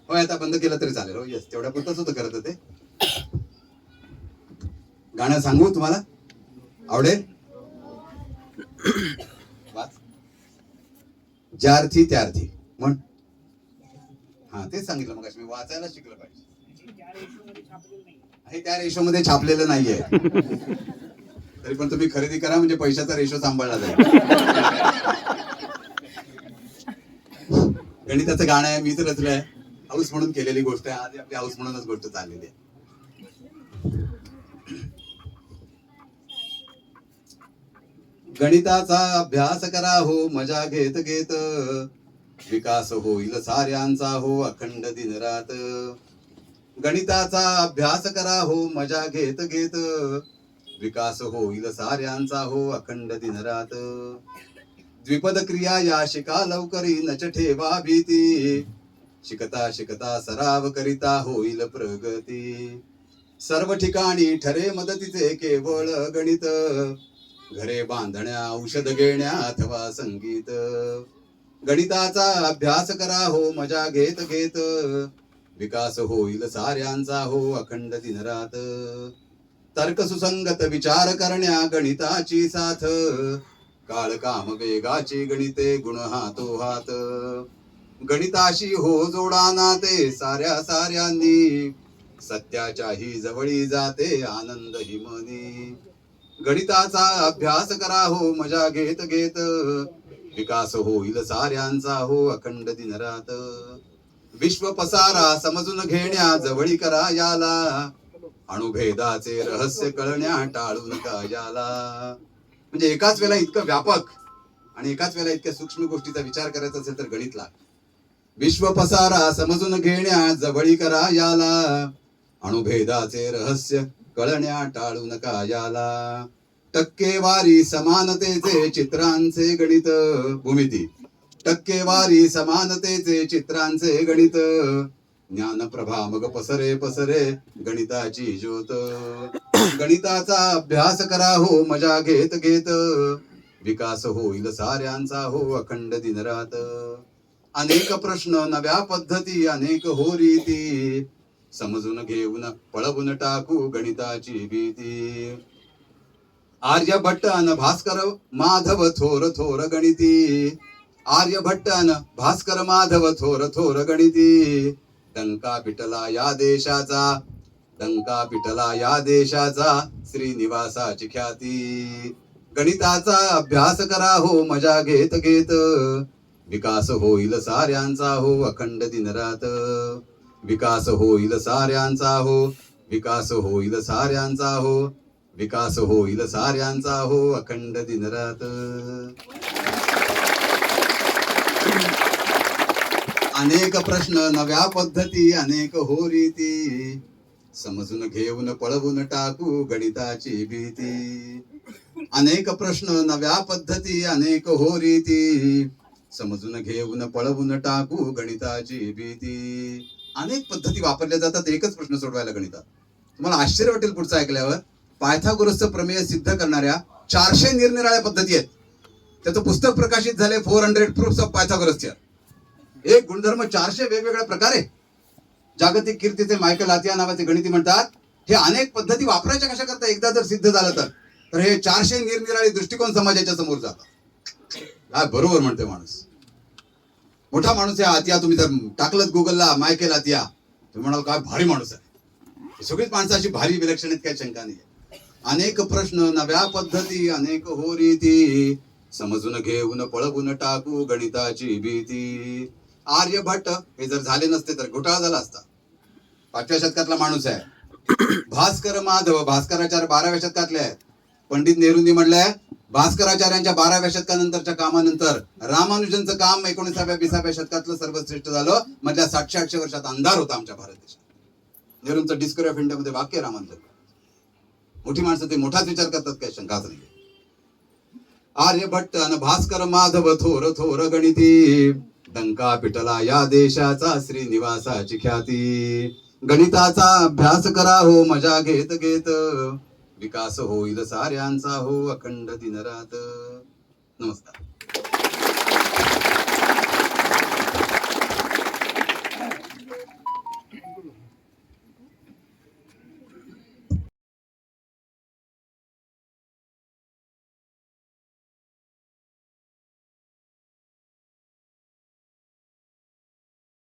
हो, आता बंद केलं तरी चालेल. हो येस, तेवढ्या पुरतच होतं करत ते. गाणं सांगू तुम्हाला आवडेल? वाच. ज्यार्थी त्यार्थी म्हण. हा तेच सांगितलं मग मी वाचायला शिकलं पाहिजे. हे त्या रेशोमध्ये छापलेलं नाहीये. तरी पण तुम्ही खरेदी करा म्हणजे पैशाचा रेशो सांभाळला जाईल. गणिताचं गाणं आहे, मीच रचलंय. हाऊस म्हणून केलेली गोष्ट आहे. आज आपली हाऊस म्हणूनच गोष्ट चाललेली आहे. गणिताचा अभ्यास करा हो मजा घेत घेत, विकास होईल साऱ्यांचा हो अखंड दिनरात. गणिताचा अभ्यास करा हो मजा घेत घेत, विकास होईल साऱ्यांचा हो अखंड दिनरात. द्विपद क्रिया या शिका लवकरी नच ठेवा भीती, शिकता शिकता सराव करिता होईल प्रगती. सर्व ठिकाणी ठरे मदतीचे केवळ गणित, घरे बांधण्या औषध घेण्या अथवा संगीत. गणिताचा अभ्यास करा हो मजा घेत घेत, विकास होईल साऱ्यांचा हो अखंड दिनरात. तर्क सुसंगत विचार करण्या गणिताची साथ, काळ काम वेगाची गणिते गुण हातो हात. गणिताशी हो जोडा नाते साऱ्या साऱ्यांनी, सत्याच्याही जवळी जाते आनंद हिमनी. गणिताचा अभ्यास करा हो मजा घेत घेत, विकास होईल साऱ्यांचा हो अखंड दिनरात. विश्व पसारा समजून घेण्या जवळी करा याला, अणुभेदाचे रहस्य कळण्या टाळू नका याला. म्हणजे एकाच वेळेला इतकं व्यापक आणि एकाच वेळेला इतक्या सूक्ष्म गोष्टीचा विचार करायचा असेल तर गणित लाग. विश्व पसारा समजून घेण्या जवळी करा याला, अणुभेदाचे रहस्य कळण्या टाळू नका याला. टक्केवारी समानतेचे चित्रांचे गणित भूमिती, टक्केवारी समानतेचे चित्रांचे गणित. ज्ञानप्रभा मग पसरे पसरे गणिताची ज्योत. गणिताचा अभ्यास करा हो मजा घेत घेत, विकास होईल साऱ्यांचा हो अखंड दिनरात. अनेक प्रश्न नव्या पद्धती अनेक हो रीती, समजून घेऊन पळवून टाकू गणिताची भीती. आर्यभट्ट अन भास्कर माधव थोर थोर गणिती, आर्यभट्ट अन भास्कर माधव थोर थोर गणिती. डंका पिटला या देशाचा, डंका पिटला या देशाचा, श्रीनिवासाची ख्याती. गणिताचा अभ्यास करा हो मजा घेत घेत, विकास होईल साऱ्यांचा हो अखंड दिनरात. विकास होईल साऱ्यांचा हो, विकास होईल साऱ्यांचा हो, विकास होईल साऱ्यांचा हो अखंड दिनरात. अनेक प्रश्न नव्या पद्धती अनेक हो रीती, समजून घेऊन पळवून टाकू गणिताची भीती. अनेक प्रश्न नव्या पद्धती अनेक हो रीती, समजून घेऊन पळवून टाकू गणिताची भीती. अनेक पद्धती वापरल्या जातात एकच प्रश्न सोडवायला गणितात. तुम्हाला आश्चर्य वाटेल पुढचं ऐकल्यावर. पायथागोरसचं प्रमेय सिद्ध करणाऱ्या 400 निरनिराळ्या पद्धती आहेत. त्याचं पुस्तक प्रकाशित झाले 400 प्रूफ्स ऑफ पायथागोरस थिअरम. एक गुणधर्म 400 वेगवेगळ्या प्रकारे. जागतिक कीर्तीचे मायकल आतिया नावाचे गणिती म्हणतात, हे अनेक पद्धती वापरायच्या कशा करता एकदा जर सिद्ध झालं तर हे 400 निरनिराळे दृष्टिकोन समाजाच्या समोर जातात. काय बरोबर म्हणते माणूस. मोठा माणूस आहे आतिया. तुम्ही जर टाकलं गुगलला मायकेल आतिया, तुम्ही म्हणाल काय भारी माणूस आहे. सगळीच माणसं अशी भारी विलक्षण आहेत, काही शंका नाही. अनेक प्रश्न नव्या पद्धती अनेक हो रीती, समजून घेऊन पळवून टाकू गणिताची भीती. आर्यभट्ट हे जर झाले नसते तर घोटाळा झाला असता. 5व्या शतकातला माणूस आहे. भास्कर माधव, भास्कराचार्य 12व्या शतकातले आहेत. पंडित नेहरूंनी म्हणलंय भास्कराचार्यांच्या 12व्या शतकानंतरच्या कामानंतर रामानुजनचं काम 19व्या-20व्या शतकातलं सर्वश्रेष्ठ झालं. मधल्या 700-800 वर्षात अंधार होता आमच्या भारत देशात. नेहरूंचं डिस्कवरी ऑफ इंडियामध्ये वाक्य रामानुजन. मोठी माणसं ते मोठाच विचार करतात, काही शंकाच नाही. आर्यभट्ट अन भास्कर माधव थोर थोर गणिती, डंका पिटला या देशाचा श्रीनिवासाची ख्याती. गणिताचा अभ्यास करा हो मजा घेत घेत, विकास होईल साऱ्यांचा हो अखंड दिनरात. नमस्कार.